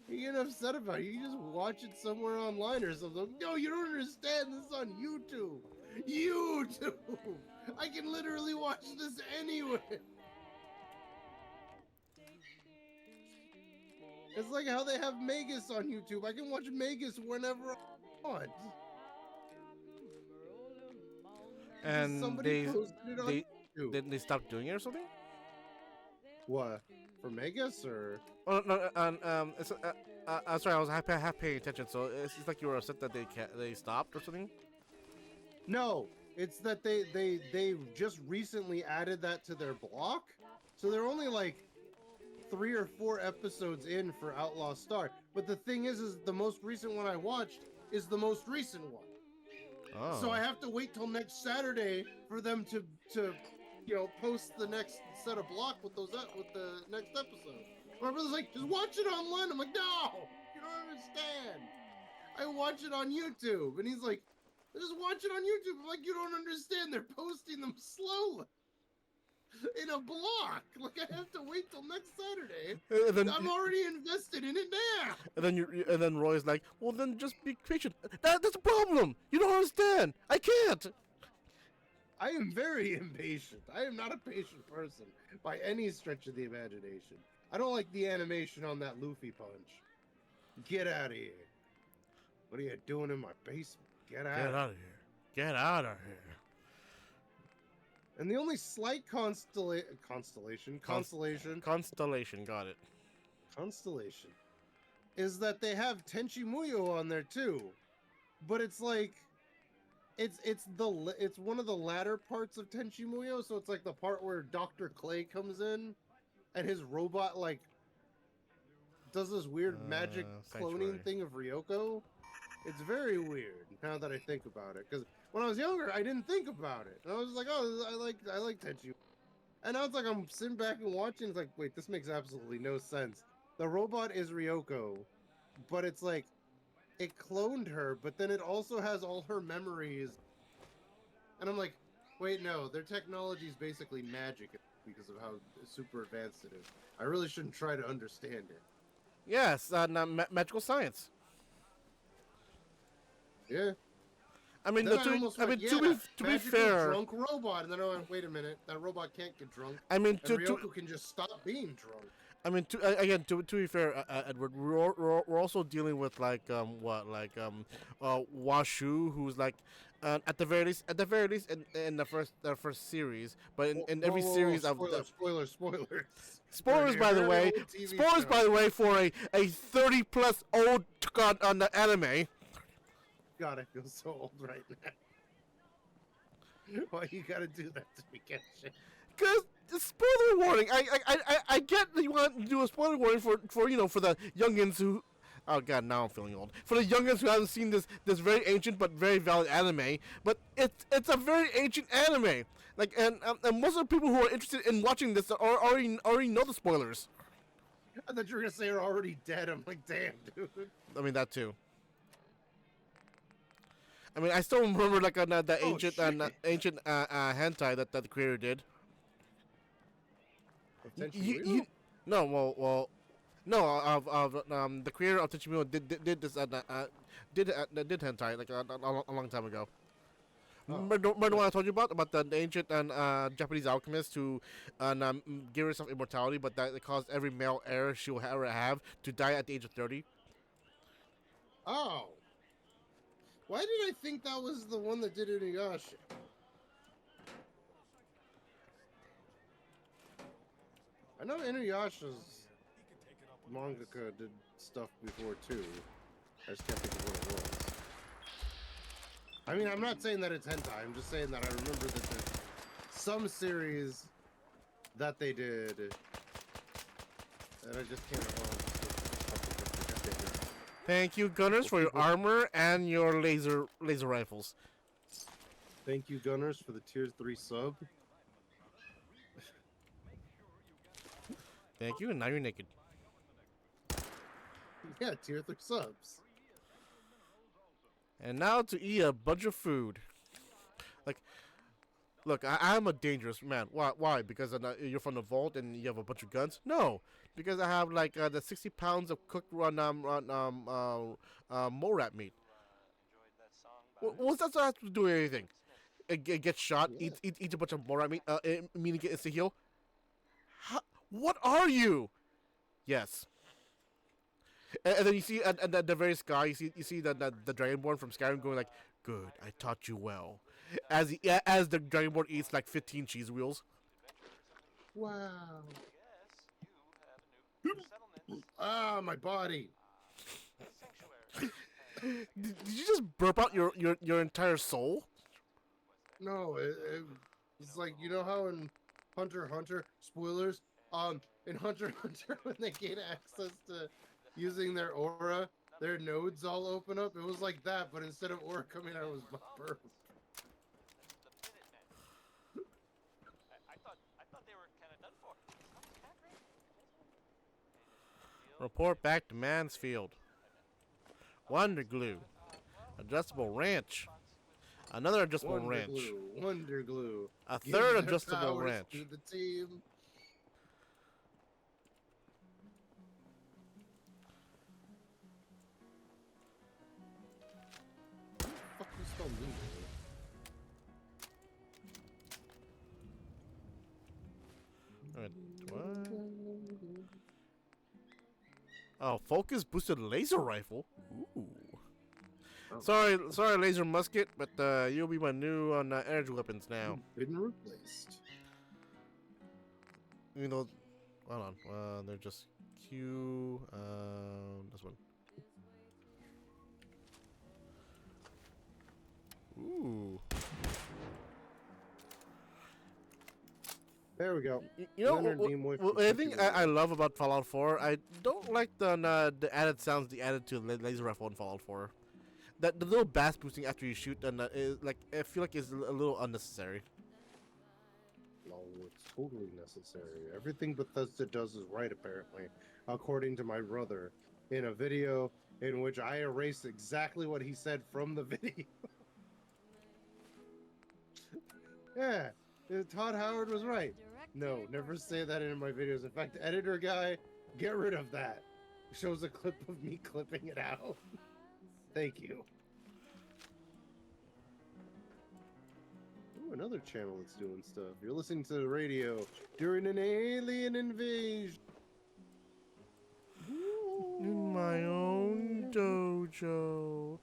you get upset about it. You can just watch it somewhere online or something. No, you don't understand. This is on YouTube. YouTube! I can literally watch this anywhere. It's like how they have Magus on YouTube. I can watch Magus whenever I want. And Somebody posted it on YouTube. they stopped doing it or something? What? For Magus or? Oh no, it's, sorry, I was half paying attention. So it's like you were upset that they stopped or something. No, it's that they just recently added that to their block, so they're only like 3 or 4 episodes in for Outlaw Star. But the thing is the most recent one I watched is the most recent one. Oh. So I have to wait till next Saturday for them to post the next set of block with the next episode. My brother's like, just watch it online. I'm like, no, you don't understand. I watch it on YouTube, and he's like, just watch it on YouTube. I'm like, you don't understand. They're posting them slowly in a block. Like, I have to wait till next Saturday. I'm already invested in it now. And then Roy's like, well, then just be patient. That's a problem. You don't understand. I can't. I am very impatient. I am not a patient person by any stretch of the imagination. I don't like the animation on that Luffy punch. Get out of here. What are you doing in my basement? Get out of here. Get out of here. And the only slight constellation, got it. Constellation, is that they have Tenchi Muyo on there too, but it's like, it's one of the latter parts of Tenchi Muyo, so it's like the part where Dr. Clay comes in, and his robot like does this weird magic cloning thing of Ryoko. It's very weird now that I think about it, because when I was younger, I didn't think about it. And I was like, oh, I like Tenchi. And now it's like I'm sitting back and watching. It's like, wait, this makes absolutely no sense. The robot is Ryoko, but it's like it cloned her, but then it also has all her memories. And I'm like, wait, no, their technology is basically magic because of how super advanced it is. I really shouldn't try to understand it. Yes, magical science. Yeah. I mean, to be fair, drunk robot, and then I went, wait a minute, that robot can't get drunk. I mean, Ryoko can just stop being drunk. I mean, to be fair, Edward, we're also dealing with Washu, who's like, at the very least, in the first series, but in every series of spoilers, by the way, for a 30+ old on the anime. God, I feel so old right now. Why you gotta do that to me, Kenshin? Because spoiler warning. I get that you want to do a spoiler warning for the youngins who. Oh god, now I'm feeling old. For the youngins who haven't seen this very ancient but very valid anime, but it's a very ancient anime. Like and most of the people who are interested in watching this already know the spoilers. I thought you were gonna say are already dead. I'm like, damn, dude. I mean that too. I mean, I still remember like the ancient hentai that the creator did. No, the creator of Tenchi Muyo did this did hentai like a long time ago. Remember the one I told you about the ancient Japanese alchemist who gave herself immortality, but that it caused every male heir she will ever have to die at the age of 30. Oh. Why did I think that was the one that did Inuyasha? I know Inuyasha's mangaka did stuff before too. I just can't think of what it was. I mean, I'm not saying that it's hentai. I'm just saying that I remember that there's some series that they did that I just can't recall. Thank you, Gunners, for your armor and your laser rifles. Thank you, Gunners, for the tier 3 sub. Thank you, and now you're naked. Yeah, tier 3 subs. And now to eat a bunch of food. Like, look, I'm a dangerous man. Why? Because you're from the vault and you have a bunch of guns? No, because I have like the 60 pounds of cooked mole rat meat. What's that have to do with anything? Get shot, eat a bunch of mole rat meat, meaning get insta heal. What are you? Yes. And then you see at the very sky, you see the Dragonborn from Skyrim going like, "Good, I taught you well," as the Dragonborn eats like 15 cheese wheels. Wow. Ah, my body. Did you just burp out your entire soul? No, it's like, you know how in Hunter x Hunter, spoilers, in Hunter x Hunter when they gain access to using their aura, their nodes all open up. It was like that, but instead of aura coming out, it was my burp. I thought they were kind of done for. Report back to Mansfield. Wonder Glue. Adjustable wrench. Another adjustable wrench. Wonder Glue. A Give third their adjustable powers wrench. to the team. Who the fuck you spell me? Alright, what? Oh, focus boosted laser rifle. Ooh. Oh. Sorry, laser musket, but you'll be my new energy weapons now. Been replaced. You know, hold on. They're just Q. This one. Ooh. There we go. You know, Leonard Nimoy from I think Cookie I love about Fallout 4. I don't like the added sounds they added to laser rifle in Fallout 4. That the little bass boosting after you shoot, and is like I feel like it's a little unnecessary. No, it's totally necessary. Everything Bethesda does is right, apparently, according to my brother, in a video in which I erased exactly what he said from the video. Yeah, Todd Howard was right. No, never say that in my videos. In fact, editor guy, get rid of that. Shows a clip of me clipping it out. Thank you. Ooh, another channel that's doing stuff. You're listening to the radio during an alien invasion. In my own dojo.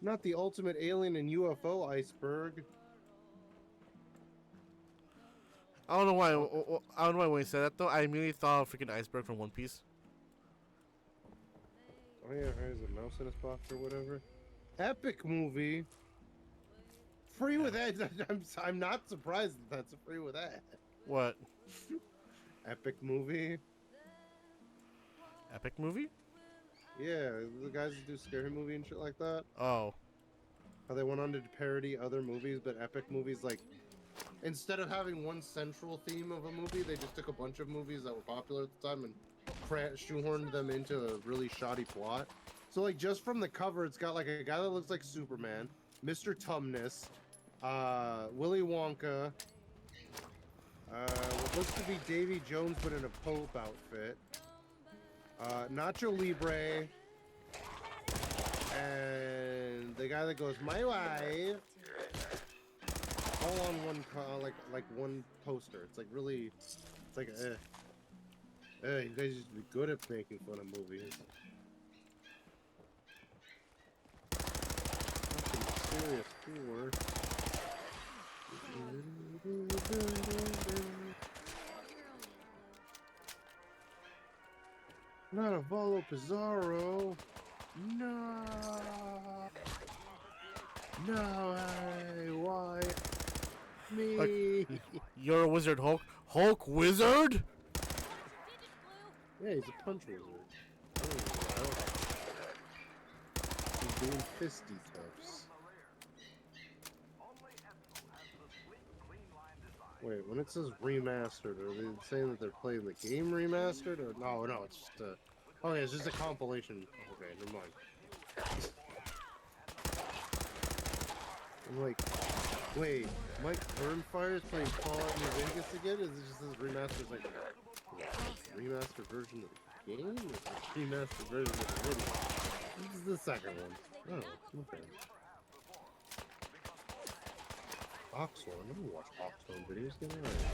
Not the ultimate alien and UFO iceberg. I don't know why. I don't know why when you said that though. I immediately thought of freaking iceberg from One Piece. Oh yeah, there's a mouse in his box or whatever. Epic movie. Free with ads. I'm not surprised that that's a free with ads. What? Epic movie. Epic movie? Yeah, the guys that do scary movie and shit like that. Oh. How they went on to parody other movies, but epic movies, like, instead of having one central theme of a movie, they just took a bunch of movies that were popular at the time and shoehorned them into a really shoddy plot. So, like, just from the cover, it's got, like, a guy that looks like Superman, Mr. Tumnus, Willy Wonka, what looks to be Davy Jones but in a Pope outfit, Nacho Libre, and the guy that goes, "My wife," all on one like one poster. It's like really, it's like you guys used to be good at making fun of movies. Fucking serious poor. Not a Volo Pizarro. No. No, why? Me. Like, you're a wizard, Hulk. Hulk wizard? Yeah, he's a punch wizard. He's doing fisticuffs. Wait, when it says remastered, are they saying that they're playing the game remastered? Or no, it's just a... Oh yeah, it's just a compilation. Okay, never mind. I'm like, wait, Mike Burnfire is playing Fallout New Vegas again? Is it just this remastered, like, remastered version of the game? Or is it remastered version of the video? This is the second one. Oh, okay. Oxhorn. I don't watch Oxhorn videos. Get out of here.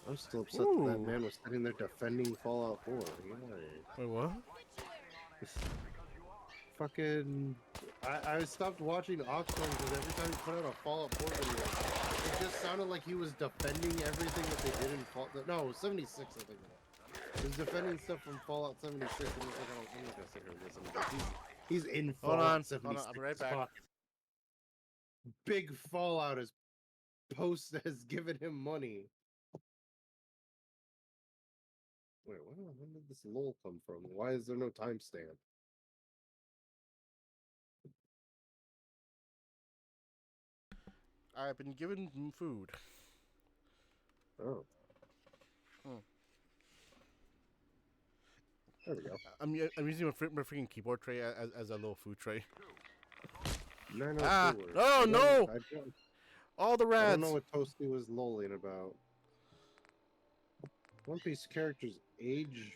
I'm still upset that that man was sitting there defending Fallout 4. Get out of here. Wait, what? Fucking... I stopped watching Oxhorn because every time he put out a Fallout 4 video, it just sounded like he was defending everything that they did in Fallout... No, it was 76, I think. He was defending stuff from Fallout 76, and he was like, I'm not gonna sit here and listen, but he's in Fallout 76. Hold on, I'll be right back. Big Fallout has given him money. Wait, when did this lull come from? Why is there no timestamp? I've been given food. Oh. There we go. I'm using my freaking keyboard tray as a little food tray. No, no! All the rats. I don't know what Toasty was lolling about. One Piece character's age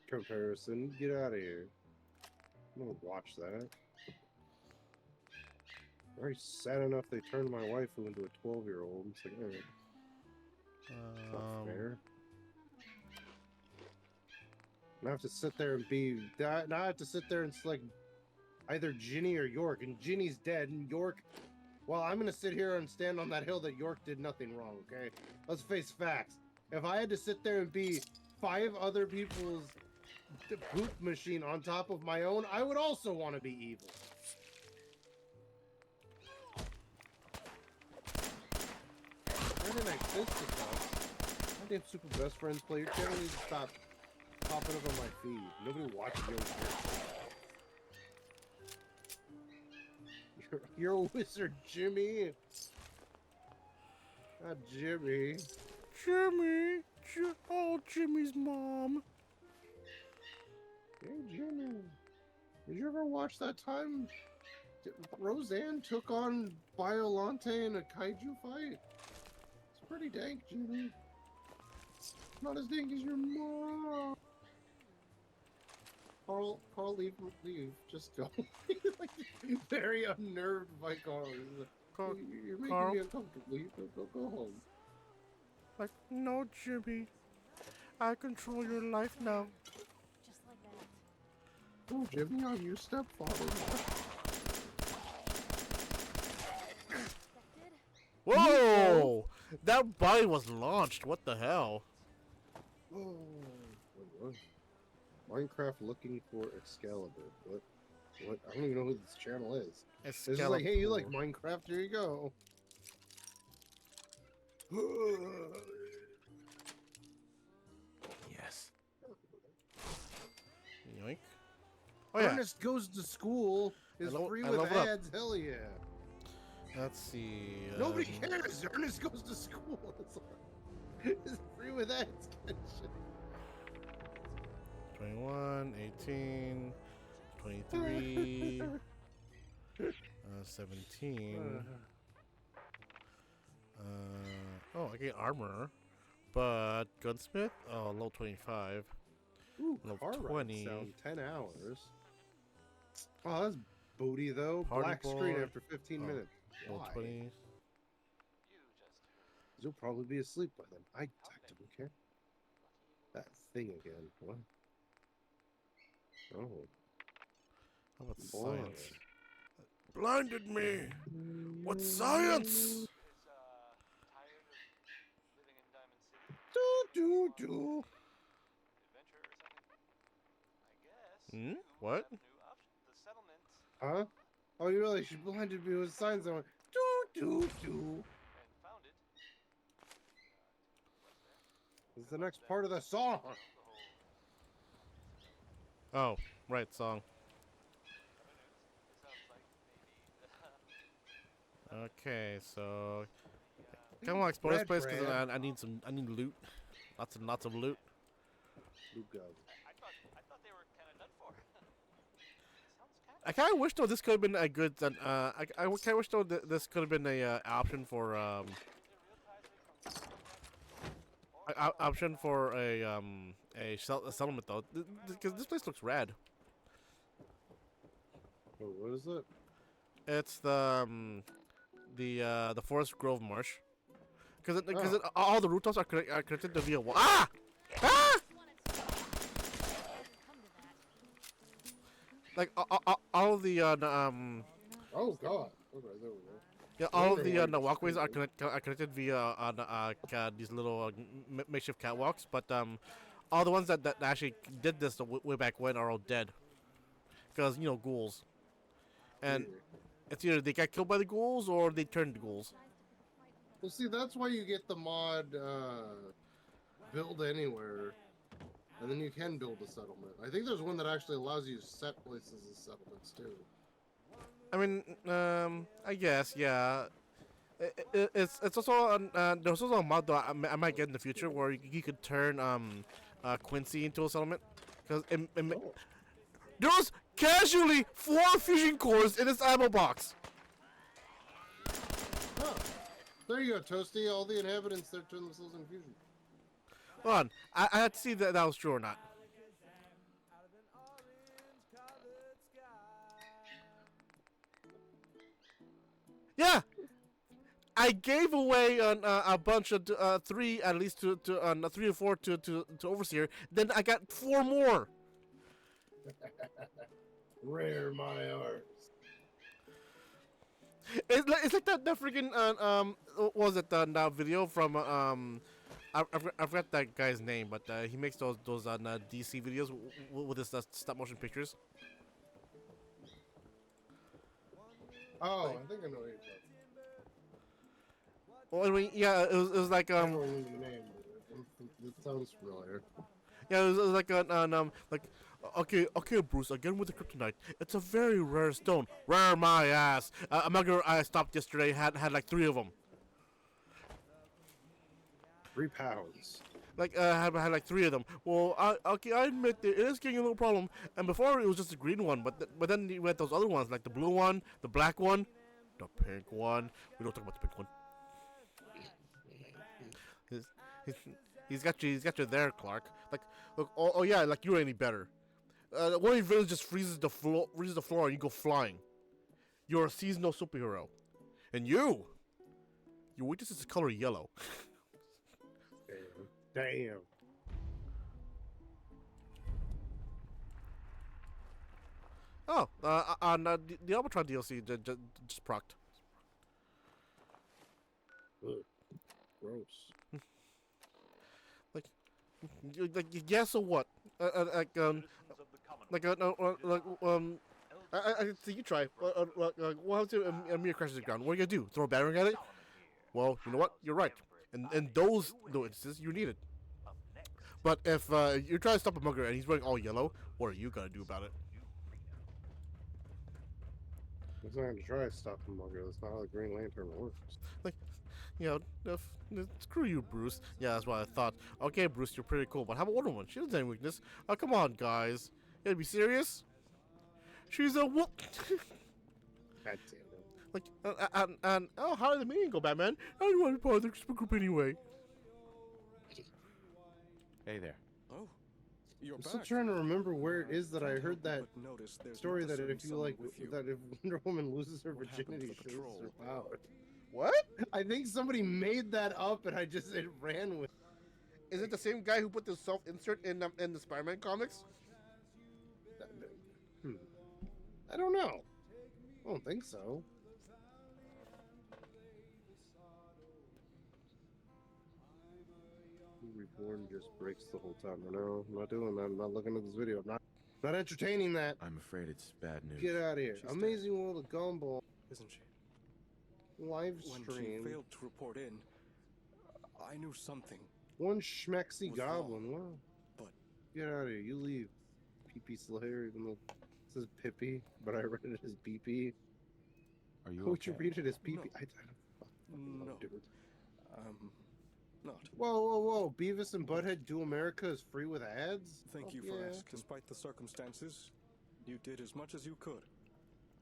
comparison. Get out of here. I'm gonna watch that. Very sad enough they turned my wife into a 12-year-old. It's like, alright. It's not fair. And I have to sit there and be... Now I have to sit there and select either Ginny or York. And Ginny's dead, and York... Well, I'm going to sit here and stand on that hill that York did nothing wrong, okay? Let's face facts. If I had to sit there and be 5 other people's poop machine on top of my own, I would also want to be evil. Friday Night Sister Talks. My damn Super Best Friends play. Your channel needs to stop popping up on my feed. Nobody watches your shit. You're a wizard, Jimmy. Not Jimmy. Jimmy. Oh, Jimmy's mom. Hey, Jimmy. Did you ever watch that time Roseanne took on Biolante in a kaiju fight? It's pretty dank, Jimmy. Not as dank as your mom. Carl, leave. Just go. Like, very unnerved by Carl. You're making me uncomfortable. Go home. Like, no, Jimmy. I control your life now. Just like that. Oh, Jimmy, I'm your stepfather. Whoa! That body was launched. What the hell? Oh, what? Minecraft looking for Excalibur. What? I don't even know who this channel is. It's just like, hey, you like Minecraft? Here you go. Yes. Yoink. Oh yeah. Ernest Goes to School is free with ads. Hell yeah. Let's see. Nobody cares. Ernest Goes to School. It's free with ads. 21, 18, 23, 17. Oh, I get armor, but gunsmith. Oh, low 25. Ooh, low car 20. Sound 10 hours. Oh, that's booty though. Party Black boy. screen after 15 minutes. Low Why? 20. You'll probably be asleep by then. I don't care. That thing again. What? Oh. How about Boy. science? Blinded me. What science? Do. Hmm? What? Huh? Oh, you really? She blinded me with signs. I went do. This is the next part of the song. Oh, right, song. Okay, so Come on, explore this Red place because bread. I need loot. Lots and lots of loot. Loot God. I thought they were kind of done for. I kind of wish though this could have been a good. I kind of wish though this could have been a option for option for a settlement though, because this place looks rad. Oh, what is it? It's the Forest Grove Marsh, because all the rooftops are connected to via wall. Ah! Ah! Like all of the Oh God. Okay, there we go. yeah, all of the walkways are connected via these little makeshift catwalks, but all the ones that actually did this way back when are all dead, because ghouls, and it's either they got killed by the ghouls or they turned to ghouls. Well, see, that's why you get the mod build anywhere, and then you can build a settlement. I think there's one that actually allows you to set places as settlements too. I mean, I guess, yeah. It's also there's also a mod that I might get in the future where you could turn Quincy into a settlement, because there was casually 4 fusion cores in this ammo box. Oh, there you go, Toasty. All the inhabitants there turn themselves into fusion. Hold on, I had to see that was true or not. Yeah, I gave away a bunch of 3 at least to 3 or 4 to Overseer. Then I got 4 more. Rare my arts. It's like that freaking what was it that video from I forgot that guy's name, but he makes those DC videos with his stop motion pictures. Oh, I think I know what you're talking about. Well, I mean, yeah, it was like I don't remember the name, but it sounds familiar. Yeah, it was like like okay, Bruce, again with the kryptonite. It's a very rare stone. Rare my ass. A mugger I stopped yesterday had like 3 of them. 3 pounds. Like had like 3 of them. Well, I admit it is getting a little problem. And before it was just a green one, but then you had those other ones like the blue one, the black one, the pink one. We don't talk about the pink one. He's got you there, Clark. Like, look, oh yeah, like you're any better. One of your villains just freezes the floor, and you go flying. You're a seasonal superhero, and your weakness is the color yellow. Damn. Oh, on the Albatron DLC just procced. Ugh. Gross. Like yeah, so what? I see you try. What happens if Amir crashes the ground? What are you gonna do? Throw a battering at it? Well, you know what? You're right. In those instances, you need it. But if you're trying to stop a mugger and he's wearing all yellow, what are you gonna do about it? I'm not gonna try to stop the mugger. That's not how the Green Lantern works. Like, screw you, Bruce. Yeah, that's what I thought. Okay, Bruce, you're pretty cool, but how about Wonder Woman? She doesn't have any weakness. Oh, come on, guys. You gotta be serious? She's a whoop. God damn it. Like, and oh, how did the meeting go, Batman? I don't want to be part of the super group anyway. Hey there. Oh, you're I'm back. still trying to remember where it is that I heard that Notice there's story not a that if certain you like, someone with you. that if Wonder Woman loses her What happened to virginity, the she loses her patrol? power. What? I think somebody made that up and I just ran with it. Is it the same guy who put the self-insert in the Spider-Man comics? I don't know. I don't think so. Reborn just breaks the whole time. No, I'm not doing that. I'm not looking at this video. I'm not entertaining that. I'm afraid it's bad news. Get out of here. She's Amazing World of Gumball Isn't she? live When she stream. failed to report in, I knew something. One schmexy was goblin. wrong. Wow. But Get out of here. You leave. PP Slayer, even though it says Pippi, but I read it as BP. Are you How would you okay? read it as PP? No. I don't fucking know, No. dude. not. Whoa, whoa, whoa! Beavis and Butthead Do America is free with ads? Thank you for asking. Despite the circumstances, you did as much as you could.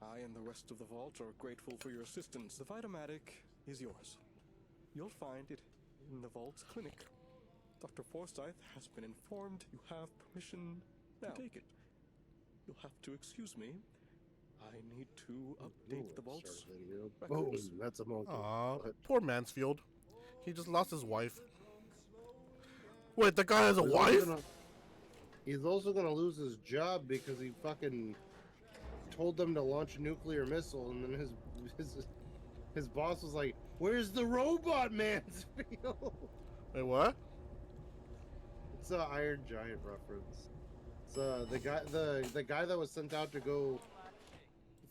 I and the rest of the Vault are grateful for your assistance. The Vitamatic is yours. You'll find it in the Vault's clinic. Dr. Forsyth has been informed you have permission to take it. You'll have to excuse me. I need to update the Vault's records. Boom, that's a monkey. Aw, poor Mansfield. He just lost his wife. Wait, that guy has a wife? He's also gonna lose his job because he fucking told them to launch a nuclear missile, and then his boss was like, "Where's the robot, Mansfield?" Wait, what? It's an Iron Giant reference. It's the guy that was sent out to go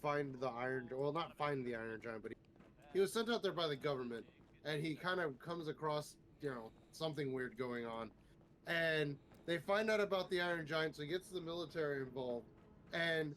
find the Iron, well, not find the Iron Giant, but he was sent out there by the government, and he kind of comes across, you know, something weird going on, and they find out about the Iron Giant, so he gets the military involved, and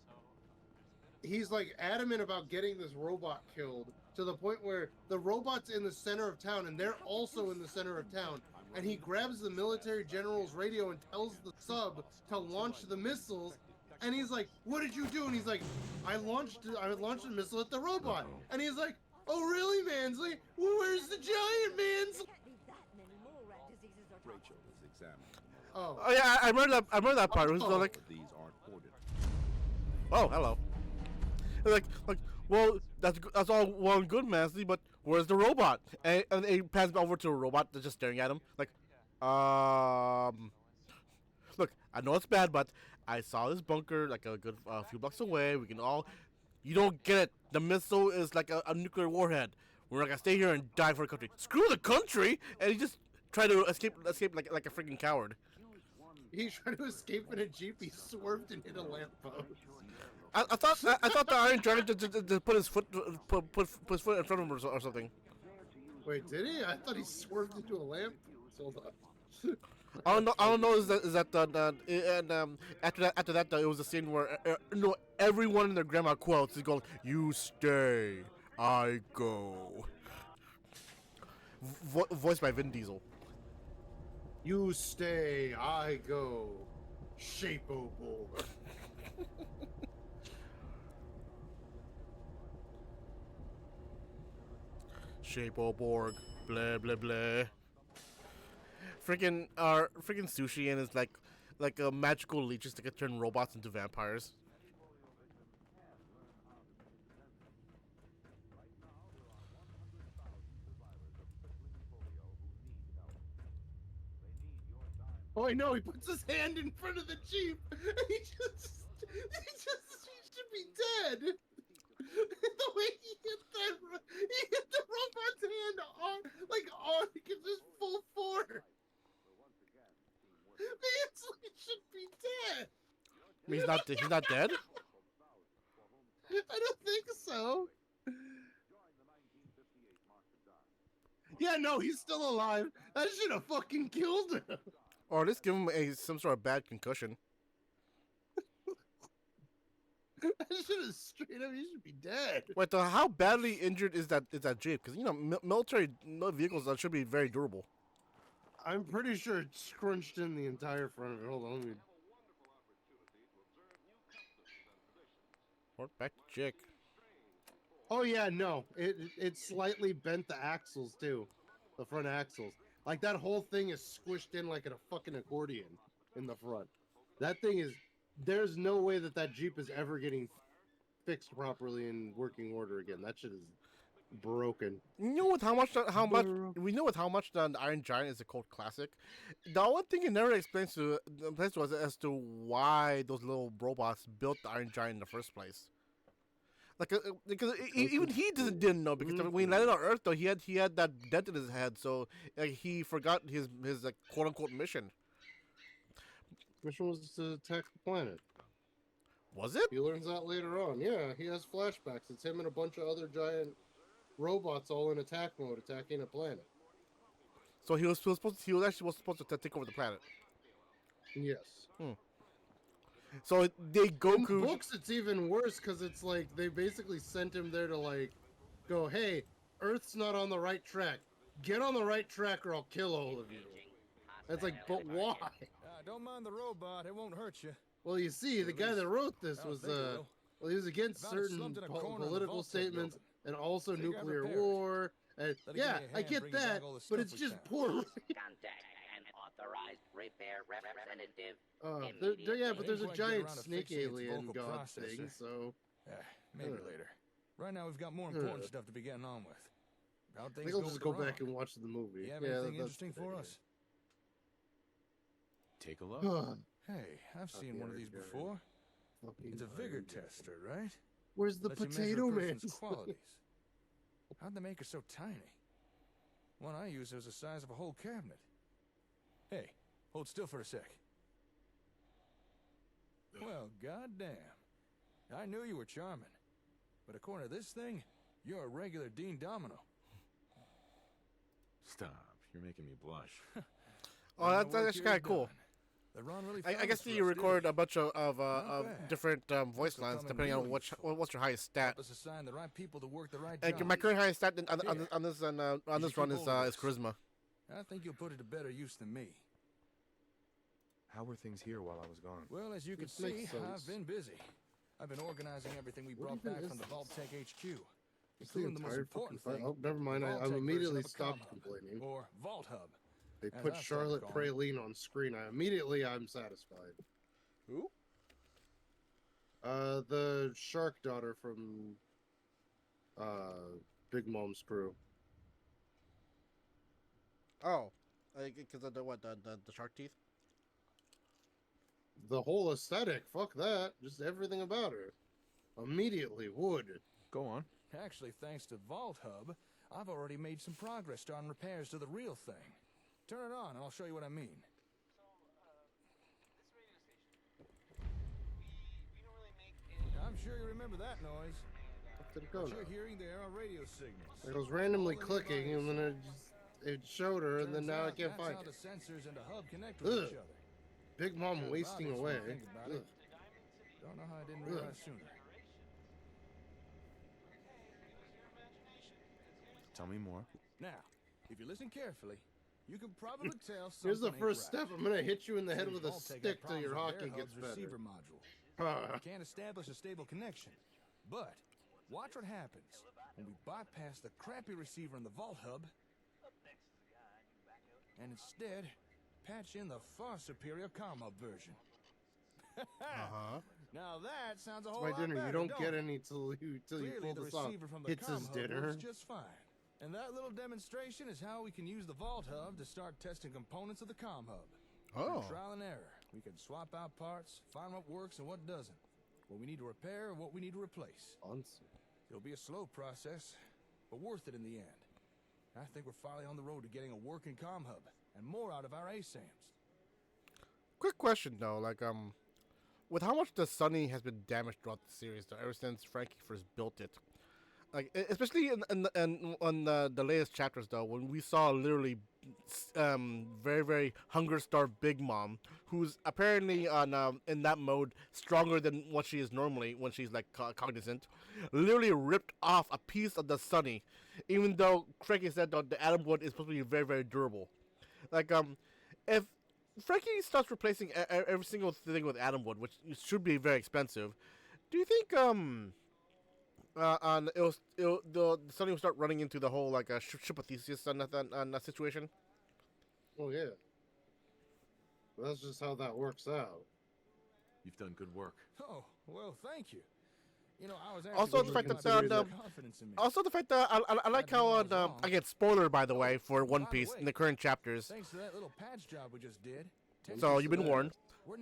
he's like adamant about getting this robot killed to the point where the robot's in the center of town, and they're also in the center of town. And he grabs the military general's radio and tells the sub to launch the missiles. And he's like, "What did you do?" And he's like, I launched a missile at the robot." And he's like, "Oh really, Mansley? Well, where's the giant, Mansley?" Rachel is examining. Oh. Oh yeah, I remember that part. It was like, These aren't ordered. oh, hello. Like, well, that's all well and good, Mansley, but where's the robot? And he passes over to a robot that's just staring at him. Like, look, I know it's bad, but I saw this bunker like a good few blocks away. We can all. You don't get it. The missile is like a nuclear warhead. We're not gonna stay here and die for the country. Screw the country! And he just tried to escape like a freaking coward. He tried to escape in a jeep. He swerved and hit a lamppost. I thought the Iron Giant just put his foot in front of him or something. Wait, did he? I thought he swerved into a lamppost. Hold on. I don't know. Is that and after that it was a scene where everyone in their grandma quotes is going, "You stay, I go." Voiced by Vin Diesel. You stay, I go. Shape-o Borg. Shape-o Borg. Blah blah blah. Freaking Sushi and is like a magical leeches that can turn robots into vampires. Oh, I know. He puts his hand in front of the jeep. He should be dead. The way he hit the robot's hand on, just full force. Mansley should be dead. He's not dead? I don't think so. Yeah, no, he's still alive. That should have fucking killed him. Or at least give him some sort of bad concussion. That should have straight up. He should be dead. Wait, how badly injured is that jeep? Because military vehicles should be very durable. I'm pretty sure it scrunched in the entire front of it. Hold on, let me. Or back to Chick. Oh yeah, no, it slightly bent the axles too, the front axles. Like that whole thing is squished in like a fucking accordion in the front. That thing is. There's no way that Jeep is ever getting fixed properly in working order again. That shit is broken. You know with how much the Iron Giant is a cult classic. The one thing it never explains to us as to why those little robots built the Iron Giant in the first place. Like because even he didn't know, because when he landed on Earth though he had that dent in his head, so he forgot his like quote unquote mission. Mission was to attack the planet. Was it? He learns that later on. Yeah, he has flashbacks. It's him and a bunch of other giant robots all in attack mode, attacking a planet. So he was supposed to take over the planet. Yes. So they Goku. In the books, it's even worse because it's like they basically sent him there to like go, hey, Earth's not on the right track. get on the right track or I'll kill all of you. It's like, but why? Don't mind the robot. It won't hurt you. Well, you see, the guy that wrote this was, well, he was against certain political statements and also nuclear war. And yeah, I get that, but it's just poor. Contact an authorized repair representative. Yeah, but there's a giant snake alien god thing, so. Maybe later. Right now, we've got more important stuff to be getting on with. I think I'll just go back and watch the movie. You have anything interesting for us? Take a look. Hey, I've seen one of these before. It's a vigor tester, right? Where's the potato man? Qualities. How'd they make her so tiny? One I used was the size of a whole cabinet. Hey, hold still for a sec. Well, goddamn. I knew you were charming. But according to this thing, you're a regular Dean Domino. Stop. You're making me blush. Oh, that's kind of cool. I guess you record a bunch of different voice lines depending on what's your highest stat. And my current highest stat on this run is charisma. I think you'll put it to better use than me. How were things here while I was gone? Well, as you can see, I've been busy. I've been organizing everything we brought back from the Vault-Tec HQ, including the most important thing. Oh, never mind. I immediately stopped complaining. Or Vault Hub. They put Charlotte Praline on screen. I'm satisfied. Who? The shark daughter from Big Mom's crew. Oh, because of the shark teeth. The whole aesthetic, fuck that. Just everything about her. Immediately would. Go on. Actually, thanks to Vault Hub, I've already made some progress starting repairs to the real thing. Turn it on and I'll show you what I mean. I'm sure you remember that noise. What you're hearing there are radio signals. It was randomly clicking and then it showed her and then now I can't find it. The sensors and the hub connect with each other. Big Mom wasting away. Don't know how I didn't realize sooner. Tell me more. Now, if you listen carefully, you can probably tell something. Here's the first right. step. I'm gonna hit you in the head with a stick till your hockey gets better. Receiver module. You can't establish a stable connection, but watch what happens when we bypass the crappy receiver in the Vault Hub, and instead patch in the far superior comm hub version. Now that sounds a whole lot better. You don't get any till you pull this off. It's his dinner. Just fine. And that little demonstration is how we can use the Vault Hub to start testing components of the comm hub. Through trial and error. We can swap out parts, find what works and what doesn't. What we need to repair and what we need to replace. It'll be a slow process, but worth it in the end. I think we're finally on the road to getting a working comm hub and more out of our ASAMs. Quick question though, with how much the Sunny has been damaged throughout the series, though, ever since Frankie first built it, especially on the latest chapters, though, when we saw literally very, very hunger-starved Big Mom, who's apparently in that mode stronger than what she is normally when she's cognizant, literally ripped off a piece of the Sunny, even though Frankie said that the atom wood is supposed to be very, very durable. If Frankie starts replacing every single thing with atom wood, which should be very expensive, do you think the Sunny will start running into the whole ship of Theseus on that situation? Oh yeah, that's just how that works out. You've done good work. Oh well, thank you. You know, I was also the fact that I like how again, spoiler by the way for One Piece in the current chapters. Thanks to that little patch job we just did. So you've been warned.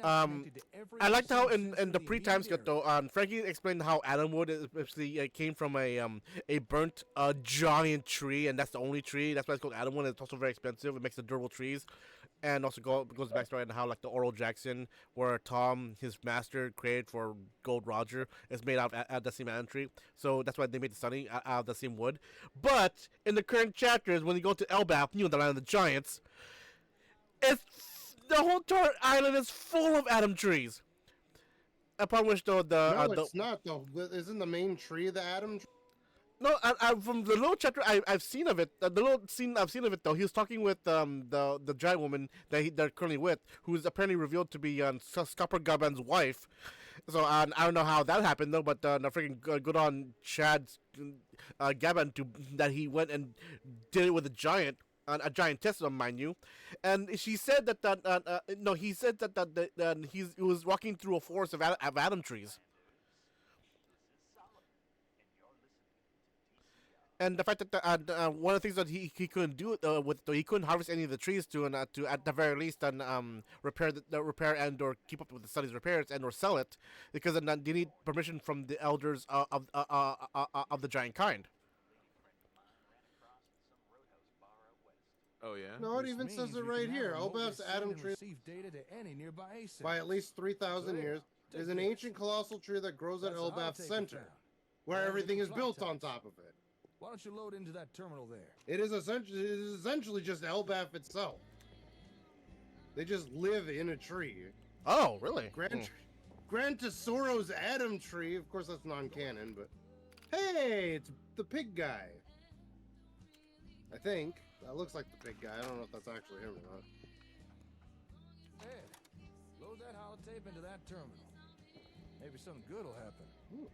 I liked how in the pre-time skip though, Frankie explained how atom wood actually came from a burnt giant tree, and that's the only tree. That's why it's called atom wood. It's also very expensive. It makes the durable trees, and also goes back to how the Oral Jackson, where Tom, his master, created for Gold Roger, is made out of the same atom tree. So that's why they made the Sunny out of the same wood. But in the current chapters, when you go to Elbap, the land of the giants, the whole entire island is full of atom trees. Upon which, though, no, it's not, though. Isn't the main tree the atom tree? No, from the little chapter I've seen of it, the little scene I've seen of it though, he was talking with the giant woman they're currently with, who's apparently revealed to be Scupper Gaban's wife. So I don't know how that happened though, but the freaking good on Chad Gaban that he went and did it with a giantess, mind you, and she said that no, he said that he was walking through a forest of Adam trees. And the fact that one of the things that he couldn't do he couldn't harvest any of the trees to at the very least repair repair and or keep up with the study's repairs and or sell it, because then they need permission from the elders of the giant kind. Oh yeah. No, it even says it right here. Elbaf's Adam tree by at least 3,000 years is an ancient colossal tree that grows at Elbaf's center, where everything is built on top of it. Why don't you load into that terminal there? It is essentially just Elbaf itself. They just live in a tree. Oh, really? Gran Tesoro's Adam tree. Of course, that's non-canon, but hey, it's the pig guy. I think that looks like the pig guy. I don't know if that's actually him or not. Hey, load that holotape into that terminal. Maybe something good will happen. Ooh.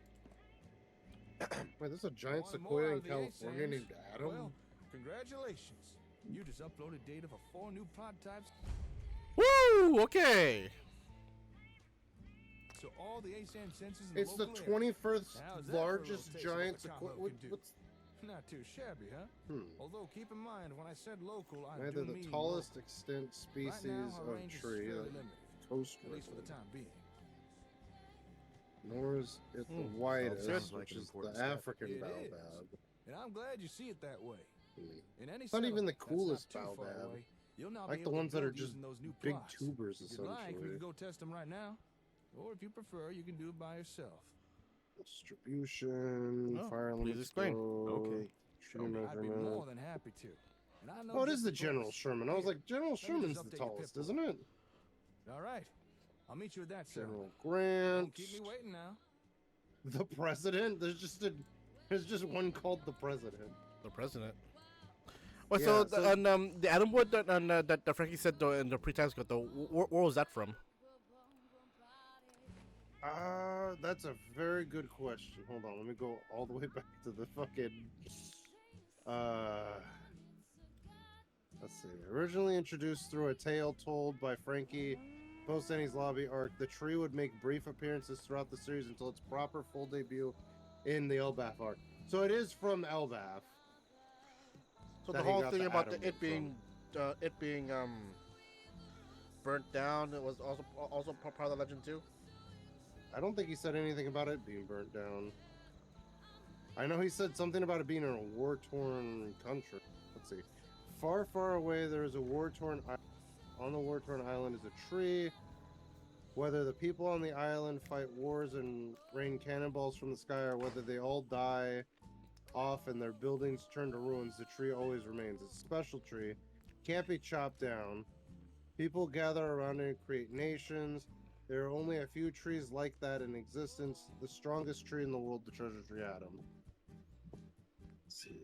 Wait, there's a giant sequoia in California named Adam? Well, congratulations. You just uploaded data for 4 new prototypes. Woo! Okay. So all the ASAM sensors in It's the 21st largest giant sequoia. What's not too shabby, huh? Although keep in mind, when I said local, I neither do the mean tallest local. extent species Right now, our of range is tree, fairly limited, coast at least for the time being. Nor is it the widest, which is the African It baobab. is. And I'm glad you see it that way. In any It's not even the settlement that's coolest not too far baobab. away, you'll now I be like the able to ones that are build just using those new big plots. tubers, If you'd like, we essentially. can go test them right now. Or if you prefer, you can do it by yourself. Distribution, fire please limit. explain. Okay. I'd be more than happy to. And I know Oh, it is just the the General place. Sherman. I was like, General Let me Sherman's just the update your tallest, pip isn't it? All right. I'll meet you at that cell. General Grant. Don't keep me waiting now. The president? There's just one called the president. The president. Well, Yeah, so, so- the Adam wood that Frankie said though in the pre-times got though, where was that from? That's a very good question. Hold on, let me go all the way back to the fucking. Let's see. Originally introduced through a tale told by Frankie post-Ennie's Lobby arc, the tree would make brief appearances throughout the series until its proper full debut in the Elbaf arc. So it is from Elbaf. So that the he whole got thing the about Adam it wood being burnt down, it was also part of the legend too. I don't think he said anything about it being burnt down. I know he said something about it being in a war-torn country. Let's see. Far, far away, there is a war-torn island. On the war-torn island is a tree. Whether the people on the island fight wars and rain cannonballs from the sky, or whether they all die off and their buildings turn to ruins, the tree always remains. It's a special tree. Can't be chopped down. People gather around it and create nations. There are only a few trees like that in existence. The strongest tree in the world, the treasure tree Adam. Let's see.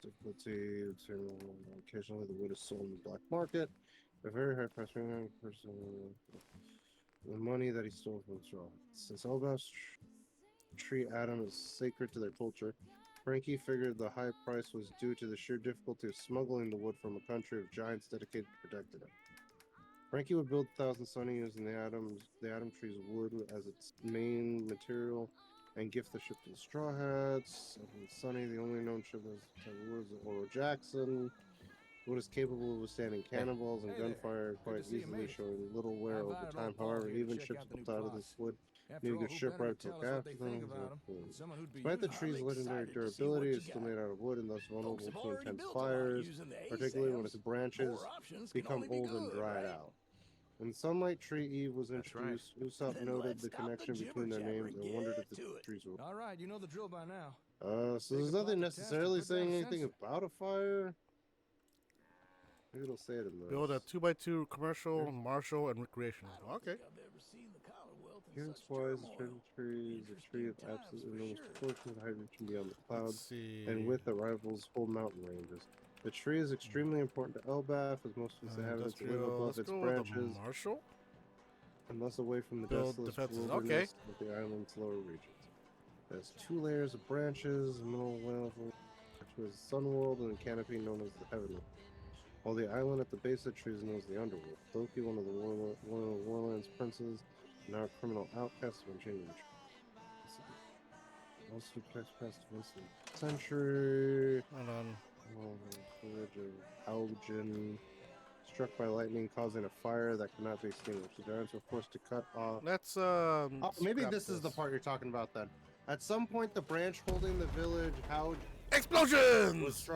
Difficulty. Occasionally, the wood is sold in the black market. A very high price. Person. The money that he stole from straw. Since Elbaf's tree Adam is sacred to their culture, Frankie figured the high price was due to the sheer difficulty of smuggling the wood from a country of giants dedicated to protecting it. Frankie would build 1,000 Sunny using the Adam tree's wood as its main material and gift the ship to the Straw Hats. Sunny, the only known ship that has wood is the Oro Jackson. Wood is capable of withstanding cannonballs and gunfire quite easily, showing little wear over time. However, even ships built out of this wood need a good shipwright to look after them. Despite the tree's legendary durability, it's still made out of wood and thus vulnerable to intense fires, particularly when its branches become old and dried out. When Sunlight Tree Eve was introduced, Usopp noted the connection between their names and wondered if the trees were. All right, you know the drill by now. So there's nothing necessarily saying anything about a fire. Maybe it'll say it in the. Build a 2x2 commercial, martial, and recreational. Okay. Appearance-wise, the treasure tree is a tree of absolutely enormous proportions, height reaching beyond the clouds, and with it rivals whole mountain ranges. The tree is extremely important to Elbaf, as most of its inhabitants live above its branches, Marshall, and thus away from the build desolate defenses. wilderness of the island's lower regions. It has 2 layers of branches, a middle level, which is the Sunworld, and a canopy known as the Heavenly. While the island at the base of the tree is known as the Underworld. Loki, one of the Warlands princes, now a criminal outcast of Virginia. Also past events in the century. Hold on. Village of Algin, struck by lightning, causing a fire that could not be extinguished. The giants were forced to cut off. Let's maybe this is the part you're talking about then. At some point, the branch holding the village explosions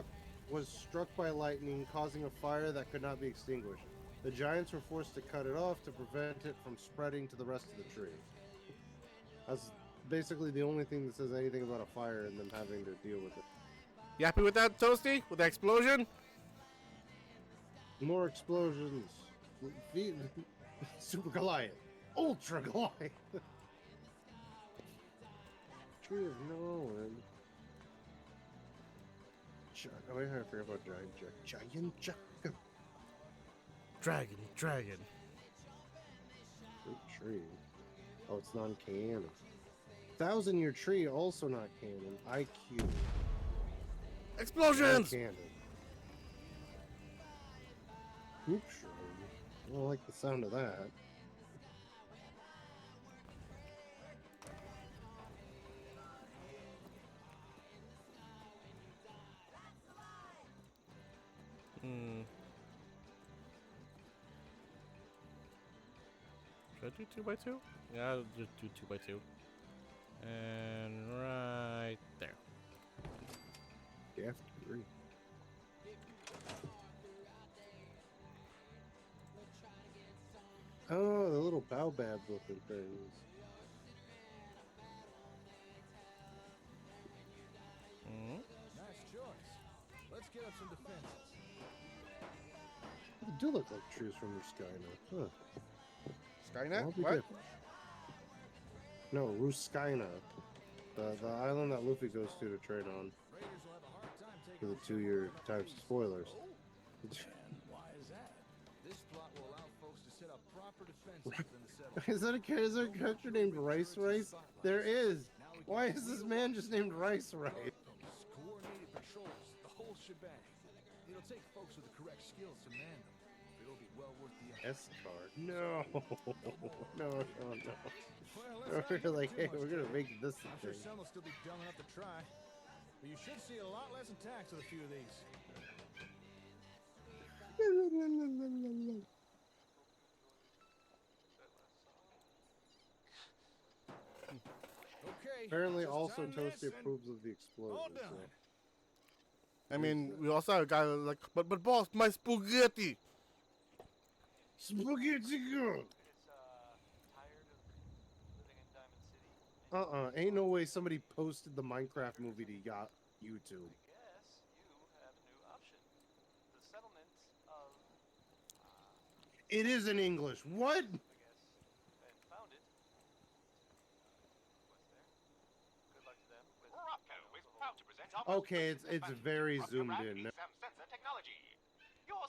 was struck by lightning, causing a fire that could not be extinguished. The giants were forced to cut it off to prevent it from spreading to the rest of the tree. That's basically the only thing that says anything about a fire and them having to deal with it. You happy with that, Toasty? With the explosion? More explosions. Super Goliath. Ultra Goliath. Tree of Nolan. Oh, I forgot about Giant Jack. Giant Jack. Dragon. Great tree. Oh, it's non-canon. 1,000-year tree, also not canon. IQ. Explosions! Non-canon. Oops. I don't like the sound of that. Should I do 2x2? Yeah, I'll just do 2x2. And right there. Yeah, 3. Oh, the little baobab looking things. Nice choice. Let's get up some defenses. They do look like trees from Ruskina. Huh. Skynet? What? What? No, Ruskina. The island that Luffy goes to trade on. For the 2-year types of spoilers. Why is that? This plot will allow folks to set up proper defenses in the settlement. Is there a character named Rice Rice? There is. Why is this man just named Rice Rice? Coordinated patrols, the whole shebang. It'll take folks with the correct skills to man them. It'll be well worth the effort. S-card. No. No. We're like, hey, we're gonna make this I'm thing. sure some will still be dumb enough to try. But you should see a lot less attacks with a few of these. Okay. Apparently, just also time this Toasty and approves of the explosion. all done. I mean, we also have a guy like, but boss, my spaghetti. Spaghetti girl. Ain't no way somebody posted the Minecraft movie to YouTube. Yes, you have a new option. The settlement of It is in English. What? and found it. Good luck to them. Rocco is proud to present our Okay, it's very zoomed in. sensor technology.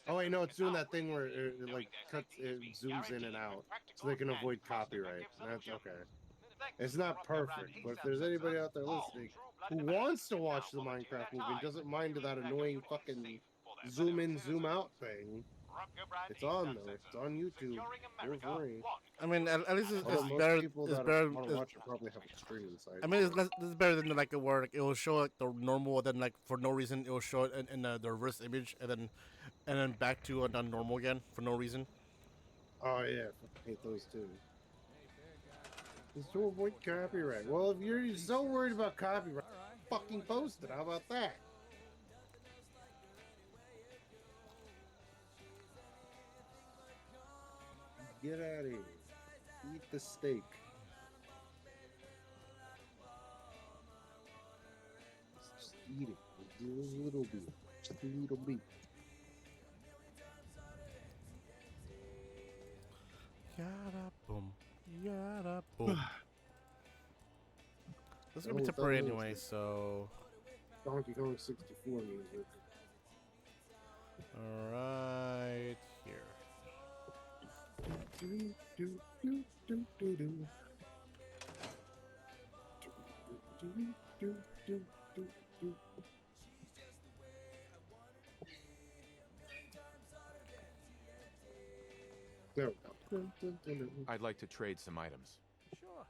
Oh wait, no, it's doing that thing where it like cuts, it zooms in and out, so they can avoid copyright. That's okay. It's not perfect, but if there's anybody out there listening who wants to watch the Minecraft movie and doesn't mind that annoying fucking zoom in, zoom out thing, it's on there. It's on YouTube. For free. I mean, at least it's Most better. people It's that better. want to watch it probably have a streaming site. I mean, it's better than like a where like, it will show like the normal, then like for no reason it will show it in the reverse image, and then back to non-normal again for no reason. Oh yeah, I hate those too. Just to avoid copyright. Well, if you're so worried about copyright, fucking post it. How about that? Get out of here. Eat the steak. Just eat it. Just a little bit. Just a little bit. Yada boom. Yada, boom. This is gonna be temporary anyway, so. Donkey Kong 64 music. Alright, here. There we go. I'd like to trade some items. Sure.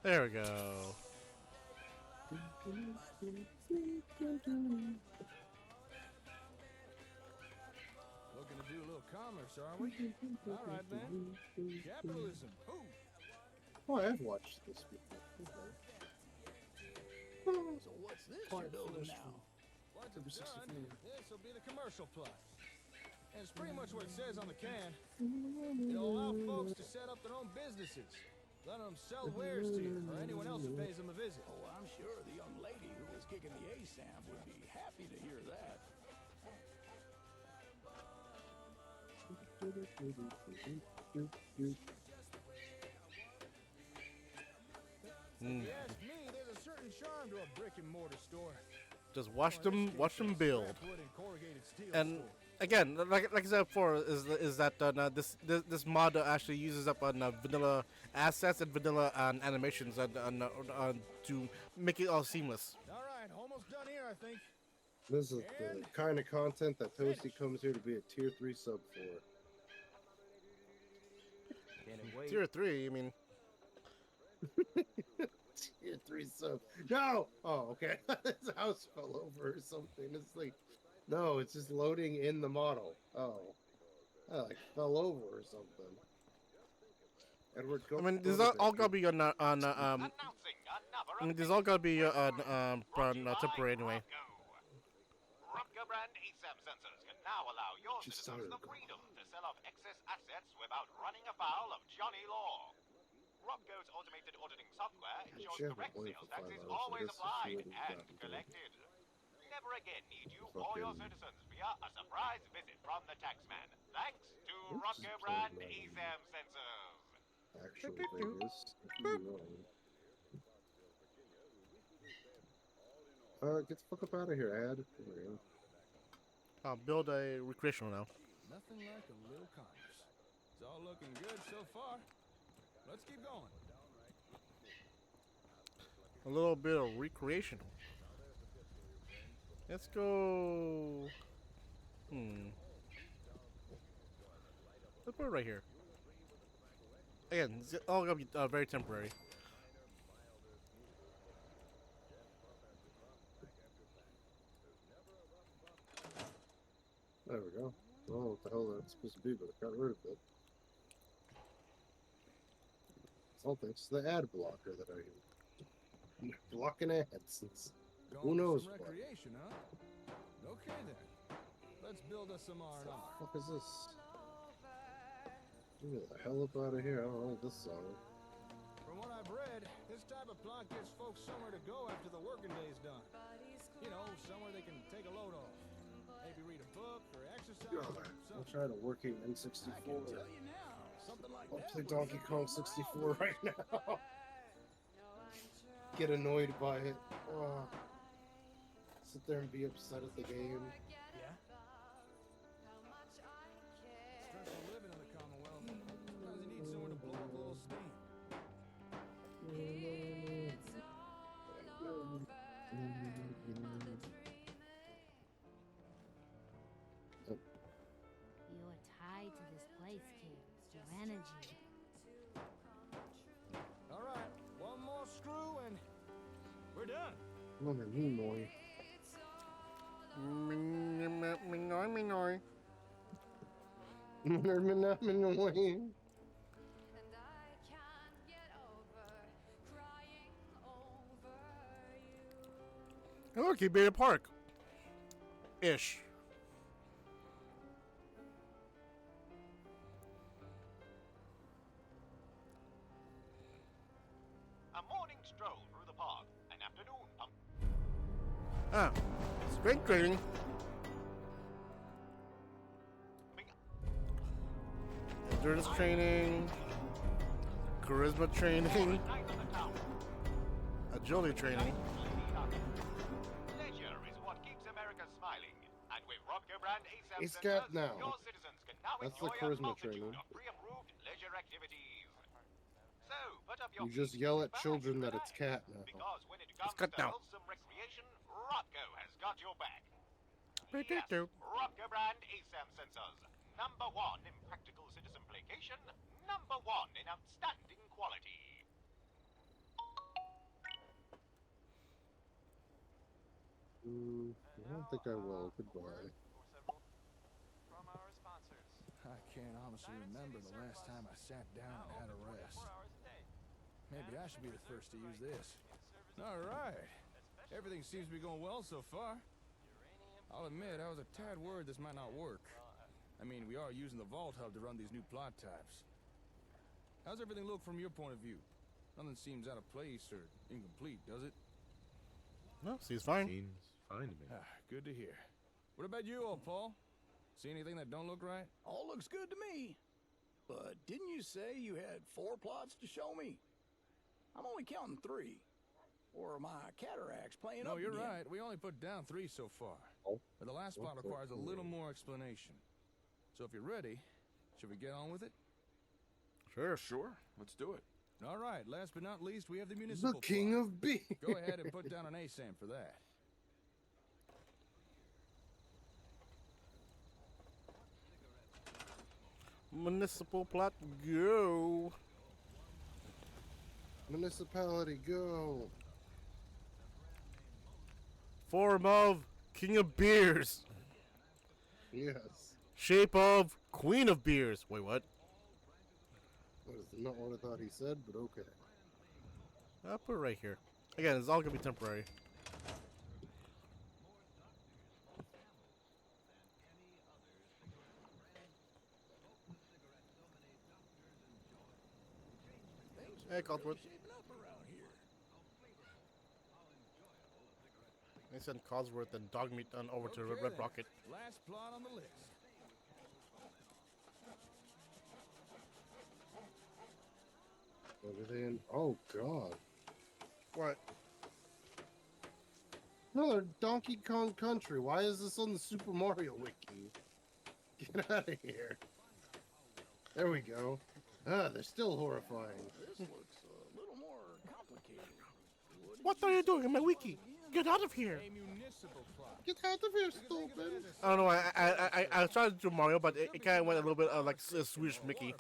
There we go. Looking to do a little commerce, are we? All right, then. Capitalism. Ooh. Oh, I've watched this before. So what's this you're building now? Once it's done, this'll be the commercial plot. And it's pretty much what it says on the can. It'll allow folks to set up their own businesses. Let them sell wares to you or anyone else who pays them a visit. Oh, I'm sure the young lady who was kicking the ASAM would be happy to hear that. If you ask me, there's a certain charm to a brick and mortar store. Just watch them build. And again, like I said before, is that this mod actually uses up on vanilla assets and vanilla animations to make it all seamless. All right, almost done here, I think. This is the kind of content that Toasty comes here to be a tier 3 sub for. Tier 3, you mean? Tier 3 sub. No! Oh, okay. His house fell over or something. It's like, no, it's just loading in the model. Oh. I like fell over or something. Edward, go. I mean, this is all gonna be on I mean, this all gonna be on temporary anyway. Rupka brand ASAM sensors can now allow your citizens the freedom to sell off excess assets without running afoul of Johnny Law. Rupco's automated auditing software ensures correct sales tax is always applied and collected. Never again need you or your citizens via a surprise visit from the taxman. Thanks to Rupco brand ASAM sensors. Actual Vegas. Get the fuck up out of here, Ad. Build a recreational now. Nothing like a little commerce. It's all looking good so far. Let's keep going. A little bit of recreational. Let's go. Let's put it right here. Again, it's all gonna be very temporary. There we go. I don't know what the hell that's supposed to be, but I got rid of it. It's all thanks to the ad blocker that I use. Blocking ads. Who knows Some recreation, huh? Okay then. Let's build us some R&R. What the fuck is this? Get the hell up out of here. I don't like this song. From what I've read, this type of plot gives folks somewhere to go after the working day's done. You know, somewhere they can take a load off. Maybe read a book or exercise. I'm trying to working N64. I can tell you now, something like I'll that play would Donkey be Kong 64 right now. Get annoyed by it. Sit there and be upset at the game. Yeah. Stressful living in the Commonwealth. Sometimes you need someone to blow up a little steam. You're tied to this place, kid. It's your energy. All right, one more screw and we're done. Come on, Minoy. Minoy. Minoy. Oh, look, he made a park. Ish. A morning stroll through the park, an afternoon pump. Ah, strength training. endurance training, charisma training, agility training. Leisure is what keeps America smiling. And with Robco brand ASAP He's sensors, got now. your citizens can now That's the enjoy a charisma multitude training. of pre-approved leisure activities. So, put up your You just yell at children that it's cat now. because when it comes cut to now. wholesome recreation, Robco has got your back. Yes, Robco brand ASAM sensors. Number 1 in practical citizen placation. Number 1 in outstanding quality. I don't think I will. Goodbye. I can't honestly remember the last time I sat down and had a rest. Maybe I should be the first to use this. All right. Everything seems to be going well so far. I'll admit, I was a tad worried this might not work. I mean, we are using the Vault Hub to run these new plot types. How's everything look from your point of view? Nothing seems out of place or incomplete, does it? No, seems fine. Seems fine to me. Good to hear. What about you, old Paul? See anything that don't look right? All looks good to me. But didn't you say you had 4 plots to show me? I'm only counting 3. Or my cataracts playing No, up you're again. right. We only put down 3 so far. Oh. But the last plot requires a little more explanation. So if you're ready, should we get on with it? Sure. Let's do it. All right. Last but not least, we have the municipal The king plot. of beer. Go ahead and put down an ASAM for that. Municipal plot, go. Municipality, go. Form of King of Beers. Yes. Shape of Queen of Beers. Wait, what? That is not what I thought he said, but okay. I'll put it right here. Again, it's all gonna be temporary. Hey, Caldwell. They sent Cosworth and Dogmeat on over to Red then. Rocket. Last plot on the list. Everything. Oh God. What? Another Donkey Kong Country. Why is this on the Super Mario Wiki? Get out of here. There we go. Ah, they're still horrifying. This looks a little more complicated. What are you doing in my wiki? Get out of here! A municipal plot. Get out of here, stupid! I don't know. I tried to do Mario, but it kind of went a little bit like Swedish Mickey.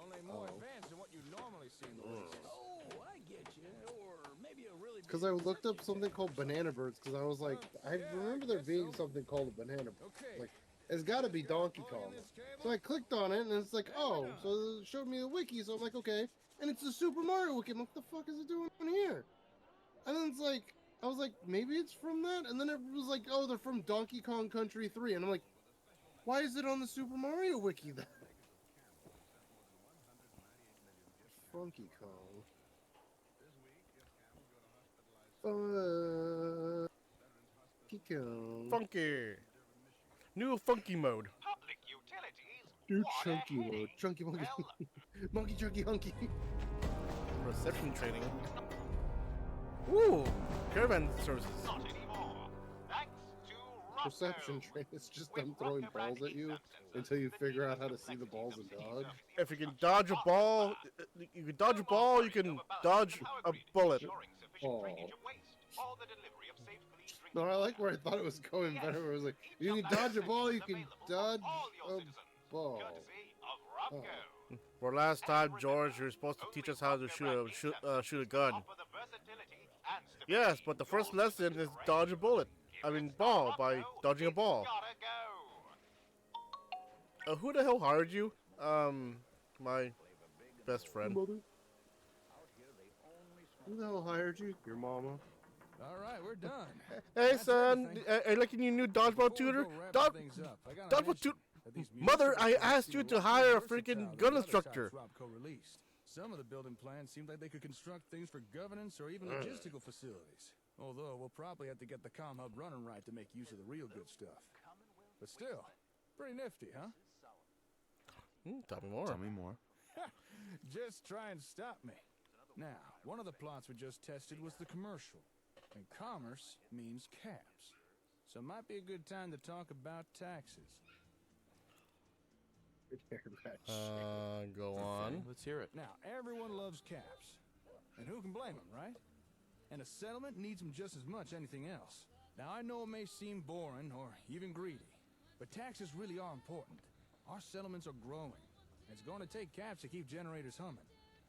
Only more advanced than what you normally see in the list. Oh, I get you. Or maybe a really Because I looked up something called Banana Birds, because I was like, I remember there being something called a banana bird. Like, it's got to be Donkey Kong. So I clicked on it, and it's like, oh, so it showed me the wiki, so I'm like, okay. And it's the Super Mario wiki. I'm like, what the fuck is it doing here? And then it's like, I was like, maybe it's from that? And then it was like, oh, they're from Donkey Kong Country 3. And I'm like, why is it on the Super Mario wiki then? Funky Kong. Funky Kong. Funky. New funky mode. Public utilities. New chunky mode. Chunky monkey. Monkey chunky hunky. Reception training. Ooh, caravan services. Not anymore. Thanks to Perception train. It's just them throwing balls at you until you figure out how to see the balls and dodge. If you can dodge a ball, you can dodge a ball. You can dodge a bullet. Oh. No, I like where I thought it was going better. Where it was like, you can dodge a ball, you can dodge a ball. Oh. For last time, George, you're supposed to teach us how to shoot a gun. Yes, but the first lesson is dodge a bullet. I mean, ball by dodging a ball. Who the hell hired you? My best friend. Who the hell hired you? Your mama. All right, we're done. Hey, son, are you liking your new dodgeball tutor? Dodgeball tutor. Mother, I asked you to hire a freaking gun instructor. Some of the building plans seemed like they could construct things for governance or even logistical facilities. Although we'll probably have to get the comm hub running right to make use of the real good stuff. But still, pretty nifty, huh? Tell me more. Tell me more. Just try and stop me. Now, one of the plots we just tested was the commercial. And commerce means caps. So it might be a good time to talk about taxes. Go on. Let's hear it. Now, everyone loves caps. And who can blame them, right? And a settlement needs them just as much anything else. Now, I know it may seem boring or even greedy, but taxes really are important. Our settlements are growing. And it's going to take caps to keep generators humming.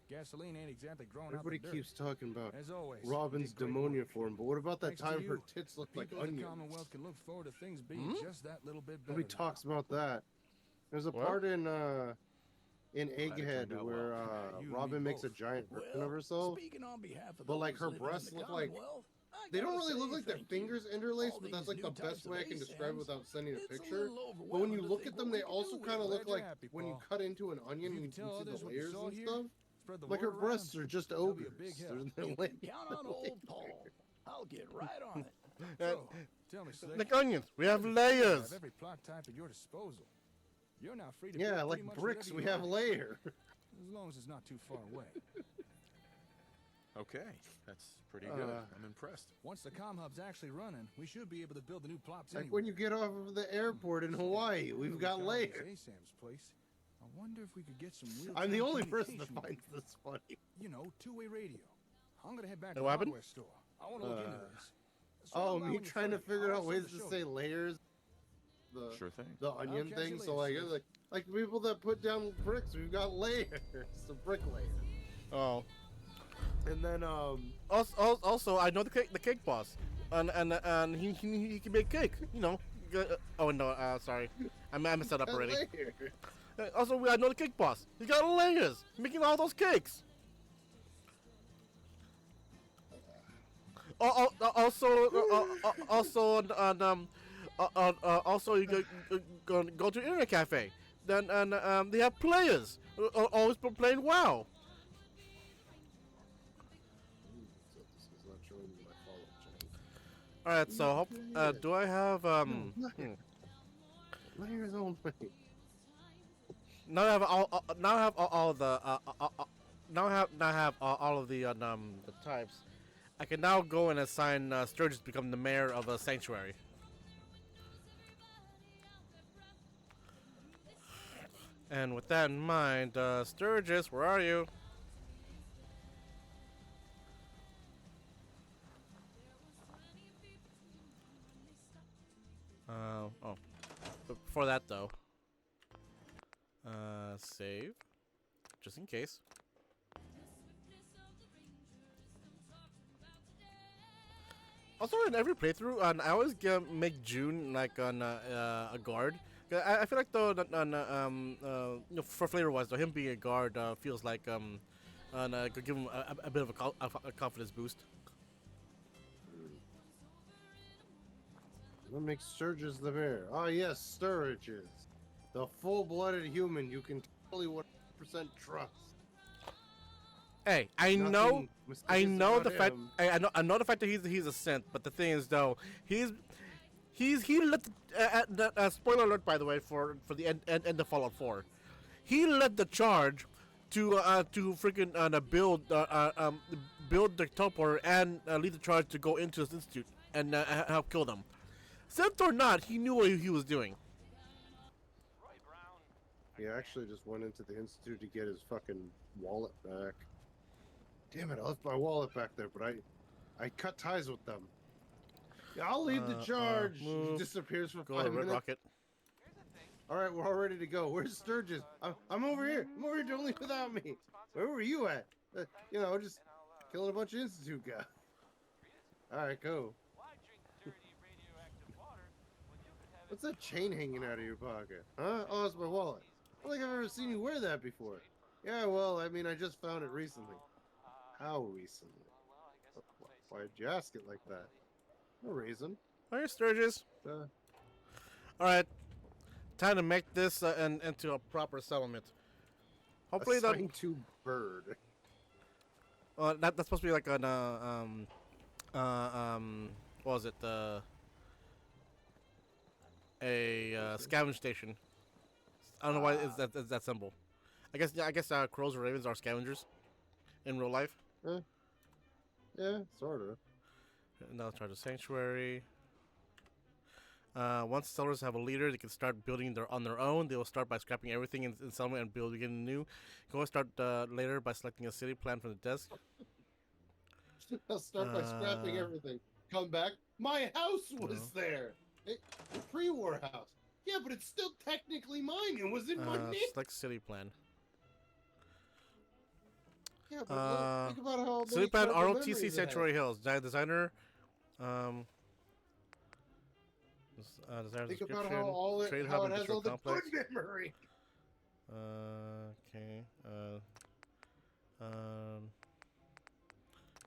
Gasoline ain't exactly growing Everybody out the dirt. keeps talking about As always, Robin's demonia form, but what about that Thanks to time her you, tits looked like people of the onions? Commonwealth can look forward to things being just that little bit better. Nobody talks about that. There's a part in Egghead where Robin makes a giant version of herself, Speaking on behalf of but like those her living in breasts the look like Commonwealth, I they don't gotta really look say like their thank you. fingers interlaced, All but that's these like the new best types way I of can describe it ASAMs, without sending a it's a picture. little But when you overwhelming to look think at them, what they we can also do kind of with look it. like Glad you're happy, when you Paul. cut into an onion, you You can can tell see others the what you layers saw and here. stuff. Spread the Like her word breasts around. are just That'll be a ogres. big help. They're You layers. can count on old Paul. I'll get right on it. So, tell me, Slick. Like onions, we have You layers. have every plot type at your disposal. You're now free to Yeah, build like pretty much bricks, whatever we you have like. layer. As long as it's not too far away. Okay, that's pretty good. I'm impressed. Once the comm hub's actually running, we should be able to build the new plops Like anyway. when you get off of the airport in Hawaii, we've got layers. ASAM's place. I wonder if we could get some real. I'm the only person that finds this funny. You know, two-way radio. I'm gonna head back Hey, to the what happened? hardware store. I want to look into this. Oh, Swing by me when you're trying to free. figure I'll out ways also to show say you. layers. The Sure thing. the onion catch thing. you So later, like the people that put down bricks, we've got layers. The brick layer. Oh. And then Also, I know the cake boss, and he can make cake. You know. Oh no, sorry, I messed that up already. Also, I know the cake boss. He got layers, making all those cakes. Also, you go to internet cafe. Then they have players always playing WoW. All right, so do I have layers only. Now I have all of the types. I can now go and assign Sturgis to become the mayor of a sanctuary. And with that in mind, Sturgis, where are you? Oh. But before that, though, save, just in case. Also, in every playthrough, I always make June like on a guard. I feel like though, you know, for flavor-wise, though, him being a guard feels like could give him a bit of a confidence boost. What makes Sturgis the mayor? Ah, yes, Sturgis, the full-blooded human you can totally 100% trust. Hey, I know the fact. I know the fact that he's a synth, but the thing is though, he let spoiler alert, by the way, for the end of Fallout 4. He led the charge to freaking build the teleporter and lead the charge to go into this institute and help kill them. Synth or not, he knew what he was doing. He actually just went into the institute to get his fucking wallet back. Damn it, I left my wallet back there, but I cut ties with them. Yeah, I'll lead the charge. He disappears for 5 minutes. Rocket. All right, we're all ready to go. Where's Sturgis? I'm over here. I'm over here. Don't leave without me. Where were you at? You know, just killing a bunch of institute guys. All right, go. What's that chain hanging out of your pocket? Huh? Oh, it's my wallet. I don't think I've ever seen you wear that before. Yeah, well, I mean, I just found it recently. How recently? Why'd you ask it like that? No reason. Where's Sturgis? Alright. Time to make this into a proper settlement. Hopefully that... Assigned to bird. That's supposed to be like an, what was it? A scavenge station. I don't know why it's that symbol. I guess crows or ravens are scavengers in real life. Yeah, sort of. Now let's try the sanctuary. Once settlers have a leader, they can start building on their own. They will start by scrapping everything in settlement and building new. Go and start later by selecting a city plan from the desk. I'll start by scrapping everything. Come back. My house was there. Pre-war house. Yeah, but it's still technically mine. It was in my name. Select city plan. Yeah, but think about how city plan ROTC Sanctuary Hills. Designer. Designer think description. about how all Trade how hub it and has all the complex. good memory. Okay.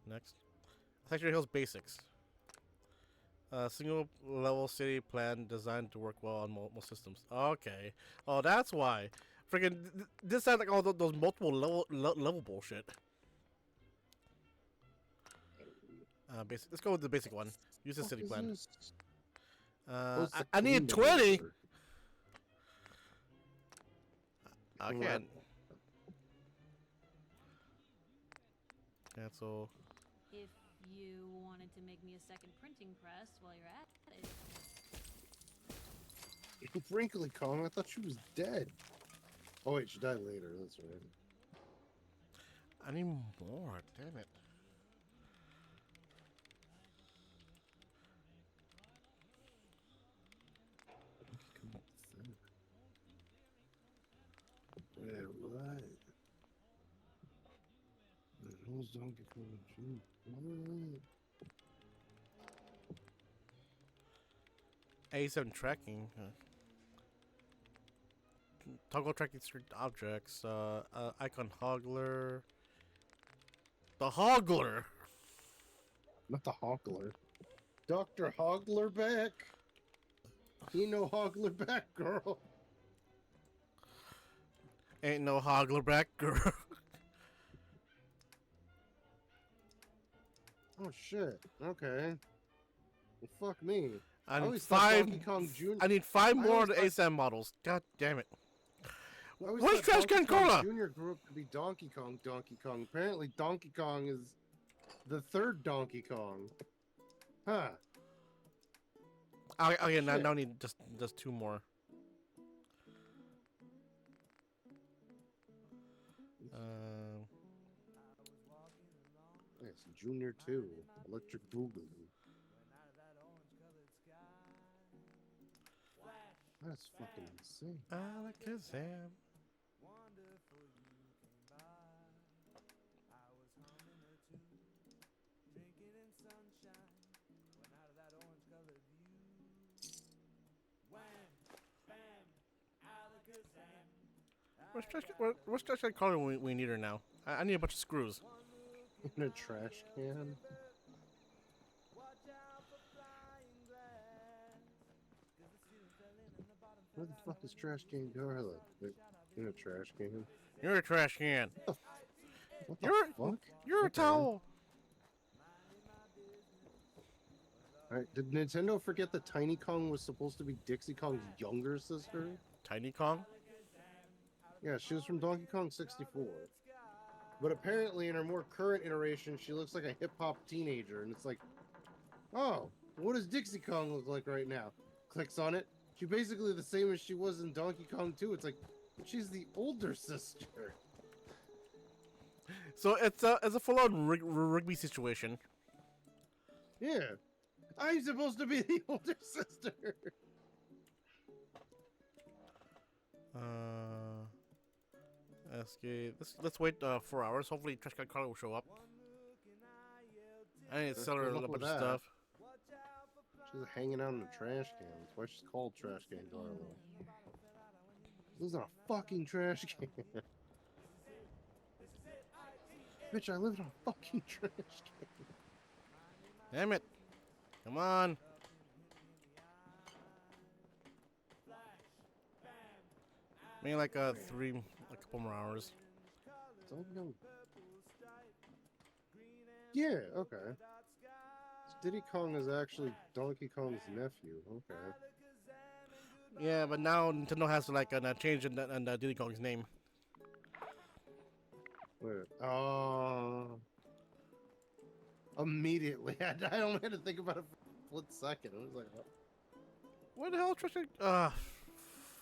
Next. Sanctuary Hills basics. Single level city plan designed to work well on multiple systems. Okay. Oh, that's why. Freaking this sounds like all those multiple level bullshit. Basic. Let's go with the basic one. Use the city plan. I need 20. I can't. Cancel. If you wanted to make me a second printing press while you're at it. Wrinkly Kong, I thought she was dead. Oh wait, she died later. That's right. I need more. Damn it. Yeah, what? Who's Donkey Kong Jr.? A7 tracking. Toggle tracking certain objects. Icon Hoggler. The Hoggler! Not the Hoggler. Dr. Hoggler back. He no Hoggler back, girl. Ain't no Hoggler back, girl. Oh shit. Okay. Well, fuck me. I need always thought five. Donkey Kong Jr. I need five more of the always ASAM models. God damn it. I always Where's thought Trash Can Donkey Cola? Kong Jr. grew up to be Donkey Kong. Apparently, Donkey Kong is the third Donkey Kong. Huh. Oh yeah, now I need just two more. Yes, Junior 2. Electric Boogaloo. That's fucking insane. Alakazam. Where's Trash Can Cola when we need her now? I need a bunch of screws. In a trash can? Where the fuck is Trash Can Garlic? In a trash can? You're a trash can. What the fuck? You're a towel. Alright, did Nintendo forget that Tiny Kong was supposed to be Dixie Kong's younger sister? Tiny Kong? Yeah, she was from Donkey Kong 64. But apparently in her more current iteration, she looks like a hip-hop teenager, and it's like, oh, what does Dixie Kong look like right now? Clicks on it. She's basically the same as she was in Donkey Kong 2. It's like, she's the older sister. So it's a full-on Rigby situation. Yeah. I'm supposed to be the older sister. Escape. Let's wait 4 hours. Hopefully Trash Can Carla will show up. I need to sell her a bunch of stuff. She's hanging out in the trash can. That's why she's called Trash Can Carla. This is a fucking trash can. Bitch, I live in a fucking trash can. Damn it. Come on. Maybe like a couple more hours. Yeah, okay. Diddy Kong is actually Donkey Kong's nephew. Okay. Yeah, but now Nintendo has like a change in Diddy Kong's name. Wait. Immediately. I don't have to think about it for a split second. I was like, what? What the hell, Tristan?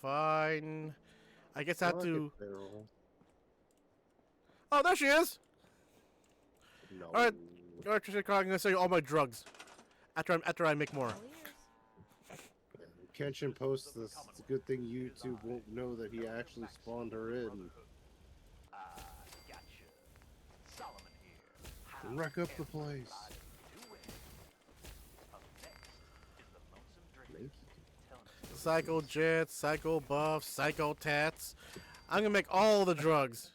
Fine. I guess I have to. Oh, there she is. No. All right, Tristan, I'm gonna sell you all my drugs. After I make more. Kenshin posts this. It's a good thing YouTube won't know that he actually spawned her in. Wreck up the place. Psycho Jets, Psycho Buff, Psycho Tats. I'm gonna make all the drugs.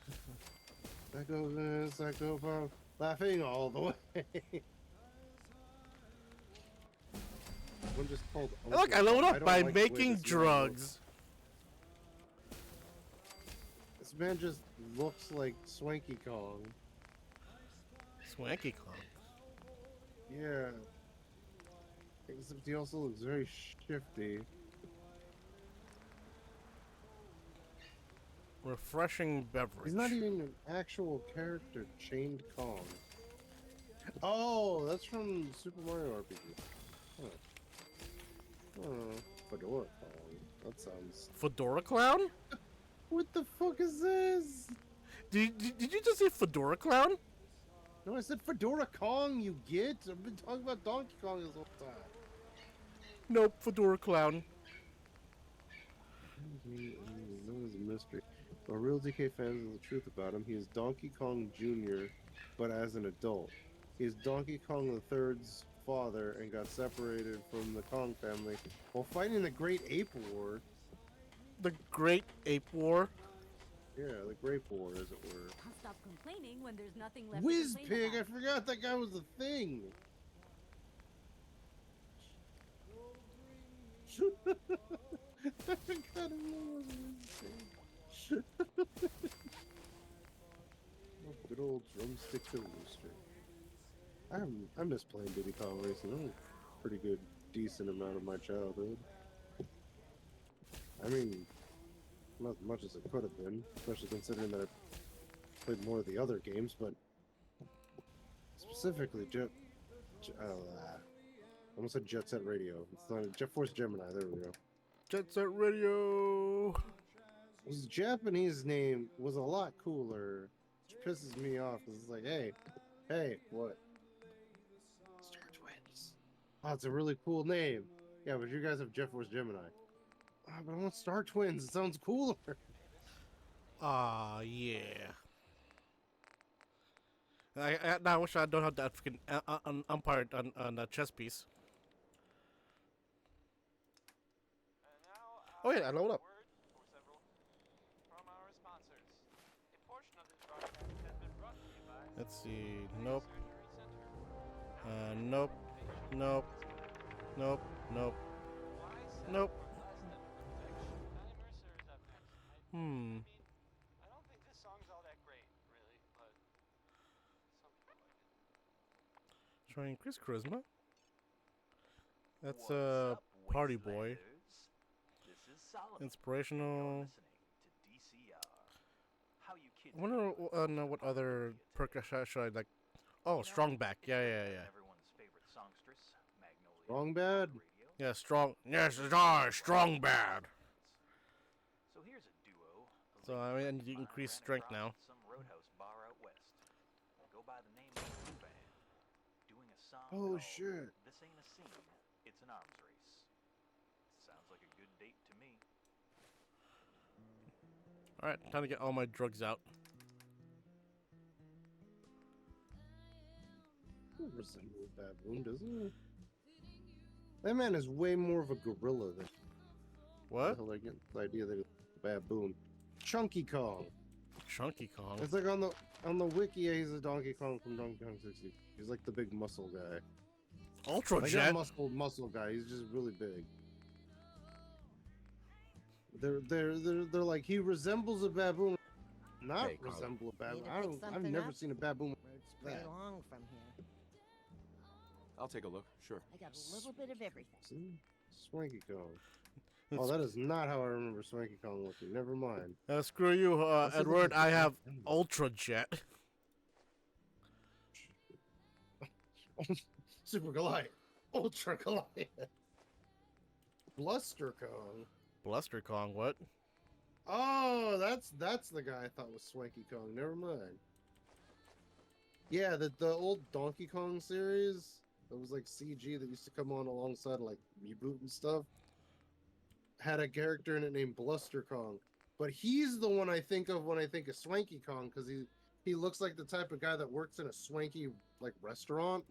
Psycho Buff, laughing all the way. One just called. Look, I leveled up by making drugs. This man just looks like Swanky Kong. Swanky Kong. Yeah. Except he also looks very shifty. Refreshing beverage. He's not even an actual character, Chained Kong. Oh, that's from Super Mario RPG. Huh. Oh, Fedora Kong. That sounds... Fedora Clown? What the fuck is this? Did you just say Fedora Clown? No, I said Fedora Kong, you get? I've been talking about Donkey Kong this whole time. Nope, Fedora Clown. That was a mystery. While real DK fans know the truth about him, he is Donkey Kong Jr., but as an adult. He is Donkey Kong III's father and got separated from the Kong family while fighting the Great Ape War. The Great Ape War? Yeah, the Grape War, as it were. I'll stop complaining when there's nothing left Whiz to complain Pig! I about. forgot that guy was a thing! I forgot him was a thing. Oh, good old drumstick to rooster. I miss playing Diddy Kong Racing. That was a pretty good, decent amount of my childhood. I mean, not as much as it could have been, especially considering that I played more of the other games, but specifically I almost said Jet Set Radio. It's not Jet Force Gemini. There we go. Jet Set Radio. His Japanese name was a lot cooler, which pisses me off. Cause it's like, hey, what? Star Twins. Oh, it's a really cool name. Yeah, but you guys have Jet Force Gemini. Oh, but I want Star Twins. It sounds cooler. Ah, yeah. I wish I don't have that freaking umpire on the chess piece. Oh yeah, I load up. Let's see. Nope. Nope. Nope. Nope. Nope. Nope. I don't think this song's all that great, really, but some people like it. Try to increase charisma. That's Party Boy. Inspirational. I wonder what other perk should I like. Oh, Strong Back. Yeah. Strong Bad? Yeah, Strong. Yes, Strong Bad. So here's a duo. So I need to increase strength now. Some roadhouse bar out west. Go by the name of Blue Band. Doing a song Oh called shit. This Ain't a Scene, It's an Arms Race. Sounds like a good date to me. Alright, time to get all my drugs out. Resembles Baboon, doesn't it? That man is way more of a gorilla than. What? The hell I get the idea that it's a baboon. Chunky Kong. Chunky Kong. It's like on the wiki, he's a Donkey Kong from Donkey Kong 60. He's like the big muscle guy. Ultra like Jet. A muscle guy. He's just really big. They're like he resembles a baboon. Not Hey, Carl. resemble a baboon. Need to pick I've something never up? seen a baboon. It's pretty long from here. I'll take a look, sure. I got a little bit of everything. See? Swanky Kong. Oh, that is not how I remember Swanky Kong looking. Never mind. Screw you, Edward. I have Ultra Jet. Super Goliath. Ultra Goliath. Bluster Kong. Bluster Kong, what? Oh, that's the guy I thought was Swanky Kong. Never mind. Yeah, the old Donkey Kong series that was like CG that used to come on alongside like Reboot and stuff had a character in it named Bluster Kong. But he's the one I think of when I think of Swanky Kong because he looks like the type of guy that works in a swanky like restaurant.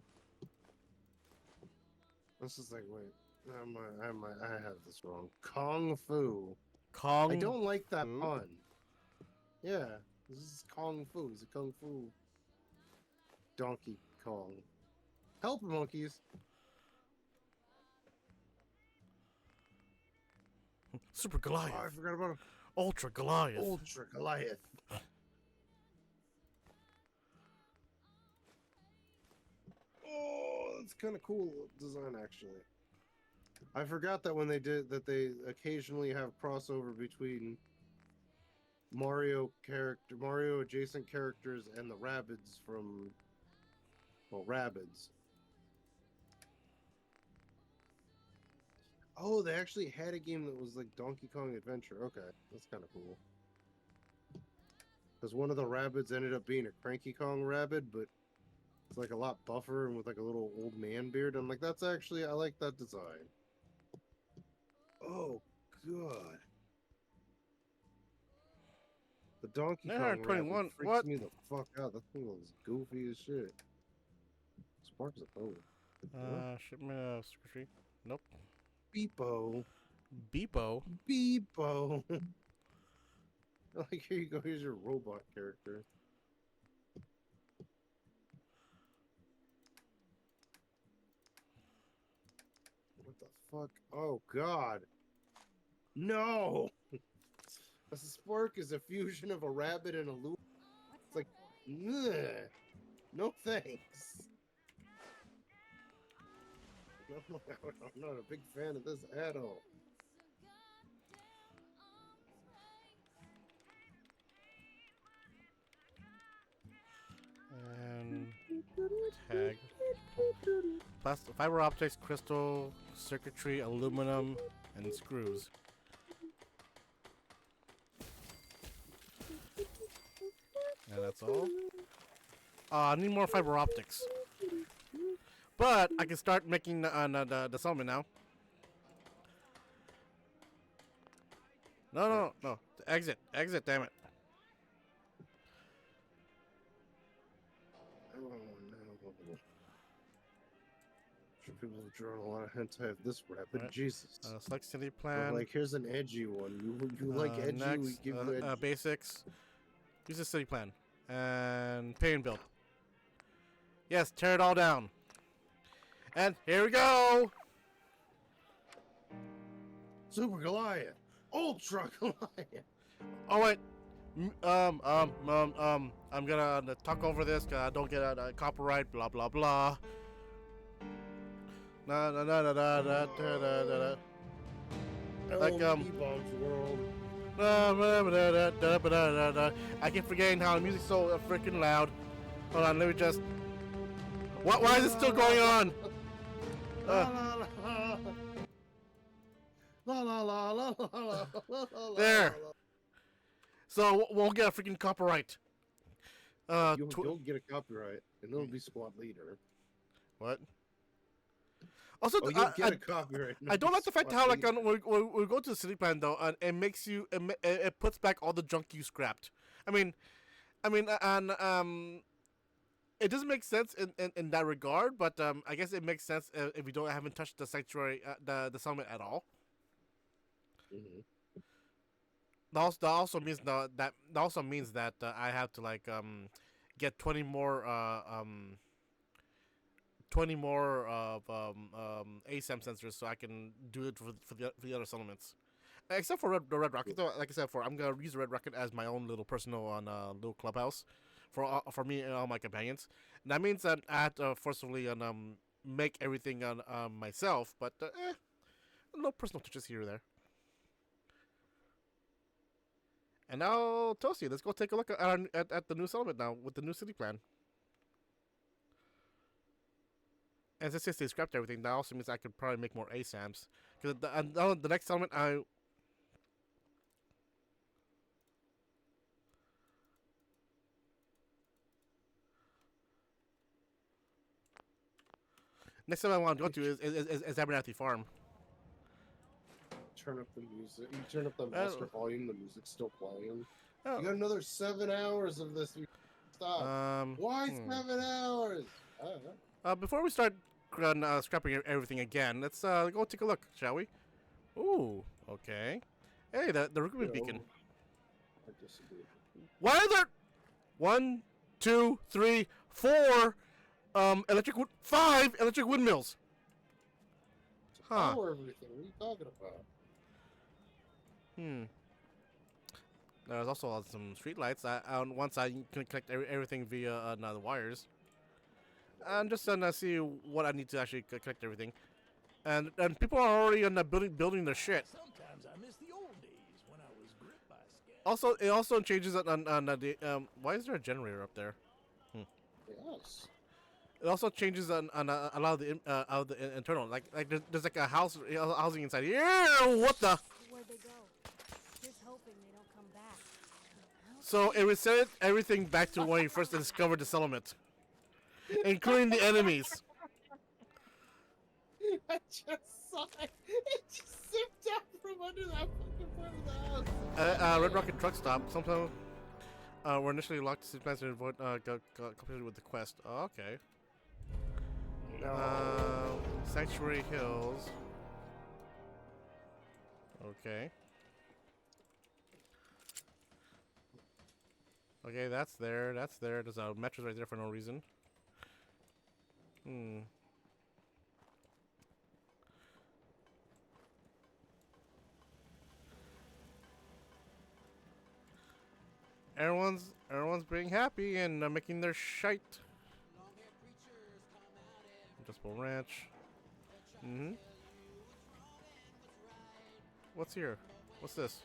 This is like, wait, I have this wrong. Kung Fu. Kong. I don't like that pun. Yeah, this is Kung Fu. It's a Kung Fu Donkey Kong. Help, monkeys. Super Goliath. Oh, I forgot about him. Ultra Goliath. Ultra Goliath. Oh, that's kind of cool design, actually. I forgot that when they did that, they occasionally have crossover between Mario adjacent characters and the Rabbids from, well, Rabbids. Oh, they actually had a game that was like Donkey Kong Adventure. Okay, that's kind of cool. Because one of the Rabbids ended up being a Cranky Kong Rabbid, but it's like a lot buffer and with like a little old man beard. I'm like, that's actually, I like that design. Oh, God. The Donkey Kong 21. Rabbid freaks What? me the fuck out. That thing looks goofy as shit. Sparks a phone. Shipment of secretary. Nope. Beepo. Beepo? Beepo. Like, here you go. Here's your robot character. What the fuck? Oh, God. No! A Spark is a fusion of a rabbit and a loop. It's like, ugh. No thanks. No, I'm not a big fan of this at all. And tag. Fiber optics, crystal, circuitry, aluminum, and screws. And that's all. I need more fiber optics. But I can start making the summon now. No. Exit, damn it. Oh no. Sure, people have drawn a lot of hentai of this rapid. Right. Jesus. Select city plan. But like, here's an edgy one. You like edgy? Next, we give you edgy. Basics. Use the city plan and pay and build. Yes, tear it all down. And here we go. Super Goliath. Ultra Goliath. Oh wait. I'm gonna talk over this because I don't get a copyright. Blah blah blah. Like E-Bomb's world. I keep forgetting how the music's so freaking loud. Hold on, let me just. What? Why is it still going on? There. So we'll get a freaking copyright. You'll get a copyright, and it'll be squad leader. What? Also, you'll get a copyright. I don't like the fact how like we go to the city plan though, and it makes you it puts back all the junk you scrapped. I mean, and it doesn't make sense in that regard, but I guess it makes sense if we haven't touched the sanctuary, the summit at all. Mm-hmm. That also means that I have to like get 20 more of ASAM sensors so I can do it for the other settlements. Except for the Red Rocket, though, like I said, I'm gonna use the Red Rocket as my own little personal little clubhouse for me and all my companions. And that means that I have to forcibly make everything myself, but little personal touches here or there. And now, Toasty, let's go take a look at the new settlement now with the new city plan. And since they scrapped everything, that also means I could probably make more ASAMs. Because the next settlement, next time I want to go to is Abernathy Farm. Turn up the music. You turn up the master volume. The music's still playing. You got another 7 hours of this. Stop. Why 7 hours? I don't know. Before we start scrapping everything again, let's go take a look, shall we? Ooh, okay. Hey, the recruitment beacon. I disagree. Why are there 1, 2, 3, 4 5 electric windmills? Huh. Power everything. What are you talking about? There's also some street lights. Once I can connect everything via the wires. I'm just gonna see what I need to actually connect everything. And people are already on the building their shit. Sometimes I miss the old days when I was gripped by scab. Also, it also changes on the why is there a generator up there? Yes. It also changes on a lot of the internal. Like there's like a housing inside. Yeah, what the? Where'd they go? Just hoping they don't come back. So it reset everything back to when you first discovered the settlement, including the enemies. I just saw it. It just zipped out from under that fucking part of the house. Red Rocket Truck Stop. Sometimes were initially locked to plans to avoid completed with the quest. Oh, okay. No. Sanctuary Hills. Okay. Okay, that's there. That's there. There's a mattress right there for no reason. Everyone's being happy and making their shite. Adjustable Ranch. What's here? What's this?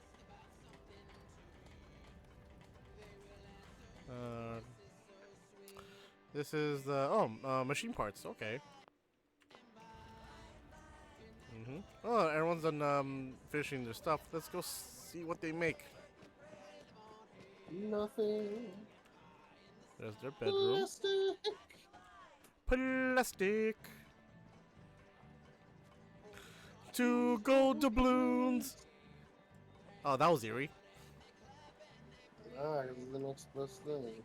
This is the machine parts. Okay. Oh, everyone's done finishing their stuff. Let's go see what they make. Nothing. There's their bedroom. Plastic. 2 gold doubloons. Oh, that was eerie. It was the next best thing.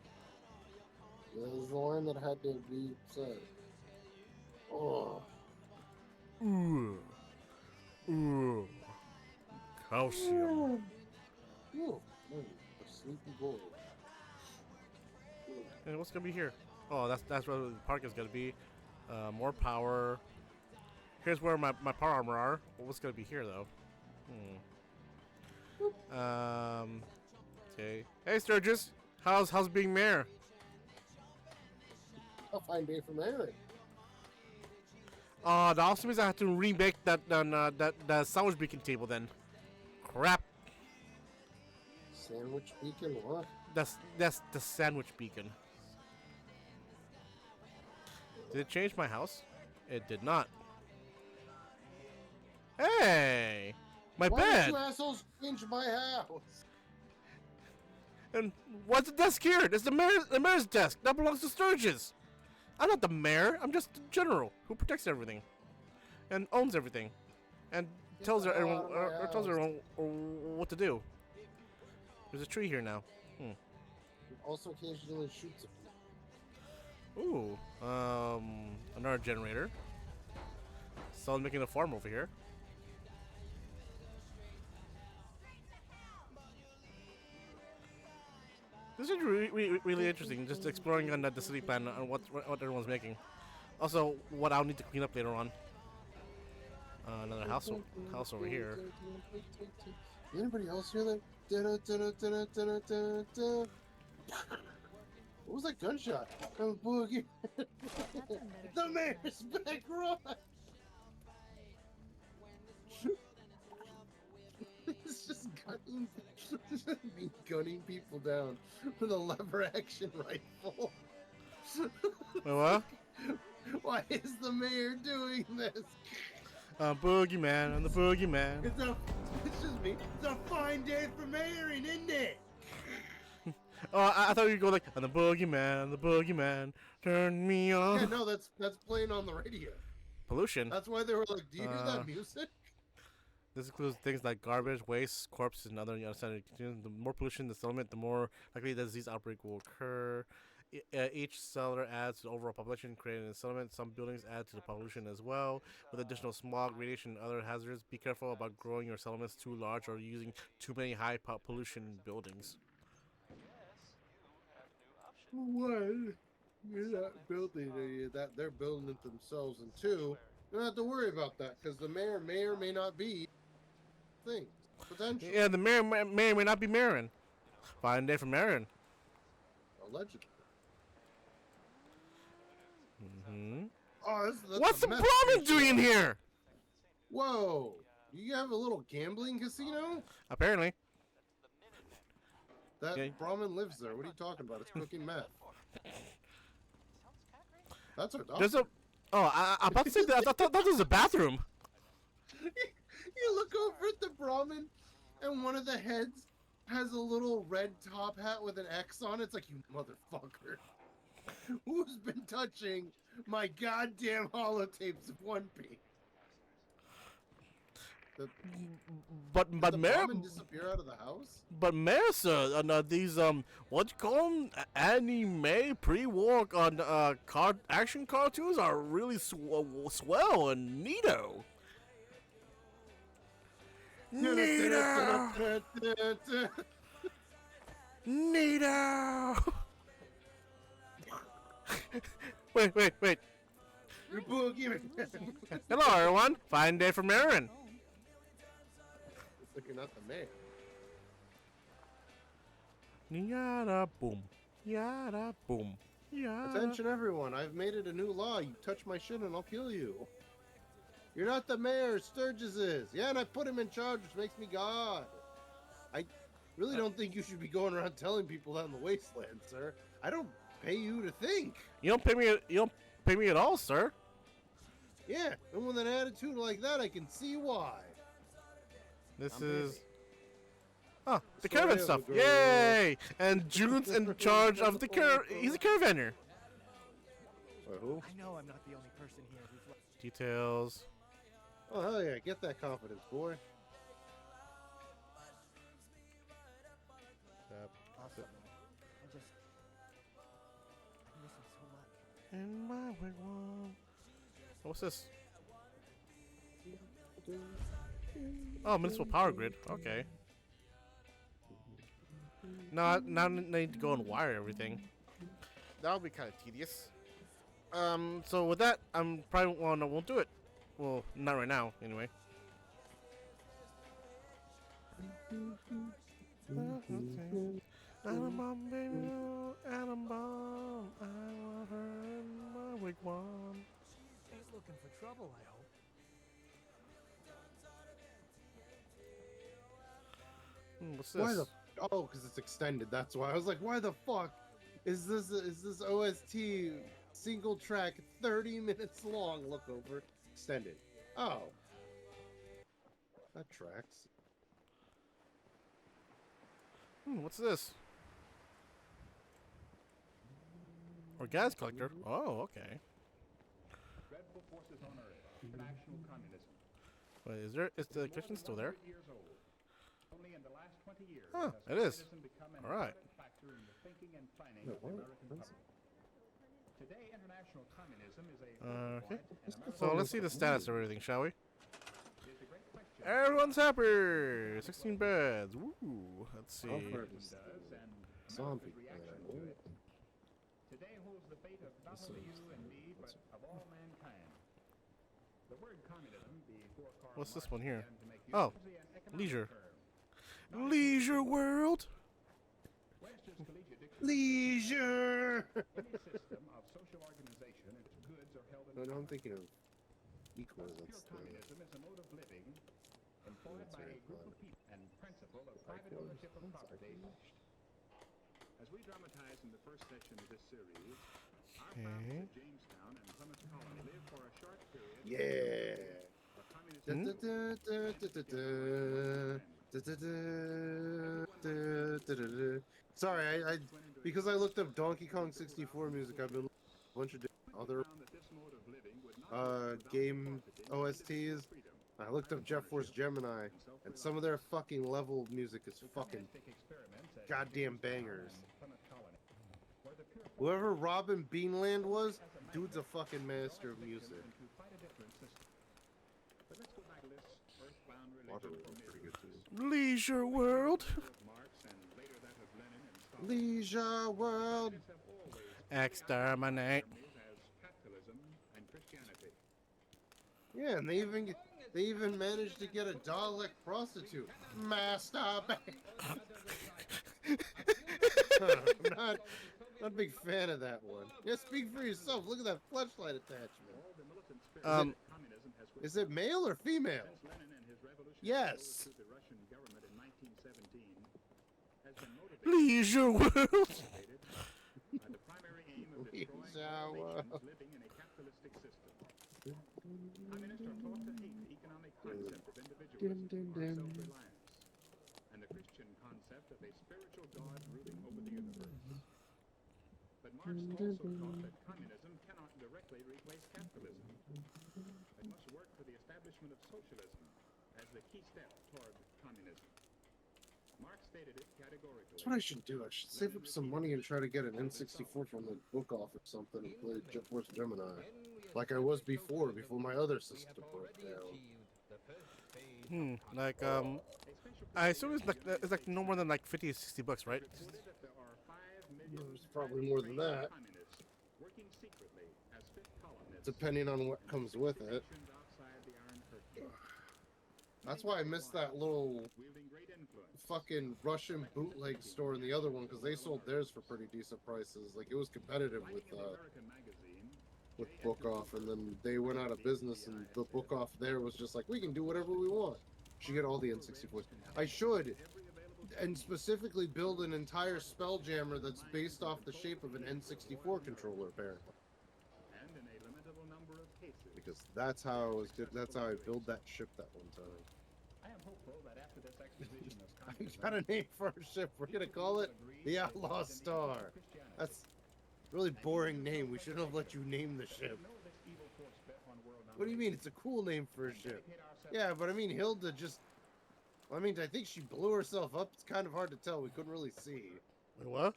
It was the line that had to be said. Oh. Ooh. Calcium. Ooh. A sleepy boy. And what's gonna be here? Oh, that's where the park is gonna be. More power. Here's where my power armor are. What's gonna be here though? Okay. Hey Sturgis, how's being mayor? A fine day for marriage. That also means I have to remake that sandwich beacon table then. Crap. Sandwich beacon? What? That's the sandwich beacon. Did it change my house? It did not. Hey, my Why bed. did you assholes change my house? And what's the desk here? It's the mayor's desk. That belongs to Sturgis. I'm not the mayor. I'm just the general who protects everything, and owns everything, and tells everyone what to do. There's a tree here now. Also occasionally shoots at Ooh, another generator. Someone making a farm over here. This is really interesting, just exploring on the city plan and what everyone's making. Also, what I'll need to clean up later on. Another house over here. Anybody else hear that? What was that gunshot? Boogie. The mayor's back run. It's just guns. gunning people down with a lever action rifle. Wait, what? Why is the mayor doing this? Boogeyman, I'm the boogeyman. It's just me. It's a fine day for mayoring, isn't it? Oh, I thought you'd go like, I'm the boogeyman, turn me on. Yeah, no, that's playing on the radio. Pollution. That's why they were like, do you hear that music? This includes things like garbage, waste, corpses, and other unsanitary conditions. The more pollution in the settlement, the more likely the disease outbreak will occur. Each settler adds to the overall population created in the settlement. Some buildings add to the pollution as well, with additional smog, radiation, and other hazards. Be careful about growing your settlements too large or using too many high pollution buildings. One, you're not building it, that they're building it themselves, and two, you don't have to worry about that because the mayor may or may not be thing potential. Yeah, the mayor may or may not be mayoring. Fine day for mayoring. Allegedly. Mm-hmm. Oh, that's what's the Brahmin doing in here? Whoa! You have a little gambling casino? Apparently. That Brahmin lives there. What are you talking about? It's cooking meth. That's our dog. There's a. Oh, I'm about to say that. I thought that was a bathroom. You look over at the Brahmin, and one of the heads has a little red top hat with an X on it. It's like, you motherfucker. Who's been touching my goddamn holotapes of One Piece? But Mayor Brahmin disappear out of the house? But Mayor, sir, these what you call them, anime pre-war action cartoons are really swell and neato. Neato. Neato. Wait. Hello, everyone. Fine day for Marin. Look, you're not the mayor. Yada boom. Yada boom. Yada. Attention, everyone. I've made it a new law. You touch my shit and I'll kill you. You're not the mayor. Sturgis is. Yeah, and I put him in charge, which makes me God. I really don't think you should be going around telling people that in the wasteland, sir. I don't pay you to think. You don't pay me. You don't pay me at all, sir. Yeah, and with an attitude like that, I can see why. This is... Oh, the caravan stuff. Yay! And June's in charge of the he's a caravaner. Who? I know I'm not the only person here who's... Details. Oh, hell yeah. Get that confidence, boy. Awesome. I miss him so much. In my wigwam. What's this? Oh, municipal power grid. Okay. Now I need to go and wire everything. That'll be kind of tedious. So with that, I'm probably won't do it. Well, not right now, anyway. Atom bomb, baby, atom bomb. I want her in my wigwam. Ain't looking for trouble, I hope. What's this? Why the? Oh, because it's extended. That's why I was like, why the fuck is this OST single track 30 minutes long? Look over extended. Oh, that tracks. What's this? Or gas collector. Oh, okay. Dreadful forces on Earth. International communism. Wait, is the kitchen still there? Only in the last 20 years Huh, it is. All right. Factor in the thinking and planning of the American public. Today, international communism is a Okay. So let's see the status of everything, shall we? Everyone's happy. 16 beds. Woo. Let's see. Zombie. Today holds the fate of not only you and me, but of all mankind. The word communism, before Karl What's this Marx one here? began to make use Oh, of the economic leisure. term. Leisure world. Webster's collegiate dictionary. Leisure. Any system of social organization in which goods are held in No, I'm thinking of equals. Pure That's the communism is a mode of living employed by a group of people and principle of private ownership of property As we dramatize in the first section of this series, our families at Jamestown and Plymouth Colony live for a short period. Yeah. Sorry, I because I looked up Donkey Kong 64 music, I've been looking at a bunch of other game OSTs. I looked up Jet Force Gemini, and some of their fucking level music is fucking goddamn bangers. Whoever Robin Beanland was, dude's a fucking master of music. Leisure World. Leisure World. Exterminate. Yeah, and they even managed to get a Dalek prostitute. Masturbate. I'm not a big fan of that one. Yeah, speak for yourself. Look at that fleshlight attachment. Is it male or female? Yes. Leisure World. Leisure World. Communists are taught to hate the economic concept of individualism or self-reliance, and the Christian concept of a spiritual God ruling over the universe. But Marx also taught that communism cannot directly replace capitalism. It must work for the establishment of socialism as the key step toward communism. Marx stated it categorically. That's what I should do. I should save up some money and try to get an N64 from the book off or something and play Jet Force Gemini. Like I was before my other system broke down. Like, I assume it's like no more than like 50 or 60 bucks, right? It's probably more than that. Depending on what comes with it. That's why I missed that little fucking Russian bootleg store in the other one, because they sold theirs for pretty decent prices. Like, it was competitive with Book Off, and then they went out of business, and the Book Off there was just like, we can do whatever we want. Should get all the N64s. I should, and specifically build an entire Spelljammer that's based off the shape of an N64 controller, apparently. Because that's how I was good. That's how I built that ship that one time. I am hopeful that after this exposition of I got a name for our ship. We're gonna call it the Outlaw Star. That's a really boring name. We shouldn't have let you name the ship. What do you mean? It's a cool name for a ship. Yeah, but I mean, Hilda just... I mean, I think she blew herself up. It's kind of hard to tell. We couldn't really see. Wait, what?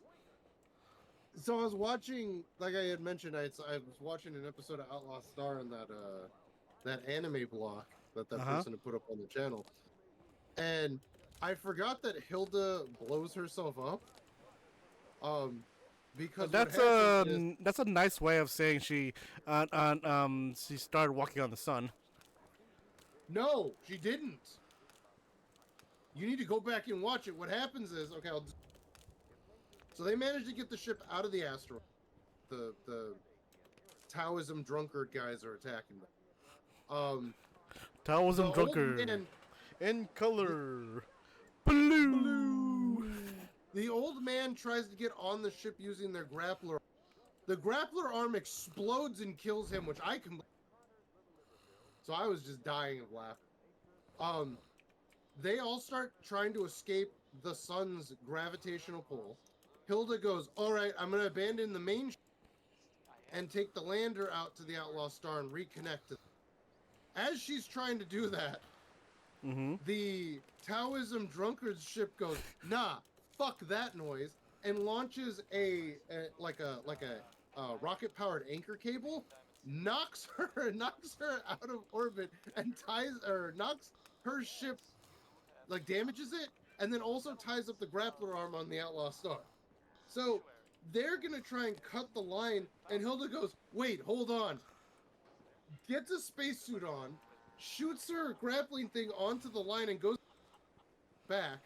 So I was watching, like I had mentioned, I was watching an episode of Outlaw Star in that anime block that person had put up on the channel. And I forgot that Hilda blows herself up. Because that's a nice way of saying she started walking on the sun. No, she didn't. You need to go back and watch it. What happens is, okay, so they managed to get the ship out of the asteroid. The Taoism drunkard guys are attacking them. Taoism drunkard in color blue. The old man tries to get on the ship using their grappler. The grappler arm explodes and kills him, which I can. So I was just dying of laughter. They all start trying to escape the sun's gravitational pull. Hilda goes, all right, I'm going to abandon the main and take the lander out to the Outlaw Star and reconnect to them. As she's trying to do that, the Taoism drunkard's ship goes, nah, fuck that noise, and launches a rocket-powered anchor cable, knocks her out of orbit, and knocks her ship, like damages it, and then also ties up the grappler arm on the Outlaw Star. So they're gonna try and cut the line, and Hilda goes, wait, hold on. Gets a spacesuit on, shoots her grappling thing onto the line and goes back.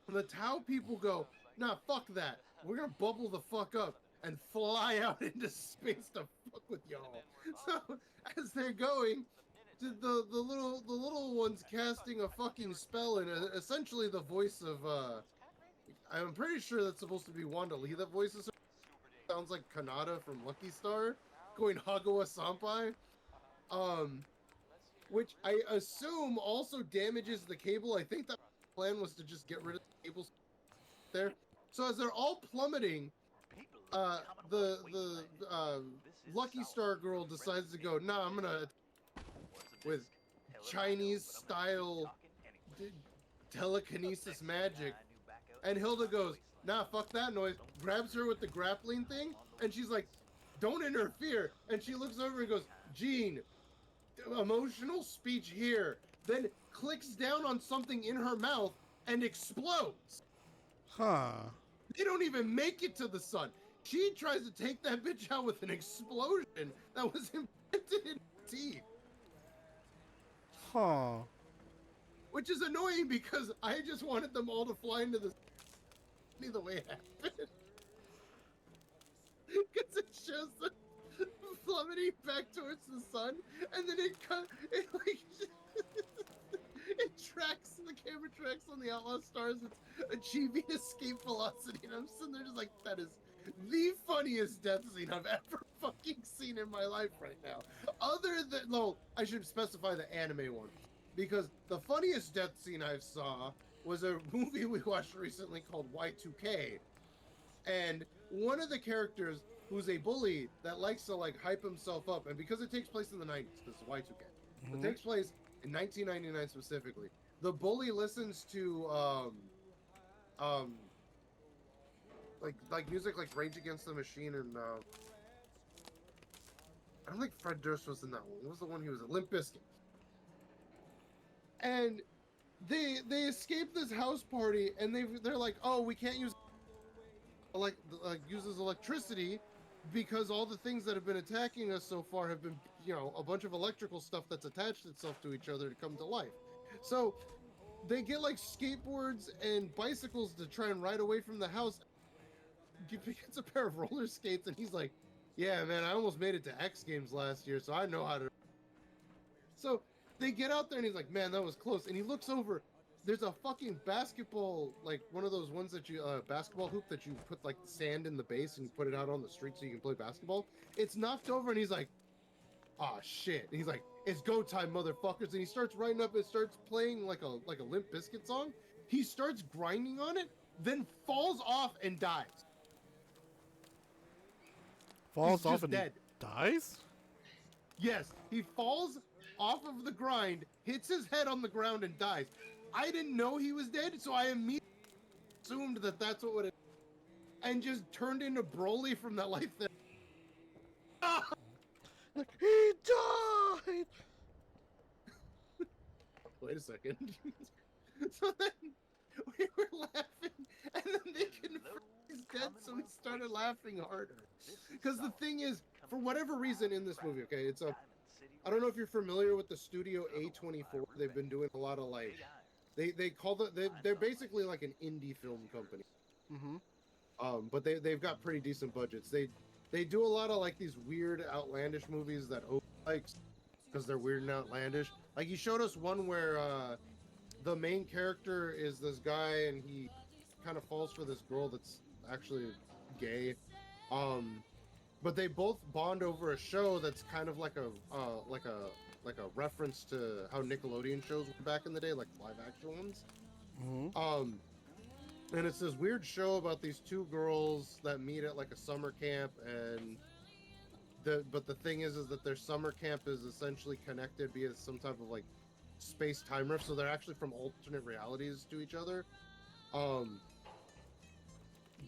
And the Tau people go, nah, fuck that. We're gonna bubble the fuck up and fly out into space to fuck with y'all. So as they're going, the little one's casting a fucking spell, and essentially the voice of I'm pretty sure that's supposed to be Wanda Lee that voices her. Sounds like Kanata from Lucky Star, going Hagawa Senpai. Which I assume also damages the cable. I think that plan was to just get rid of the cables there. So as they're all plummeting, the Lucky Star girl decides to go, nah, I'm gonna with Chinese style telekinesis magic. And Hilda goes, nah, fuck that noise, grabs her with the grappling thing, and she's like, don't interfere. And she looks over and goes, Jean, emotional speech here. Then clicks down on something in her mouth and explodes. Huh. They don't even make it to the sun. She tries to take that bitch out with an explosion that was implanted in her teeth. Huh. Which is annoying because I just wanted them all to fly into the sun the way it happened. Because it shows them plummeting back towards the sun, and then it like it tracks, the camera tracks on the Outlaw Stars. It's achieving escape velocity, and I'm sitting there just like, that is the funniest death scene I've ever fucking seen in my life right now. Other than, no, I should specify the anime one, because the funniest death scene I saw was a movie we watched recently called Y2K, and one of the characters who's a bully that likes to like hype himself up, and because it takes place in the 90s, this is Y2K, it takes place in 1999 specifically. The bully listens to like music like Rage Against the Machine, and I don't think Fred Durst was in that one. What was the one he was in? Limp Bizkit. And they escape this house party, and they're like, oh, we can't use uses electricity because all the things that have been attacking us so far have been, you know, a bunch of electrical stuff that's attached itself to each other to come to life. So they get like skateboards and bicycles to try and ride away from the house. He gets a pair of roller skates, and he's like, yeah, man, I almost made it to X Games last year, so I know how to. So they get out there, and he's like, man, that was close. And he looks over. There's a fucking basketball, like one of those ones that you, basketball hoop that you put like sand in the base and you put it out on the street so you can play basketball. It's knocked over, and he's like, oh shit. And he's like, it's go time, motherfuckers. And he starts writing up and starts playing like a Limp Bizkit song. He starts grinding on it, then falls off and dies. Falls off and dead. Dies? Yes, he falls off of the grind, hits his head on the ground, and dies. I didn't know he was dead, so I immediately assumed that that's what would have, and just turned into Broly from that life there. Like, he died! Wait a second. So then we were laughing, and then they confirmed he's dead, so we started laughing harder. Because the thing is, for whatever reason in this movie, okay, it's I don't know if you're familiar with the studio A24. They've been doing a lot of like, they call they're basically like an indie film company. But they've got pretty decent budgets. They do a lot of like these weird, outlandish movies that Oak likes because they're weird and outlandish. Like he showed us one where the main character is this guy, and he kind of falls for this girl that's actually gay. But they both bond over a show that's kind of like a reference to how Nickelodeon shows were back in the day, like live action ones. And it's this weird show about these two girls that meet at like a summer camp, and but the thing is that their summer camp is essentially connected via some type of like space-time rift, so they're actually from alternate realities to each other.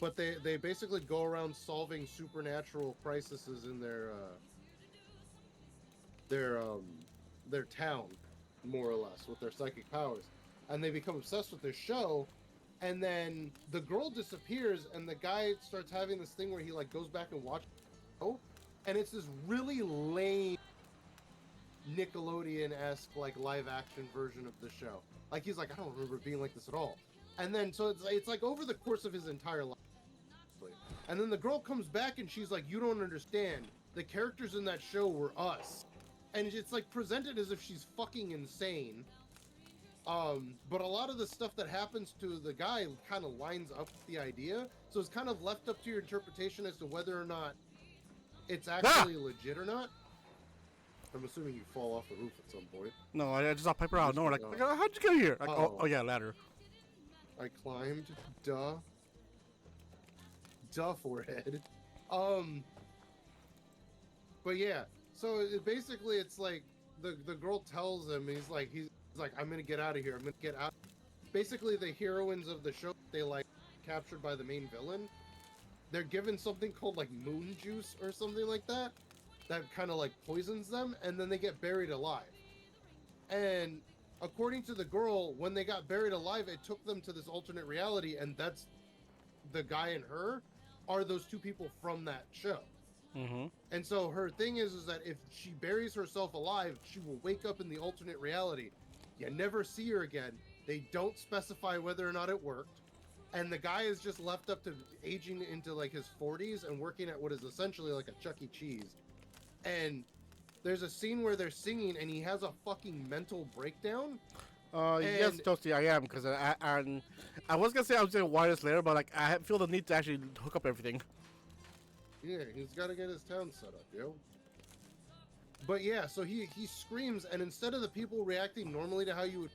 But they basically go around solving supernatural crises in their town, more or less, with their psychic powers. And they become obsessed with this show, and then the girl disappears, and the guy starts having this thing where he like goes back and watches the show, and it's this really lame Nickelodeon-esque like live action version of the show. Like he's like, I don't remember it being like this at all. And then so it's like over the course of his entire life. And then the girl comes back and she's like, you don't understand. The characters in that show were us. And it's like presented as if she's fucking insane. But a lot of the stuff that happens to the guy kind of lines up with the idea, so it's kind of left up to your interpretation as to whether or not it's actually legit or not. I'm assuming you fall off the roof at some point. No, I just saw Piper out. No, like, how'd you get here? Like, oh yeah, ladder. I climbed. Duh, forehead. But yeah, so basically it's like the girl tells him, he's like, I'm gonna get out of here. I'm gonna get out. Basically, the heroines of the show, they like captured by the main villain. They're given something called like moon juice or something like that, that kind of like poisons them, and then they get buried alive. And according to the girl, when they got buried alive, it took them to this alternate reality, and that's the guy and her are those two people from that show. Mm-hmm. And so her thing is that if she buries herself alive, she will wake up in the alternate reality. You never see her again. They don't specify whether or not it worked. And the guy is just left up to aging into like his 40s and working at what is essentially like a Chuck E. Cheese. And there's a scene where they're singing and he has a fucking mental breakdown. Yes, Toasty, I am, because I was gonna say I was gonna wire this later, but like I feel the need to actually hook up everything. Yeah, he's got to get his town set up, yo. But yeah, so he screams, and instead of the people reacting normally to how you would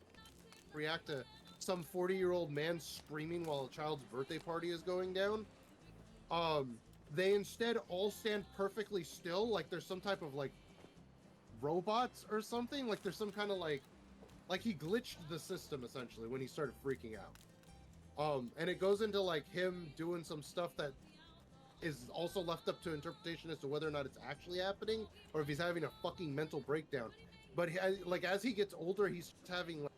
react to some 40-year-old man screaming while a child's birthday party is going down, they instead all stand perfectly still, like there's some type of like robots or something, like there's some kind of like he glitched the system essentially when he started freaking out. And it goes into like him doing some stuff that is also left up to interpretation as to whether or not it's actually happening or if he's having a fucking mental breakdown. But like as he gets older, he's having like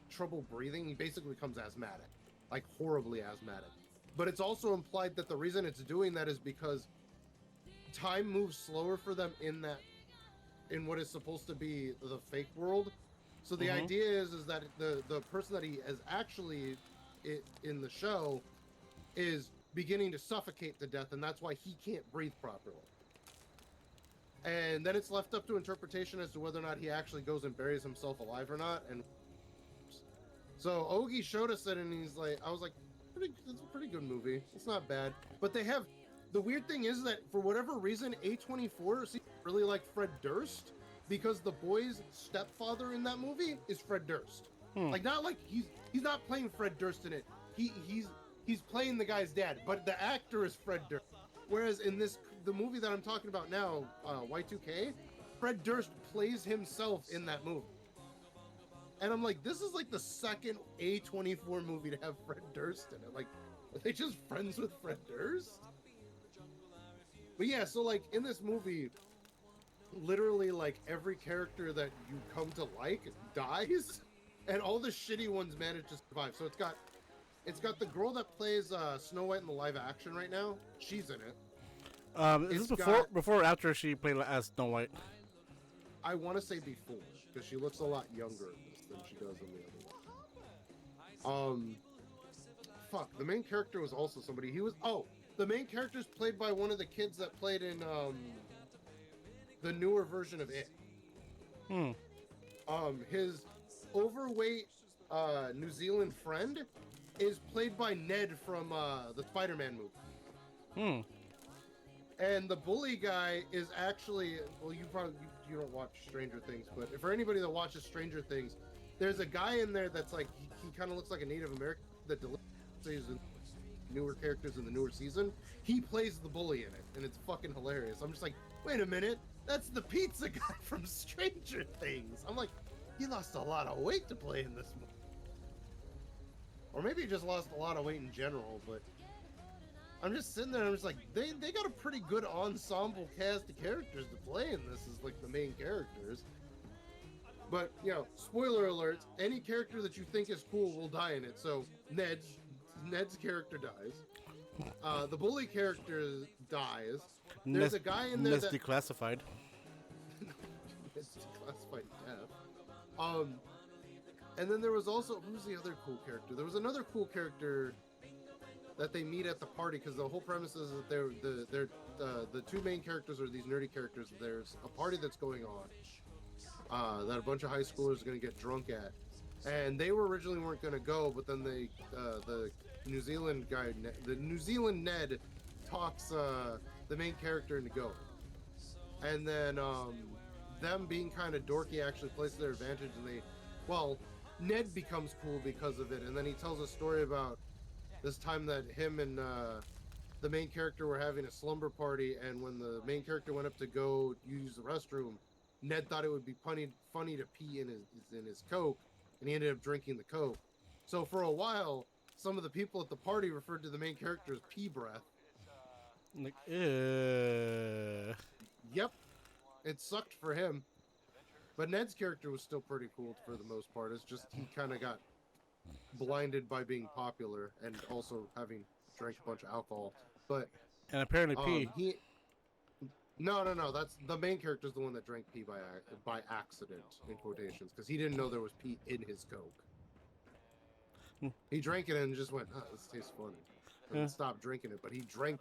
trouble breathing. He basically becomes asthmatic, like horribly asthmatic. But it's also implied that the reason it's doing that is because time moves slower for them in what is supposed to be the fake world. So the idea is that the person that he is actually in the show is beginning to suffocate to death, and that's why he can't breathe properly. And then it's left up to interpretation as to whether or not he actually goes and buries himself alive or not. And so Ogie showed us it, and he's like, I was like, it's a pretty good movie. It's not bad. But they have, the weird thing is that for whatever reason, A24 seems really like Fred Durst, because the boy's stepfather in that movie is Fred Durst. Like, not like he's not playing Fred Durst in it. He's playing the guy's dad, but the actor is Fred Durst. Whereas in the movie that I'm talking about now, Y2K, Fred Durst plays himself in that movie. And I'm like, this is like the second A24 movie to have Fred Durst in it. Like, are they just friends with Fred Durst? But yeah, so like in this movie, literally like every character that you come to like dies, and all the shitty ones manage to survive. So it's got the girl that plays Snow White in the live action right now. She's in it. Is this before or after she played as Snow White? I want to say before, because she looks a lot younger in this than she does in the other one. Fuck, the main character was also somebody. The main character's played by one of the kids that played in the newer version of It. His overweight New Zealand friend is played by Ned from the Spider-Man movie. And the bully guy is actually, well, you don't watch Stranger Things, but for anybody that watches Stranger Things, there's a guy in there that's like, he kind of looks like a Native American that delivers newer characters in the newer season. He plays the bully in it, and it's fucking hilarious. I'm just like, wait a minute, that's the pizza guy from Stranger Things. I'm like, he lost a lot of weight to play in this movie. Or maybe he just lost a lot of weight in general, but I'm just sitting there and I'm just like, they got a pretty good ensemble cast of characters to play in this as like the main characters. But, you know, spoiler alerts, any character that you think is cool will die in it. So Ned's character dies. The bully character dies. There's a guy in there that's declassified. It's declassified death. And then there was also, who's the other cool character? There was another cool character that they meet at the party, because the whole premise is that the two main characters are these nerdy characters. There's a party that's going on that a bunch of high schoolers are going to get drunk at, and they were originally weren't going to go, but then the New Zealand guy, the New Zealand Ned, talks the main character into going, and then them being kind of dorky actually plays to their advantage, and Ned becomes cool because of it, and then he tells a story about this time that him and the main character were having a slumber party, and when the main character went up to go use the restroom, Ned thought it would be funny to pee in his Coke, and he ended up drinking the Coke. So for a while, some of the people at the party referred to the main character as pee breath. Like, Yep, it sucked for him. But Ned's character was still pretty cool for the most part. It's just he kind of got blinded by being popular and also having drank a bunch of alcohol. And apparently pee. No. That's the main character's the one that drank pee by accident, in quotations, because he didn't know there was pee in his Coke. He drank it and just went, this tastes funny. And stopped drinking it, but he drank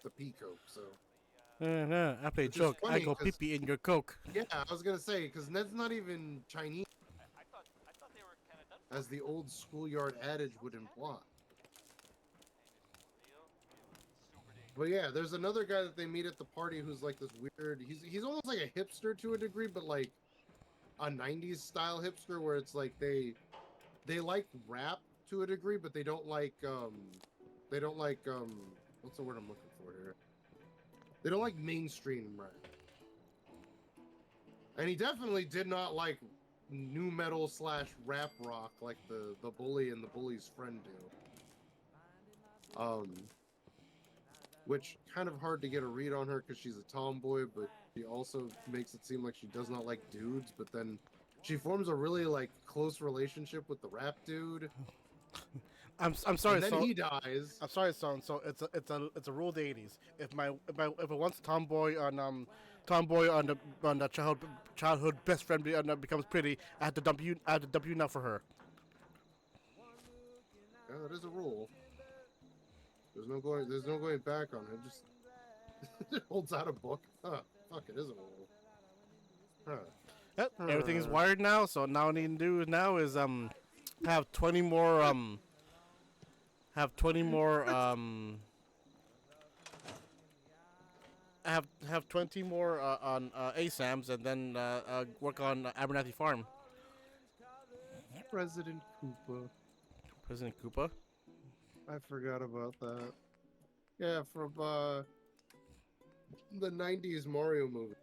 the pea Coke, so... No, I play joke. I go pee-pee in your Coke. Yeah, I was gonna say, because Ned's not even Chinese, as the old schoolyard adage would imply. But yeah, there's another guy that they meet at the party who's like this weird... He's almost like a hipster to a degree, but like a 90s style hipster, where it's like they like rap to a degree, but they don't like what's the word I'm looking for here? They don't like mainstream rap. And he definitely did not like new metal / rap rock like the Bully and the Bully's friend do. Which kind of hard to get a read on her because she's a tomboy, but she also makes it seem like she does not like dudes, but then she forms a really like close relationship with the rap dude. I'm sorry, and then son. he dies. I'm sorry, son. So it's a rule of the 80s. If it wants tomboy on the childhood best friend becomes pretty, I have to dump you now for her. Yeah, that is a rule. There's no going back on it. Just it holds out a book. Fuck, it is a rule. Yep, everything is wired now. So now what I need to do now is have 20 more on ASAMs, and then work on Abernathy Farm. President Koopa. President Koopa? I forgot about that. Yeah, from the 90s Mario movie.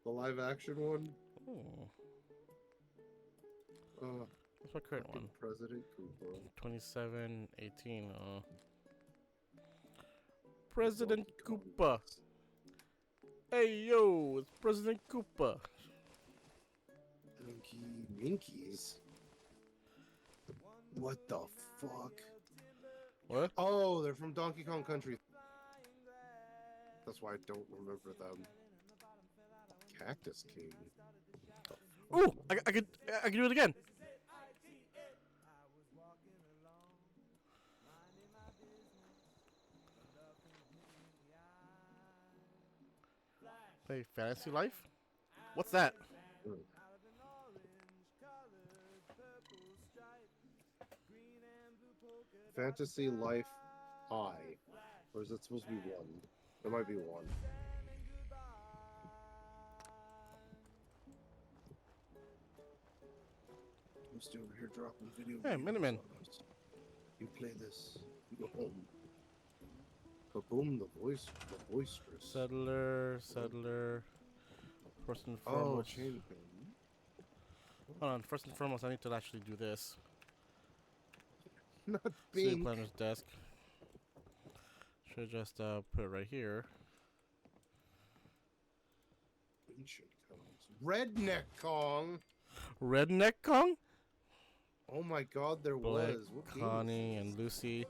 The live action one. Oh. What's my current one? President Koopa. 2718. President Koopa. Hey yo, it's President Koopa. Minkies. What the fuck? What? Oh, they're from Donkey Kong Country. That's why I don't remember them. Cactus King. Ooh, I could do it again. Play Fantasy Life? What's that? Fantasy Life I. Or is it supposed to be 1? There might be 1. I'm still over here dropping video. Hey, Miniman. You play this, you go home. Kaboom, the boisterous. Settler. First and foremost. Chain. Hold on, first and foremost, I need to actually do this. Not City being. Planner's desk. Should just put it right here. Ancient Kongs. Redneck Kong. Redneck Kong? Oh my God, there Blake, was. What Connie, and Lucy.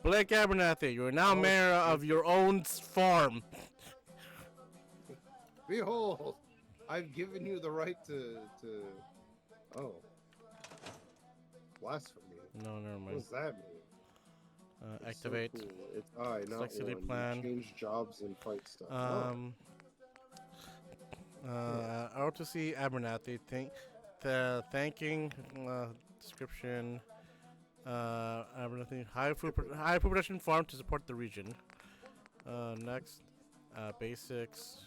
Blake Abernathy, you are now mayor of your own farm. Behold, I've given you the right to. Oh. Blasphemy. No, never mind. What does that mean? Activate. So cool. It's I, not Select city one. plan. Change jobs and fight stuff. I want to see Abernathy. thanking description. Everything high food production farm to support the region. Next, basics.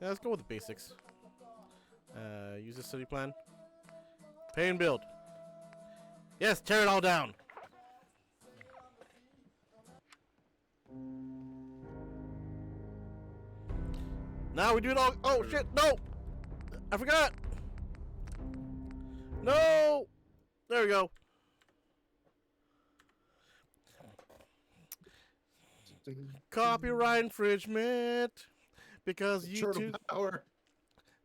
Yeah, let's go with the basics. Use the city plan. Pay and build. Yes, tear it all down. Now we do it all. Oh shit! No, I forgot. No, there we go. Copyright infringement because YouTube.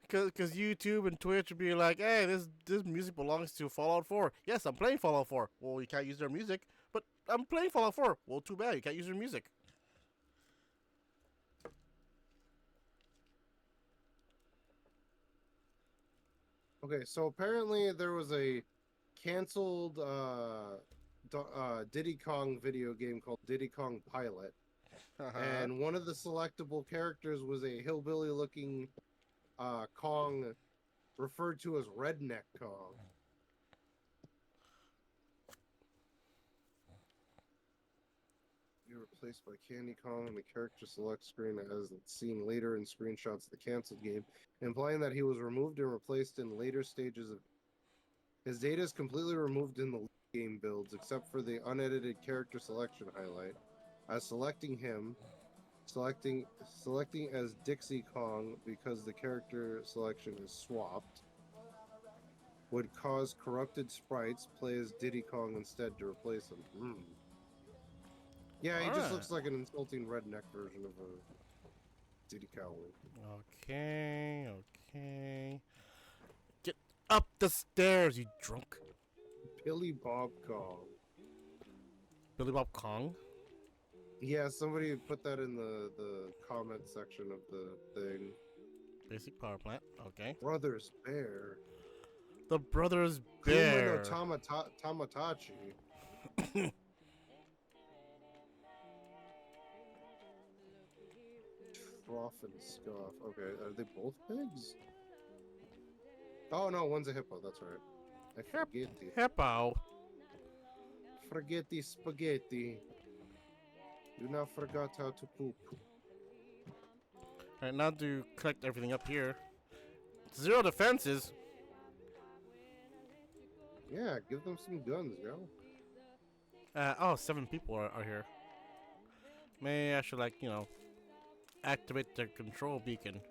Because YouTube and Twitch would be like, hey, this music belongs to Fallout 4. Yes, I'm playing Fallout 4. Well, you can't use their music, but I'm playing Fallout 4. Well, too bad, you can't use their music. Okay, so apparently there was a canceled Diddy Kong video game called Diddy Kong Pilot. And one of the selectable characters was a hillbilly-looking Kong referred to as Redneck Kong. You're replaced by Candy Kong in the character select screen as seen later in screenshots of the canceled game, implying that he was removed and replaced in later stages of his data is completely removed in the game builds except for the unedited character selection highlight. As selecting as Dixie Kong because the character selection is swapped would cause corrupted sprites. Play as Diddy Kong instead to replace him. Yeah, he just looks like an insulting redneck version of a Diddy Cowboy. Okay. Get up the stairs, you drunk. Billy Bob Kong. Billy Bob Kong? Yeah, somebody put that in the comment section of the thing. Basic power plant, okay. Brothers Bear. The Brothers Bear. Kuma no Tamatachi. Froth and Scoff. Okay, are they both pigs? Oh no, one's a hippo, that's right. I forget the hippo. Forget the spaghetti. Do not forget how to poop. Alright, now to collect everything up here. 0 defenses. Yeah, give them some guns, yo. 7 people are here. Maybe I should, activate the control beacon.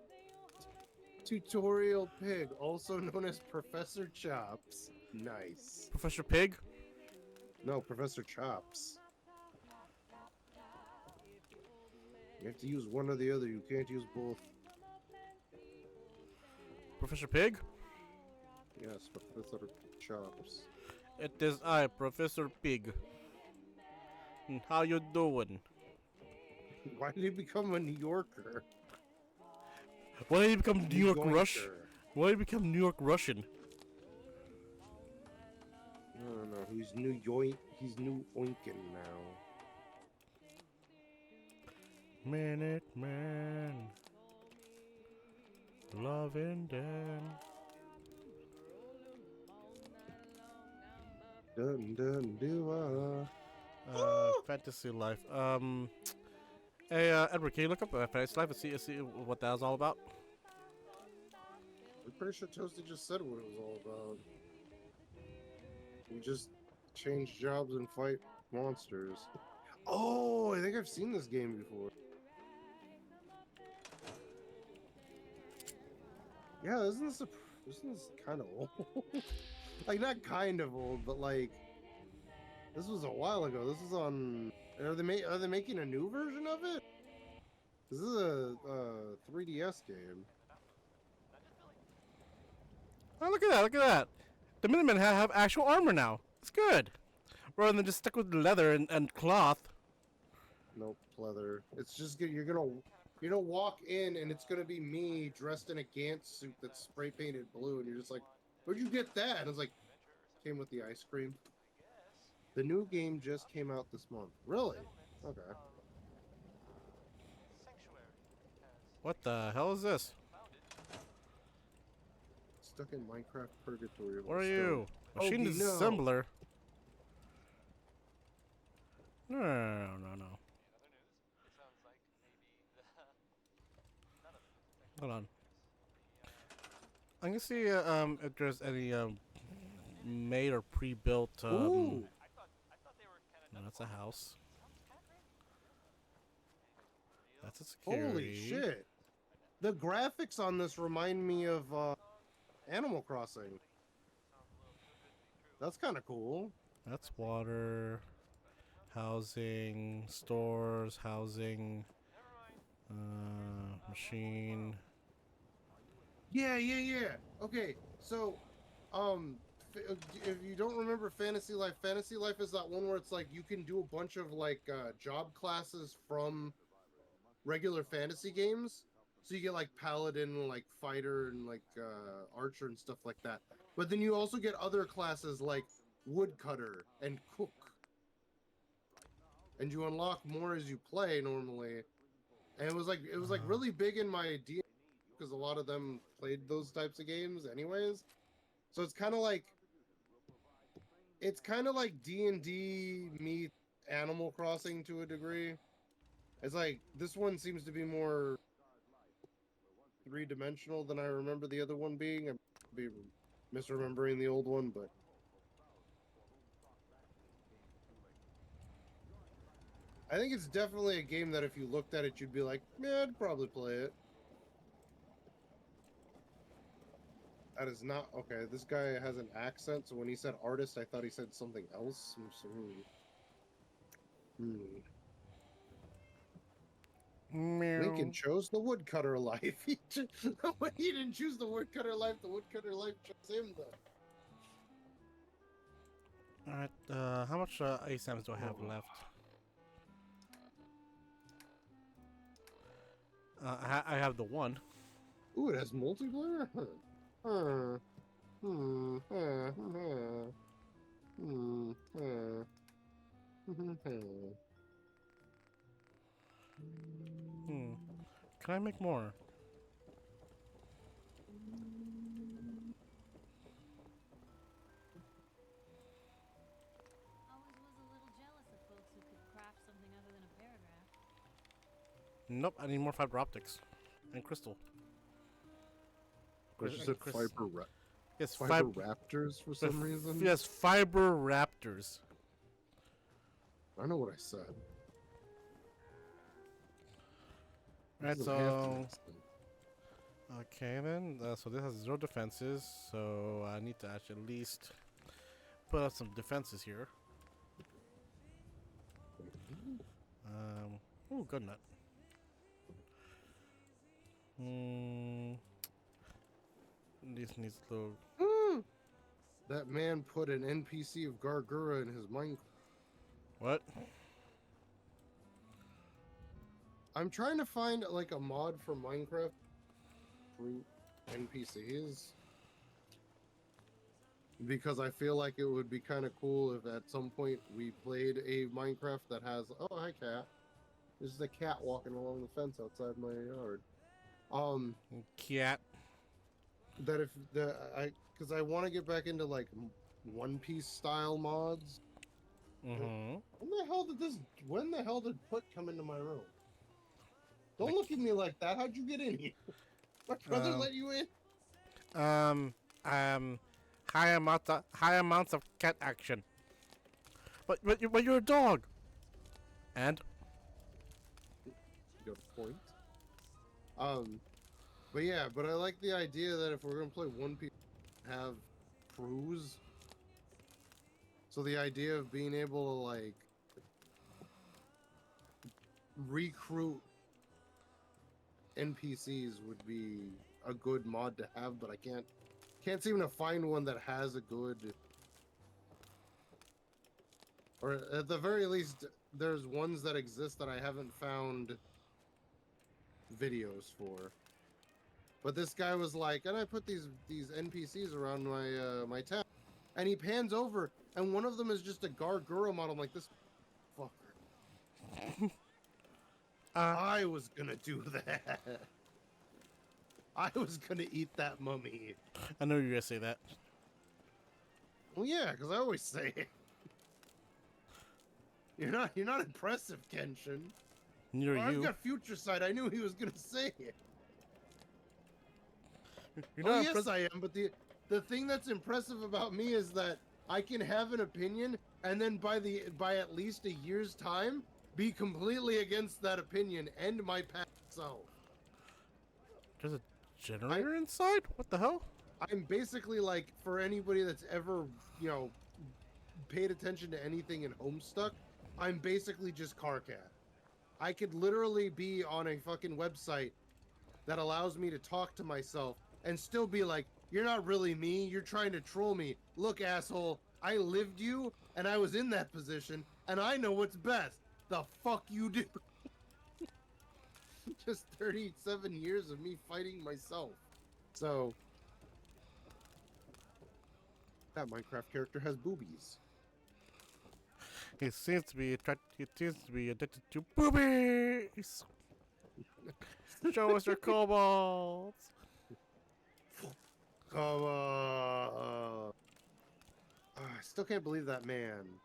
Tutorial Pig, also known as Professor Chops. Nice. Professor Pig? No, Professor Chops. You have to use one or the other. You can't use both. Professor Pig? Yes, Professor Chops. It is I, Professor Pig. How you doing? Why did he become a New Yorker? Why did he become New York Russian? Why did he become New York Russian? I don't know. He's New Yoink. He's New Oinkin now. Minute Man. Loving Dan. Dun dun do Fantasy Life. Hey, Edward, can you look up Fantasy Life and see what that was all about? I'm pretty sure Toasty just said what it was all about. You just change jobs and fight monsters. Oh, I think I've seen this game before. Yeah, isn't this kind of old? Like, not kind of old, but like, this was a while ago. This was on. Are they making a new version of it? This is a 3DS game. Oh, look at that! Look at that! The Minutemen have actual armor now. It's good, rather than just stuck with leather and cloth. Nope, leather. It's just you're gonna walk in and it's gonna be me dressed in a Gantz suit that's spray painted blue, and you're just like, where'd you get that? And it's like, came with the ice cream. The new game just came out this month. Really? Okay. What the hell is this? stuck in Minecraft purgatory. Where are you? Machine Ogie, no. disassembler. No. Hold on. I can see if there's any made or pre-built. Ooh. No, that's a house. That's a security. Holy shit! The graphics on this remind me of Animal Crossing. That's kind of cool. That's water, housing, stores, housing, machine. Yeah. Okay, so, if you don't remember Fantasy Life is that one where it's like you can do a bunch of like job classes from regular fantasy games. So you get like paladin, like fighter, and like archer and stuff like that. But then you also get other classes like woodcutter and cook. And you unlock more as you play normally. And it was like really big in my D because a lot of them played those types of games anyways. So it's kind of like D&D meets Animal Crossing to a degree. It's like this one seems to be more three-dimensional than I remember the other one being. I'm be misremembering the old one, but I think it's definitely a game that if you looked at it, you'd be like, yeah, I'd probably play it. That is not okay. This guy has an accent, so when he said artist, I thought he said something else. Lincoln chose the woodcutter life. He didn't choose the woodcutter life. The woodcutter life chose him, though. Alright, how much ASAMs do I have left? I have the one. Ooh, it has multiplayer? Can I make more? Always was a little jealous of folks who could craft something other than a paragraph. Nope, I need more fiber optics and crystal. You said fiber Yes, fiber raptors for some reason. Yes, fiber raptors. I know what I said. Right, so okay then. So this has 0 defenses, so I need to actually at least put up some defenses here. Oh, good nut. This needs to load. That man put an NPC of Gargura in his mind. What? I'm trying to find like a mod for Minecraft for NPCs because I feel like it would be kind of cool if at some point we played a Minecraft that has hi cat. This is a cat walking along the fence outside my yard. Cat. That if because I want to get back into like One Piece style mods. Mm-hmm. When the hell did Put come into my room? Don't look at me like that. How'd you get in here? My brother let you in? High amounts of cat action. But you're a dog. And good point. But yeah, but I like the idea that if we're gonna play One Piece, have crews. So the idea of being able to like recruit NPCs would be a good mod to have, but I can't seem to find one that has a good, or at the very least there's ones that exist that I haven't found videos for. But this guy was like, and I put these NPCs around my town, and he pans over and one of them is just a Gargura model. I'm like, this fucker. I was gonna do that. I was gonna eat that mummy. I know you were gonna say that. Well, yeah, because I always say it. You're not impressive, Kenshin. Neither I've you. got future sight. I knew he was gonna say it. You're Oh, not yes, impressive. I am. But the thing that's impressive about me is that I can have an opinion, and then by at least a year's time, be completely against that opinion and my past self. There's a generator inside? What the hell? I'm basically like, for anybody that's ever, paid attention to anything in Homestuck, I'm basically just Carcat. I could literally be on a fucking website that allows me to talk to myself and still be like, you're not really me, you're trying to troll me. Look, asshole, I lived you, and I was in that position, and I know what's best. The fuck you do? Just 37 years of me fighting myself. So, that Minecraft character has boobies. He seems to be addicted to boobies. Show us your kobolds. Come on. I still can't believe that man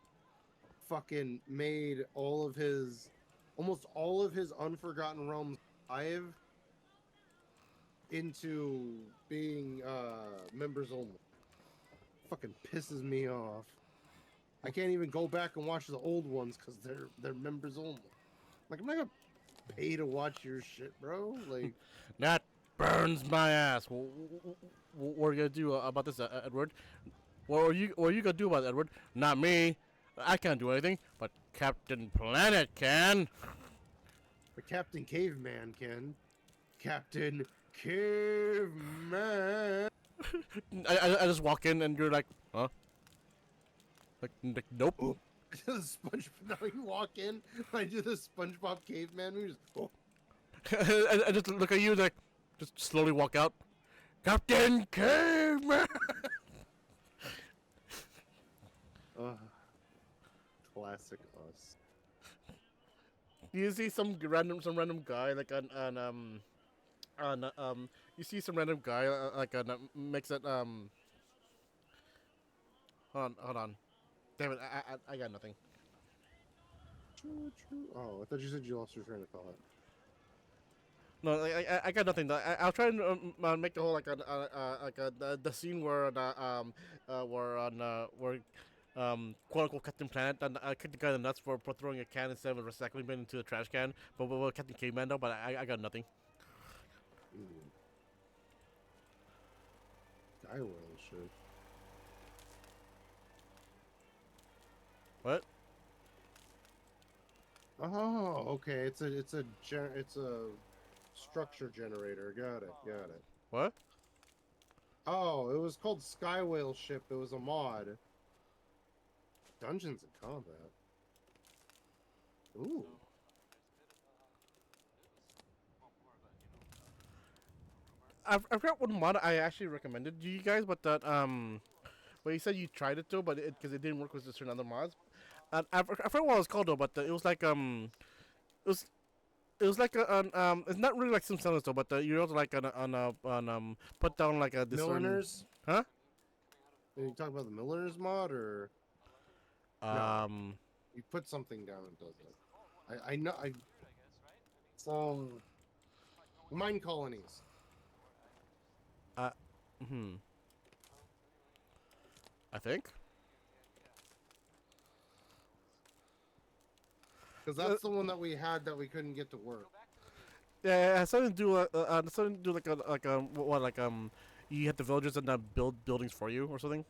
fucking made almost all of his Unforgotten Realms 5 into being members only. Fucking pisses me off. I can't even go back and watch the old ones because they're members only. Like, I'm not gonna pay to watch your shit, bro. Like, That burns my ass. What are you gonna do about this, Edward? What are you gonna do about it, Edward? Not me. I can't do anything, but Captain Planet can. but Captain Caveman can. Captain Caveman. I just walk in and you're like, huh? Like nope. Now you walk in, I do the SpongeBob Caveman. We just, I just look at you like, just slowly walk out. Captain Caveman. Classic us. You see some random guy like you see some random guy makes it hold on. Damn it, I got nothing. Oh, I thought you said you lost your train of thought. No, I got nothing. I'll try and make the whole the scene where quote unquote Captain Planet and kicked the guy in the nuts for throwing a can instead of a recycling bin into the trash can. But Captain Caveman though, but I got nothing. Skywell shit. What? Oh, okay. It's a structure generator. Got it. What? Oh, it was called Skywhale Ship. It was a mod. Dungeons and Combat. Ooh. I forgot what mod I actually recommended to you guys, but that well, you said you tried it though, but because it didn't work with certain other mods. And I forgot what it was called though, but it was like it was like it's not really like SimCellars though, but you're also like on put down like a Milliners? Huh? Are you talking about the Milliners mod or? No. You put something down and does it. I know. Mine colonies. I think. Because that's the one that we had that we couldn't get to work. Yeah, it has something to do you have the villagers and build buildings for you or something.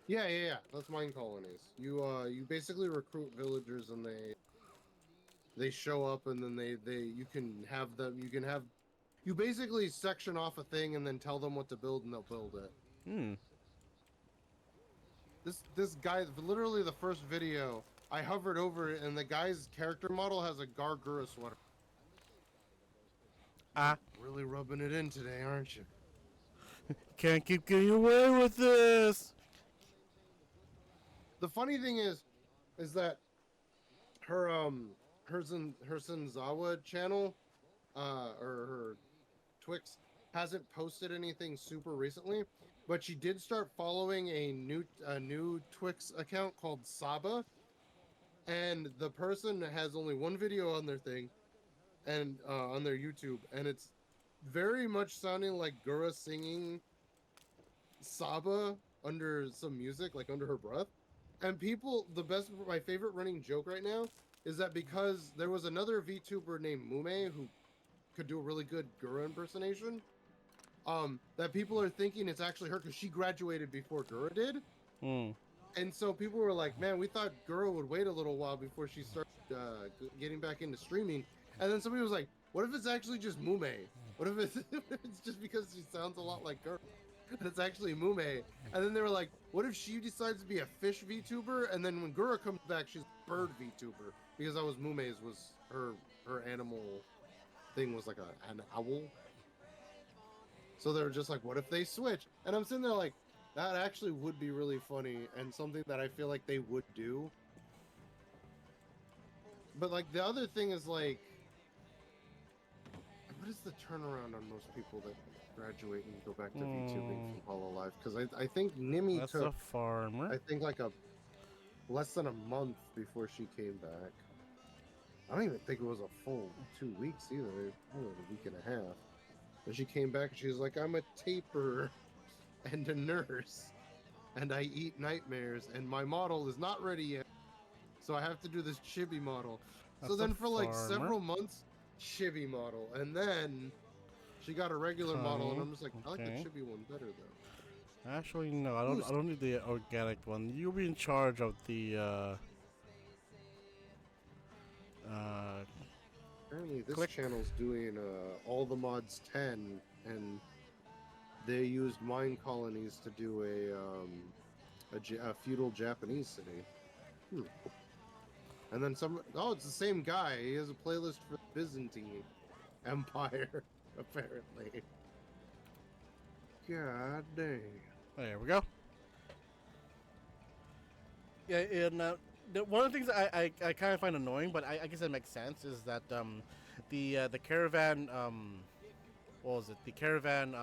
Yeah. That's mine colonies. You basically recruit villagers and they show up and then you can have them. You basically section off a thing and then tell them what to build and they'll build it. This guy, literally the first video, I hovered over it and the guy's character model has a Gargura sweater. Really rubbing it in today, aren't you? Can't keep getting away with this. The funny thing is that her Senzawa channel, or her Twix hasn't posted anything super recently, but she did start following a new Twix account called Saba, and the person has only one video on their thing, and on their YouTube, and it's very much sounding like Gura singing Saba under some music, like under her breath. And my favorite running joke right now is that because there was another VTuber named Mume who could do a really good Gura impersonation, that people are thinking it's actually her because she graduated before Gura did. And so people were like, man, we thought Gura would wait a little while before she started getting back into streaming. And then somebody was like, what if it's actually just Mume? What if it's just because she sounds a lot like Gura? And it's actually Mume. And then they were like, what if she decides to be a fish VTuber? And then when Gura comes back, she's a bird VTuber. Because that was Mume's, was her animal thing was like an owl. So they were just like, what if they switch? And I'm sitting there like, that actually would be really funny and something that I feel like they would do. But like the other thing is like, what is the turnaround on most people that graduate and go back to VTubing from Hololive? Because I think Nimi That's took a farmer. I think like less than a month before she came back. I don't even think it was a full 2 weeks either. Only a week and a half. And she came back and she was like, I'm a taper and a nurse, and I eat nightmares, and my model is not ready yet, so I have to do this chibi model. That's so then a for like farmer. several months, chibi model, and then she got a regular model, and I'm just like, I like the Okay. chibi one better though. Actually, no, I don't need the organic one. You'll be in charge of the Apparently this Click. channel's doing all the mods 10, and they used mine colonies to do a feudal Japanese city. And then it's the same guy. He has a playlist for the Byzantine Empire, apparently. God dang. There we go. Yeah, and one of the things I kind of find annoying, but I guess it makes sense, is that the caravan what was it? The caravan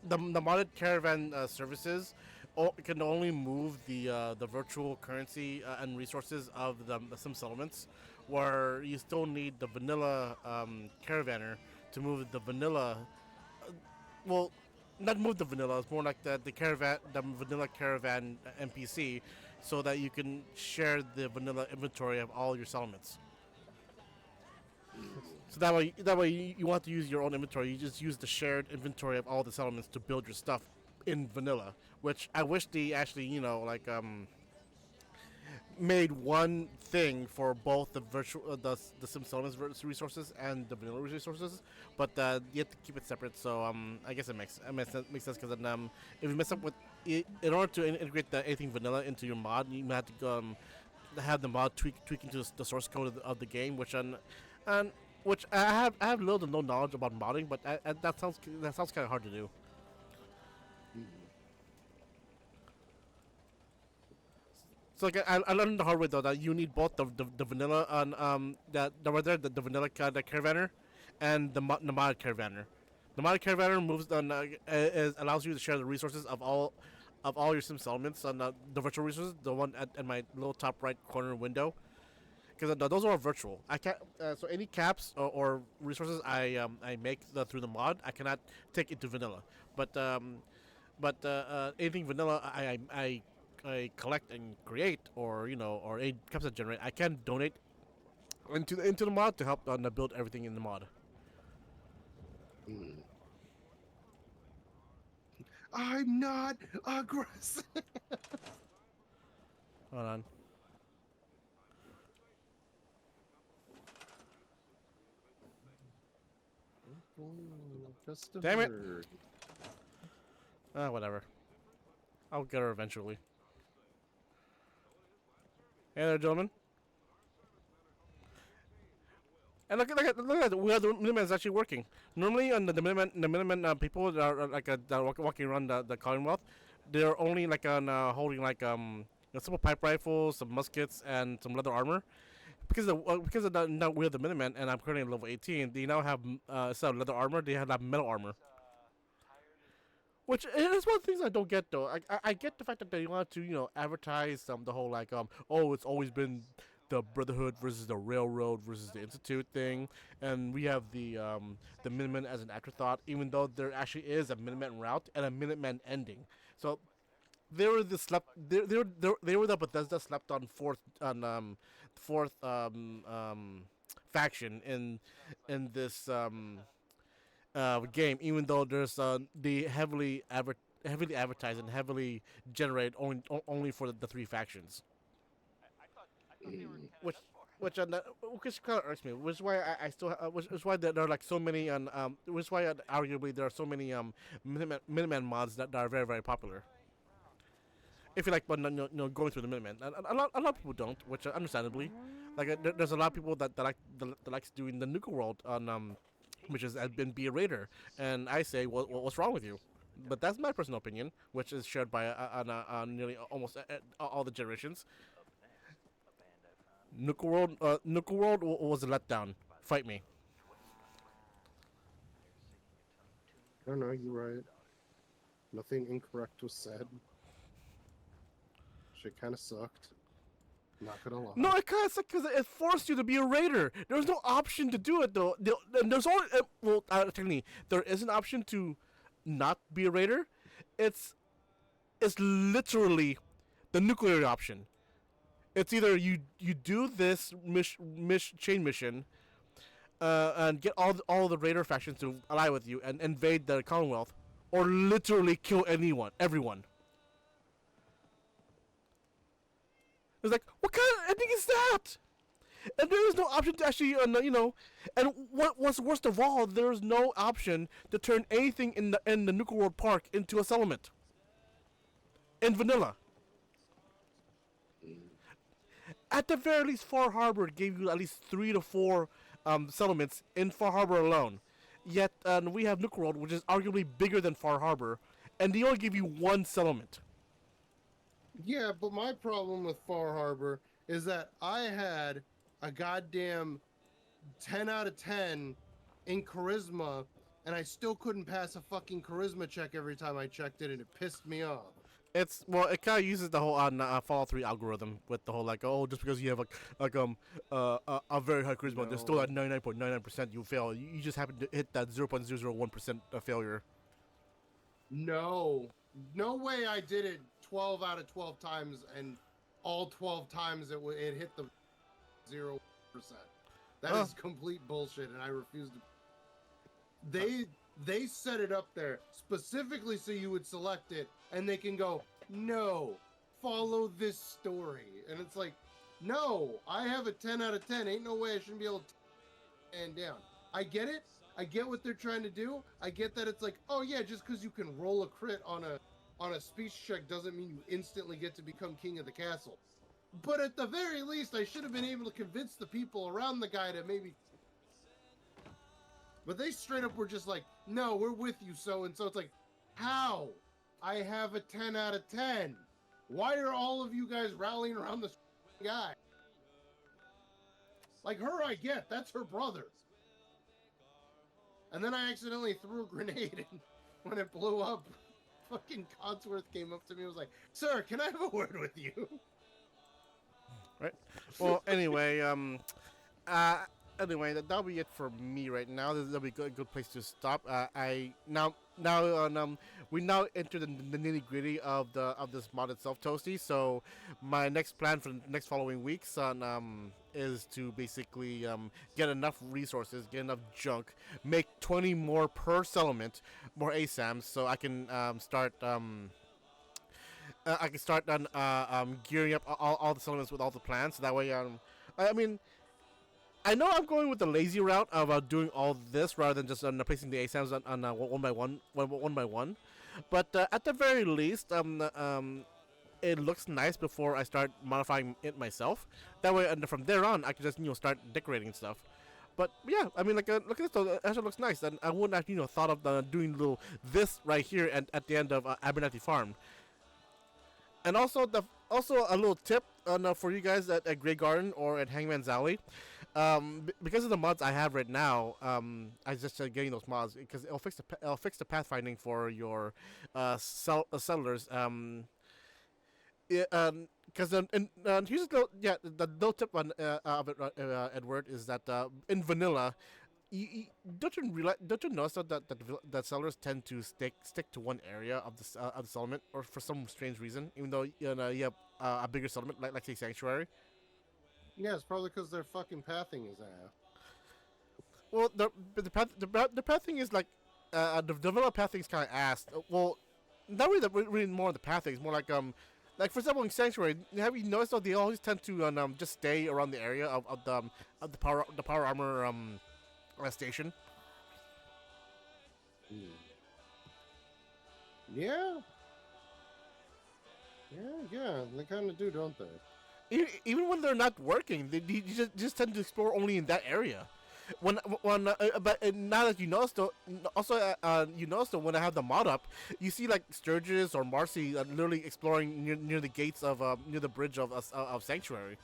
the modded caravan services can only move the virtual currency and resources of the Sim settlements, where you still need the vanilla caravaner to move the vanilla. Well, not move the vanilla. It's more like the vanilla caravan NPC, so that you can share the vanilla inventory of all your settlements. So that way you want to use your own inventory. You just use the shared inventory of all the settlements to build your stuff in vanilla. Which I wish they actually, made one thing for both the virtual the Sim settlements resources and the vanilla resources, but you have to keep it separate. So I guess it makes sense, because then if you mess up with it, in order to integrate anything vanilla into your mod, you have to have the mod tweak into the source code of the game, which which I have little to no knowledge about modding, but that sounds kind of hard to do. So like I learned the hard way though that you need both the vanilla and the vanilla the caravaner and the modded caravaner. The modded caravaner moves allows you to share the resources of all your Sim settlements and the virtual resources, the one at my little top right corner window, because those are virtual. I can't so any caps or resources I make through the mod I cannot take into vanilla, but anything vanilla I collect and create, or any caps I generate, I can donate into the mod to help build everything in the mod. I'm not aggressive. Hold on. Just a Damn it. bird. Whatever. I'll get her eventually. Hey there, gentlemen. And look at that. We have the Minutemen's actually working. Normally, on the Minutemen people that are that are walking around the Commonwealth, they're only holding simple pipe rifles, some muskets, and some leather armor. because of now we're the Minutemen and I'm currently level 18. They now have instead of leather armor, they have that metal armor. Which is one of the things I don't get though. I get the fact that they want to advertise the whole like oh, it's always been the Brotherhood versus the Railroad versus the Institute thing, and we have the Minutemen as an afterthought, even though there actually is a Minutemen route and a Minutemen ending. So they were the Bethesda slept on fourth faction in this game, even though there's the heavily advertised and heavily generated only for the three factions. Which kind of irks me. Which is why I still which is why there are like so many which is why arguably there are so many Minutemen mods that are very, very popular. If you like, but going through the Minutemen, a lot of people don't, which understandably, like there's a lot of people that likes doing the Nuka World on which has been be a raider, and I say, what's wrong with you? But that's my personal opinion, which is shared by nearly almost all the generations. Nuka World was a letdown. Fight me. I don't know. You're right. Nothing incorrect was said. Shit kind of sucked. Not gonna lie. No, it kind of sucked because it forced you to be a raider. There was no option to do it though. There's only technically there is an option to not be a raider. It's literally the nuclear option. It's either you do this chain mission, and get all the raider factions to ally with you and invade the Commonwealth, or literally kill everyone. It's like, what kind of ending is that? And there is no option to actually, and what's worst of all, there is no option to turn anything in the Nuka World Park into a settlement. In vanilla. At the very least, Far Harbor gave you at least 3 to 4 settlements in Far Harbor alone. Yet, we have Nuka World, which is arguably bigger than Far Harbor, and they only give you 1 settlement. Yeah, but my problem with Far Harbor is that I had a goddamn 10 out of 10 in charisma, and I still couldn't pass a fucking charisma check every time I checked it, and it pissed me off. It kind of uses the whole Fallout 3 algorithm with the whole like, oh, just because you have a very high charisma, there's still at 99.99% you fail. You just happen to hit that 0.001% failure. No way I did it 12 out of 12 times, and all 12 times it hit the 0%. That is complete bullshit, and I refuse to. They set it up there specifically so you would select it, and they can go, no, follow this story. And it's like, no, I have a 10 out of 10. Ain't no way I shouldn't be able to stand down. I get it. I get what they're trying to do. I get that it's like, oh yeah, just because you can roll a crit on a speech check doesn't mean you instantly get to become king of the castle. But at the very least, I should have been able to convince the people around the guy to maybe. But they straight up were just like, no, we're with you, so-and-so. It's like, how? I have a 10 out of 10. Why are all of you guys rallying around this guy? Like, her I get. That's her brother. And then I accidentally threw a grenade, and when it blew up, fucking Codsworth came up to me and was like, sir, can I have a word with you? Right. Well, anyway, anyway, that'll be it for me right now. That'll be a good place to stop. We now enter the nitty gritty of this mod itself, Toasty. So my next plan for the next following weeks is to basically get enough resources, get enough junk, make 20 more per settlement, more ASAMs, so I can start. I can start gearing up all the settlements with all the plans. So that way, I mean, I know I'm going with the lazy route of doing all this rather than just placing the ASAMs on one by one. But at the very least, it looks nice before I start modifying it myself. That way, and from there on, I can just start decorating and stuff. But yeah, I mean, like look at this, it actually looks nice. And I wouldn't have thought of doing this right here at the end of Abernathy Farm. And also also a little tip for you guys at Grey Garden or at Hangman's Alley. Because of the mods I have right now, I just getting those mods because it'll fix the pathfinding for your settlers. Because here's the little tip on of it, Edward, is that in vanilla, don't you notice that settlers tend to stick to one area of the settlement, or for some strange reason, even though you have a bigger settlement like say Sanctuary. Yeah, it's probably because their fucking pathing is ass. Well, the pathing is like the vanilla pathing is kind of ass. Well, not really more the pathing. It's more like for example in Sanctuary, have you noticed that they always tend to just stay around the area of the power armor station? Yeah. Yeah, they kind of do, don't they? Even when they're not working, you just tend to explore only in that area. But now that you notice, though, also you notice that when I have the mod up, you see like Sturgis or Marcy literally exploring near the gates of near the bridge of Sanctuary.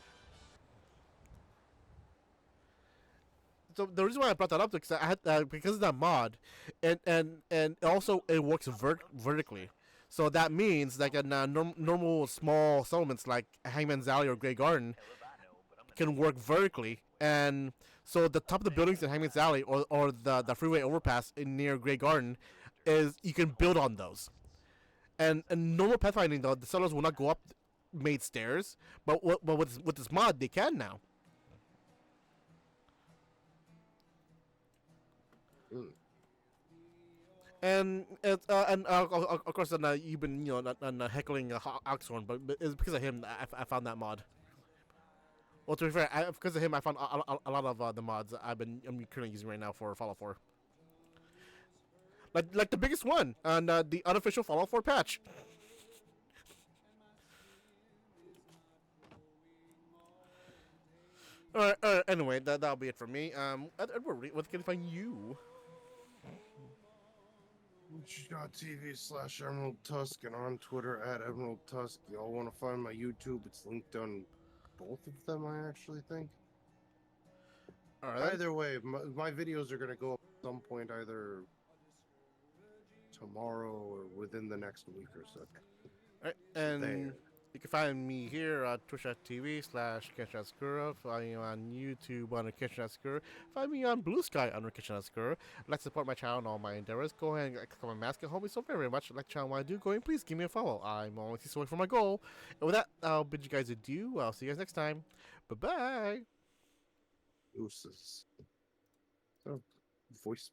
So the reason why I brought that up is because I had because of that mod, and also it works vertically. So that means like normal small settlements like Hangman's Alley or Grey Garden can work vertically, and so the top of the buildings in Hangman's Alley or the freeway overpass near Grey Garden is you can build on those. And normal pathfinding though, the settlers will not go up made stairs, but with this mod they can now. And of course, you've been heckling Oxhorn, but it's because of him I found that mod. Well, to be fair, because of him, I found a lot of the mods I'm currently using right now for Fallout 4. Like the biggest one on the unofficial Fallout 4 patch. All right. Anyway, that'll be it for me. Edward, what can I find you? TV/Emerald Tusk and on Twitter @Emerald Tusk. Y'all want to find my YouTube? It's linked on both of them, I actually think. All right. Either way, my videos are going to go up at some point, either tomorrow or within the next week or so. All right, and you can find me here on twitch.tv/KenShotSkura. Find me on YouTube under KenShotSkura. Find me on Blue Sky under KenShotSkura. I'd like to support my channel and all my endeavors. Go ahead and click on my mask and help me so very much. Like the channel when I do, go ahead and please give me a follow. I'm always away for my goal. And with that, I'll bid you guys adieu. I'll see you guys next time. Bye-bye. Deuces. So, voice